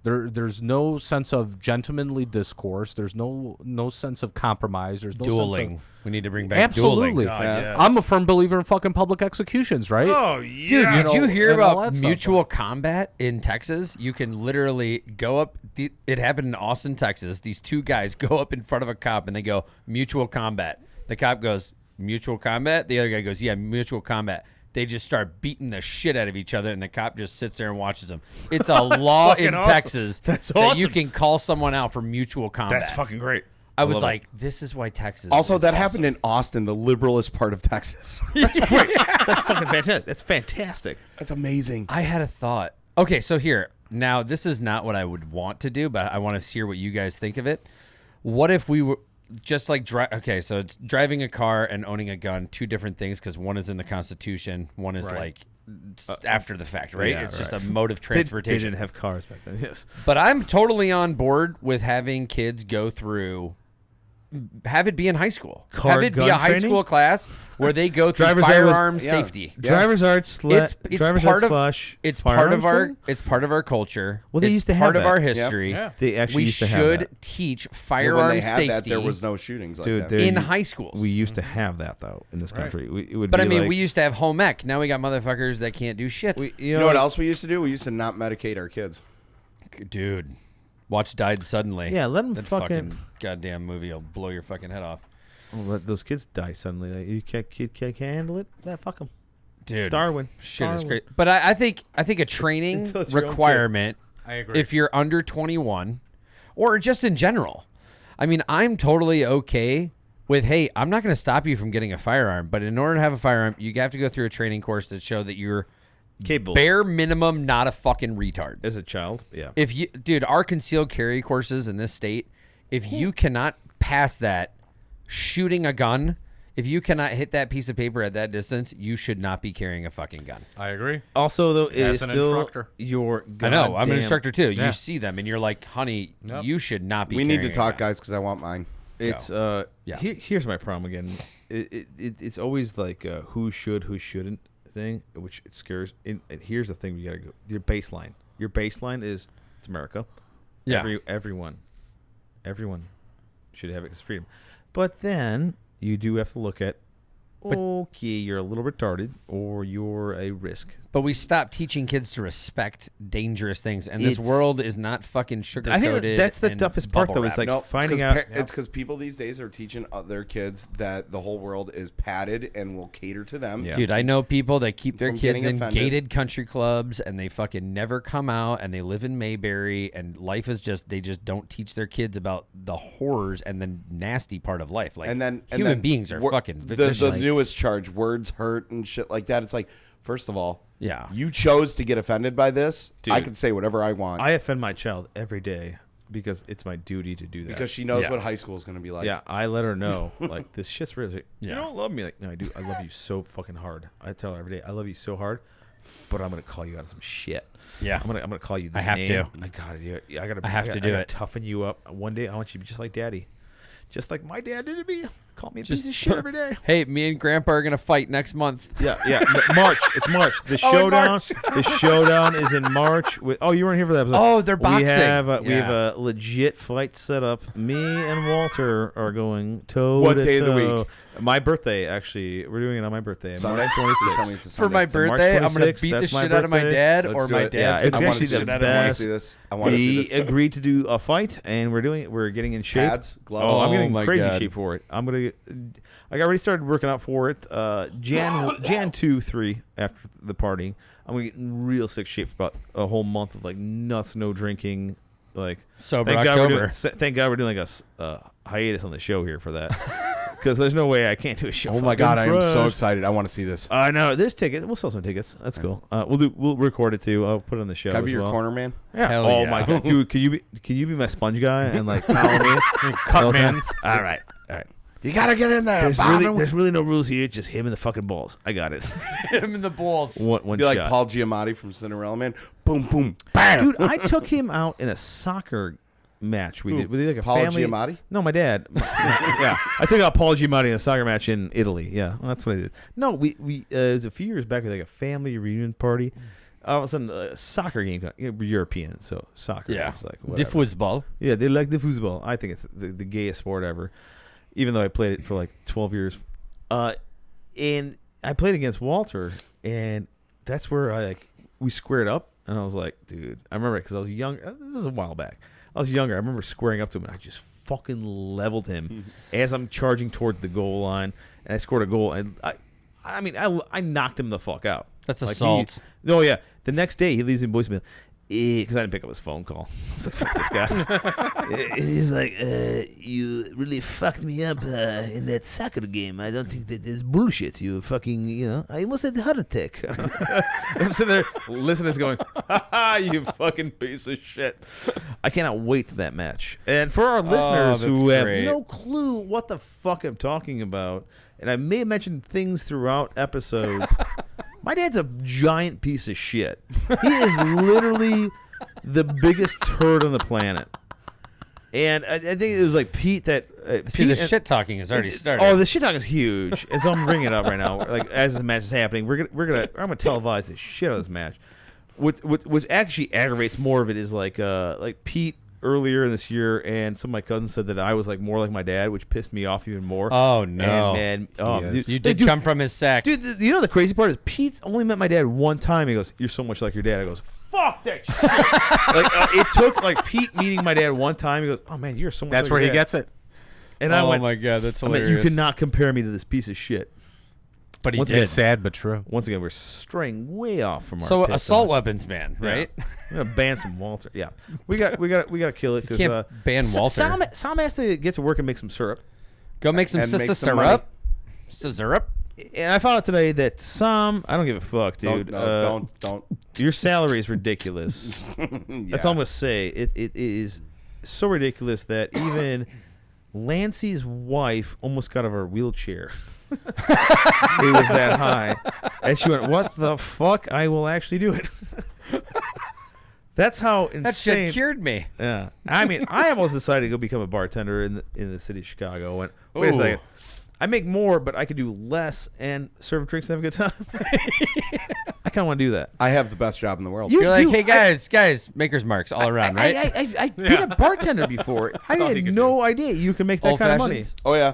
There's no sense of gentlemanly discourse. There's no sense of compromise. There's no Dueling. sense We need to bring back of absolutely. dueling. yes. I'm a firm believer in fucking public executions, right? Oh, yeah. Dude, did you hear and all about that stuff, mutual right? combat in Texas? You can literally go up. It happened in Austin, Texas. These two guys go up in front of a cop and they go, mutual combat. The cop goes, mutual combat? The other guy goes, yeah, mutual combat. They just start beating the shit out of each other, and the cop just sits there and watches them. It's a law in fucking awesome. Texas That's that you awesome. can call someone out for mutual combat. That's fucking great. I was love it. like, this is why Texas Also, is that awesome. happened in Austin, the liberalist part of Texas. That's great. That's fucking fantastic. That's fantastic. That's amazing. I had a thought. Okay, so here. Now, this is not what I would want to do, but I want to hear what you guys think of it. What if we were just like okay, so it's driving a car and owning a gun, two different things, because one is in the Constitution, one is like after the fact, right? yeah, It's just right. a mode of They transportation. didn't have cars back then. Yes. But I'm totally on board with having kids go through, have it be in high school. Car have it be gun a high training? school class where they go through Driver's ed with- firearms yeah. safety. Yeah. Driver's arts. It's driver's part ed of slash. it's part of our firearms it's part of our culture. Well, they it's used to have part of that. our Yeah. history. Yeah. They actually We used to have should that. teach Yeah, firearm when they had safety that, there was no shootings like Dude, that. there- in you- high schools. We used to have that though in this country. It would but be I mean, like, we used to have home ec. Now we got motherfuckers that can't do shit. you You know what else we used to do? We used to not medicate our kids. Dude, watch Died Suddenly. Yeah, let 'em that fucking- goddamn movie will blow your fucking head off. let those kids die suddenly. Like, you can't handle it. Yeah, fuck them. Dude, Darwin. shit is Darwin. great. But I think a training Until it's your own kid. requirement. I agree. If you're under 21, or just in general. I mean, I'm totally okay with, hey, I'm not going to stop you from getting a firearm, but in order to have a firearm, you have to go through a training course to show that you're Capable. bare minimum not a fucking retard. As a child, yeah. If you, dude, our concealed carry courses in this state, if you cannot pass that shooting a gun, if you cannot hit that piece of paper at that distance, you should not be carrying a fucking gun. I agree. Also, though, it As is an still instructor. your. I know. I'm an goddamn- instructor too. Yeah. You see them and you're like, honey, Yep. you should not be We need to carrying a talk, gun. guys, because I want mine. It's Yeah. Here's my problem again. It's always like a who should, who shouldn't thing, which it scares. And here's the thing: we gotta go. Your baseline. Your baseline is it's America. Yeah. Everyone should have its freedom, but then you do have to look at. Okay, you're a little retarded, or you're a risk. But we stopped teaching kids to respect dangerous things, and this It's- world is not fucking sugar I think coated. that's the toughest part, though, is like No, finding out. it's because people these days are teaching their kids that the whole world is padded and will cater to them. Yeah. dude, I know people that keep their From kids getting in offended. gated country clubs, and they fucking never come out, and they live in Mayberry, and life is just they just don't teach their kids about the horrors and the nasty part of life. Like, And then human beings are fucking the vicious. newest charge, words hurt and shit like that. It's like, first of all, Yeah. you chose to get offended by this. I Dude. can say whatever I want I offend my child every day because it's my duty to do that. because she knows Yeah. what high school is going to be like. yeah, I let her know like this shit's real. Like, Yeah. You don't love me, like no, I do. I love you so fucking hard. I tell her every day, I love you so hard, but I'm gonna call you out of some shit. Yeah. I'm gonna call you this I have name. to. I gotta do it. I gotta. I have to do gotta it. Toughen you up. One day I want you to be just like Daddy, just like my dad did to me. Call me a Just piece of shit every day. Hey, me and Grandpa are gonna fight next month. Yeah, yeah. March. It's March. The showdown. March. The showdown is in March. With you weren't here for that episode. Oh, they're boxing. We have Yeah. a legit fight set up. Me and Walter are going toe What to day of the toe. week? My birthday, actually. We're doing it on my birthday. Sunday? March Please tell me 26th. it's a For my Sunday. So March birthday, I'm gonna 26th, beat the that's my shit out of my birthday. dad, Let's or do my it. dad's Yeah, gonna it's I beat want actually to the see the shit this. out of I want my to best. see this. I want to see We this. agreed to do a fight, and we're getting in shape. Pads, gloves. Oh, I'm getting my crazy God. shape for it. I already started working out for it. Jan 2, 3 after the party. I'm gonna get in real sick shape for about a whole month of like nuts, no drinking. Like Sober thank God October. thank God we're doing like a hiatus on the show here for that. Because there's no way I can't do a show. Oh my God, I am so excited. I want to see this. I know. There's tickets. We'll sell some tickets. That's cool. We'll record it too. I'll put it on the show. Can I be as your well. corner man? Yeah. Hell Oh yeah. my God, dude, can you be my sponge guy and like towel me? Cut man. All right. You gotta get in there. There's really no rules here. Just him in the fucking balls. I got it. Hit him in the balls. One Be like shot. Paul Giamatti from Cinderella Man. Boom, boom, bam. Dude, I took him out in a soccer match. We did like a Paul family. Giamatti? No, my dad. Yeah, I took out Paul Giamatti in a soccer match in Italy. Yeah, that's what I did. No, we it was a few years back. We had like a family reunion party. All of a sudden, a soccer game. European, so soccer. Yeah. It's like The whatever. football. Yeah, they like the football. I think it's the gayest sport ever, even though I played it for like 12 years. And I played against Walter, and that's where we squared up, and I was like, dude, I remember it because I was young. This is a while back. I was younger. I remember squaring up to him, and I just fucking leveled him as I'm charging towards the goal line, and I scored a goal, and I knocked him the fuck out. That's Like, assault. Oh yeah. The next day he leaves me voicemail because I didn't pick up his phone call. I was like, fuck this guy. He's like, you really fucked me up in that soccer game. I don't think that is bullshit. You fucking, I almost had a heart attack. I'm sitting there listening to this going, ha ha, you fucking piece of shit. I cannot wait to that match. And for our listeners who that's have great. no clue what the fuck I'm talking about, and I may have mentioned things throughout episodes. My dad's a giant piece of shit. He is literally the biggest turd on the planet. And I think it was like Pete that... See, Pete the shit talking has already started. Oh, the shit talk is huge. And so I'm bringing it up right now. Like as this match is happening, I'm gonna televise the shit out of this match. Which actually aggravates more of it is like Pete earlier this year, and some of my cousins said that I was like more like my dad, which pissed me off even more. Oh, no. And man, Yes. You did dude, come from his sack. Dude, you know the crazy part is Pete only met my dad one time. He goes, "You're so much like your dad." I goes, "Fuck that shit." It took like Pete meeting my dad one time. He goes, "Oh man, you're so much." That's like where your he dad." gets it. And I oh went, my God, that's I mean, hilarious. you cannot compare me to this piece of shit. But he Once did. again, It's sad but true. Once again, we're straying way off from our. So tip assault on it. weapons, man, right? Yeah. We're gonna ban some Walter. Yeah, we got to kill it because can't ban Walter. Sam has to get to work and make some syrup. Go make some And make some syrup. Syrup. And I found out today that Sam, I don't give a fuck, dude. Don't. Your salary is ridiculous. That's all I'm gonna say. It is so ridiculous that even Lancey's wife almost got out of her wheelchair. It was that high, and she went, "What the fuck? I will actually do it." That's how insane. That shit cured me. Yeah, I mean, I almost decided to go become a bartender in the city of Chicago. Went, wait a Ooh. second, I make more, but I could do less and serve drinks and have a good time. I kind of want to do that. I have the best job in the world. You You're like, do- hey guys, maker's marks all around, right? I've been a bartender before. I all he had could no idea you can make that Old kind of money. fashions? Oh yeah.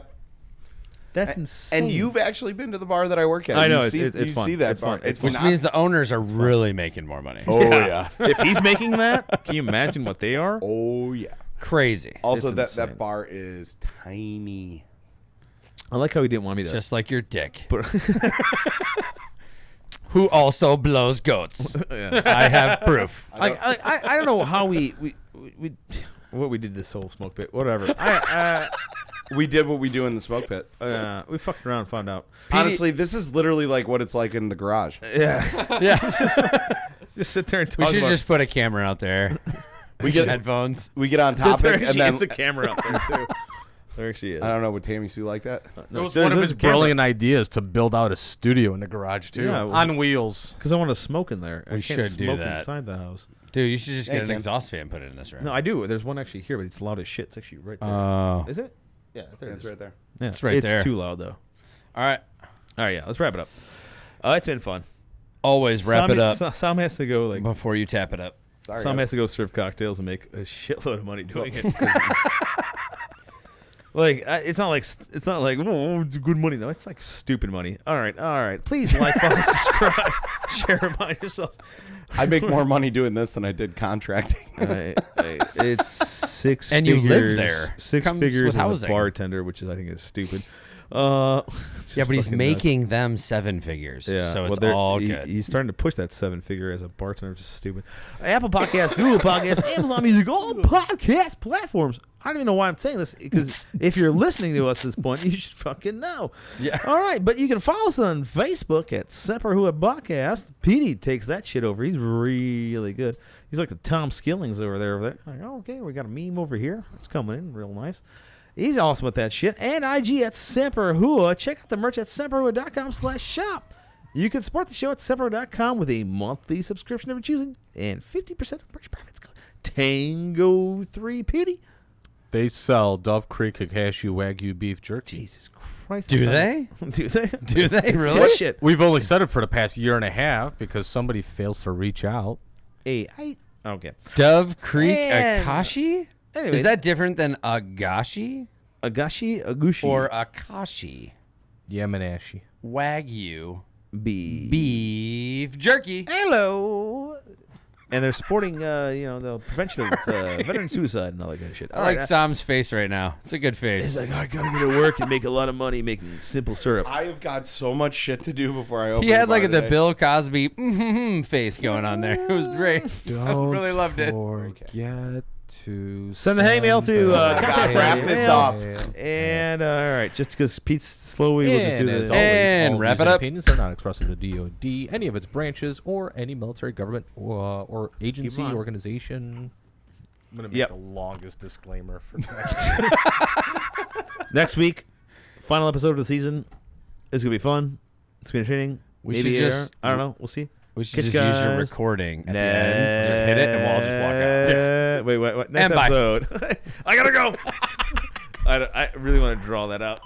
That's insane. And you've actually been to the bar that I work at. I know, You see, it's you fun. see that It's bar. fun. It's Which not- means the owners are really making more money. Oh yeah. if he's making that, can you imagine what they are? Oh yeah. Crazy. Also, It's that insane. bar is tiny. I like how he didn't want me to. Just like your dick. But Who also blows goats. yeah. I have proof. I don't know how we what we did this whole smoke pit. Whatever. We did what we do in the smoke pit. We fucked around and found out. Honestly, this is literally like what it's like in the garage. Yeah. Yeah. Just sit there and We talk should about just put a camera out there. We get headphones. we get on There topic, and actually then is a camera out there too. There actually is. I don't know. Would Tammy Sue like that? It was one of his brilliant ideas to build out a studio in the garage too, Yeah, on wheels. Because I want to smoke in there. I We can't should do smoke that. inside the house. Dude, you should just Yeah, get you an can. exhaust fan and put it in this room. No, I do. There's one actually here, but it's loud as shit. It's actually right there. Oh. Is it? Yeah, there it It's is. right there. Yeah, It's right there. It's too loud though. All right. All right, yeah. Let's wrap it up. It's been fun. Always wrap Sam, it up Sam has to go like. before you tap it up. Sorry. Sam has to go serve cocktails and make a shitload of money doing it. Like it's not like oh, it's good money. No, it's like stupid money. All right. Please like, follow, subscribe, share, remind yourselves. I make more money doing this than I did contracting. It's six. And figures, you live there. Six Comes figures with as housing. a bartender, which is I think is stupid. Yeah, but he's fucking making them 7 figures. Yeah, So well, it's all good. He's starting to push that 7-figure as a bartender, which is stupid. Apple Podcasts, Google Podcasts, Amazon Music, all podcast platforms. I don't even know why I'm saying this, because if you're listening to us at this point, you should fucking know. Yeah. All right, but you can follow us on Facebook at Semper Hooah Podcast. Petey takes that shit over. He's really good. He's like the Tom Skillings over there. Like, oh, okay, we got a meme over here. It's coming in real nice. He's awesome with that shit. And IG at Semper Hooah. Check out the merch at semperhooah.com/shop. You can support the show at semper.com with a monthly subscription of your choosing, and 50% of merch profits go to Tango 3 Petey. They sell Dove Creek Cashew Wagyu beef jerky. Jesus Christ. Do they? Do they? Do they It's really? good shit. We've only said it for the past year and a half because somebody fails to reach out. Okay. Dove Creek And- Akashi? Anyway, Is that different than Agashi Agushi, or Akashi? Yamanashi. Wagyu beef jerky. Hello. And they're supporting, the prevention of veteran suicide and all that kind of shit. I like Sam's face right now. It's a good face. He's like, I gotta get to work and make a lot of money making simple syrup. I have got so much shit to do before I open. He had like the today. Bill Cosby face going on there. It was great. I really loved it. Forget to Send the hay mail to I contact gotta wrap this up. And all right, just because Pete's slowly, we'll just do And this. as always, And all wrap views it and up. Opinions are not expressive of DOD, any of its branches, or any military, government, or agency, on. organization. I'm gonna make Yep. the longest disclaimer for that. Next week, final episode of the season. It's gonna be fun. It's gonna be entertaining. We Maybe should air. just- I don't know. We'll see. We should Catch just use your guys. recording at the end. Just hit it and we'll all just walk out. Wait. Next And bye. episode. I gotta go. I really want to draw that out.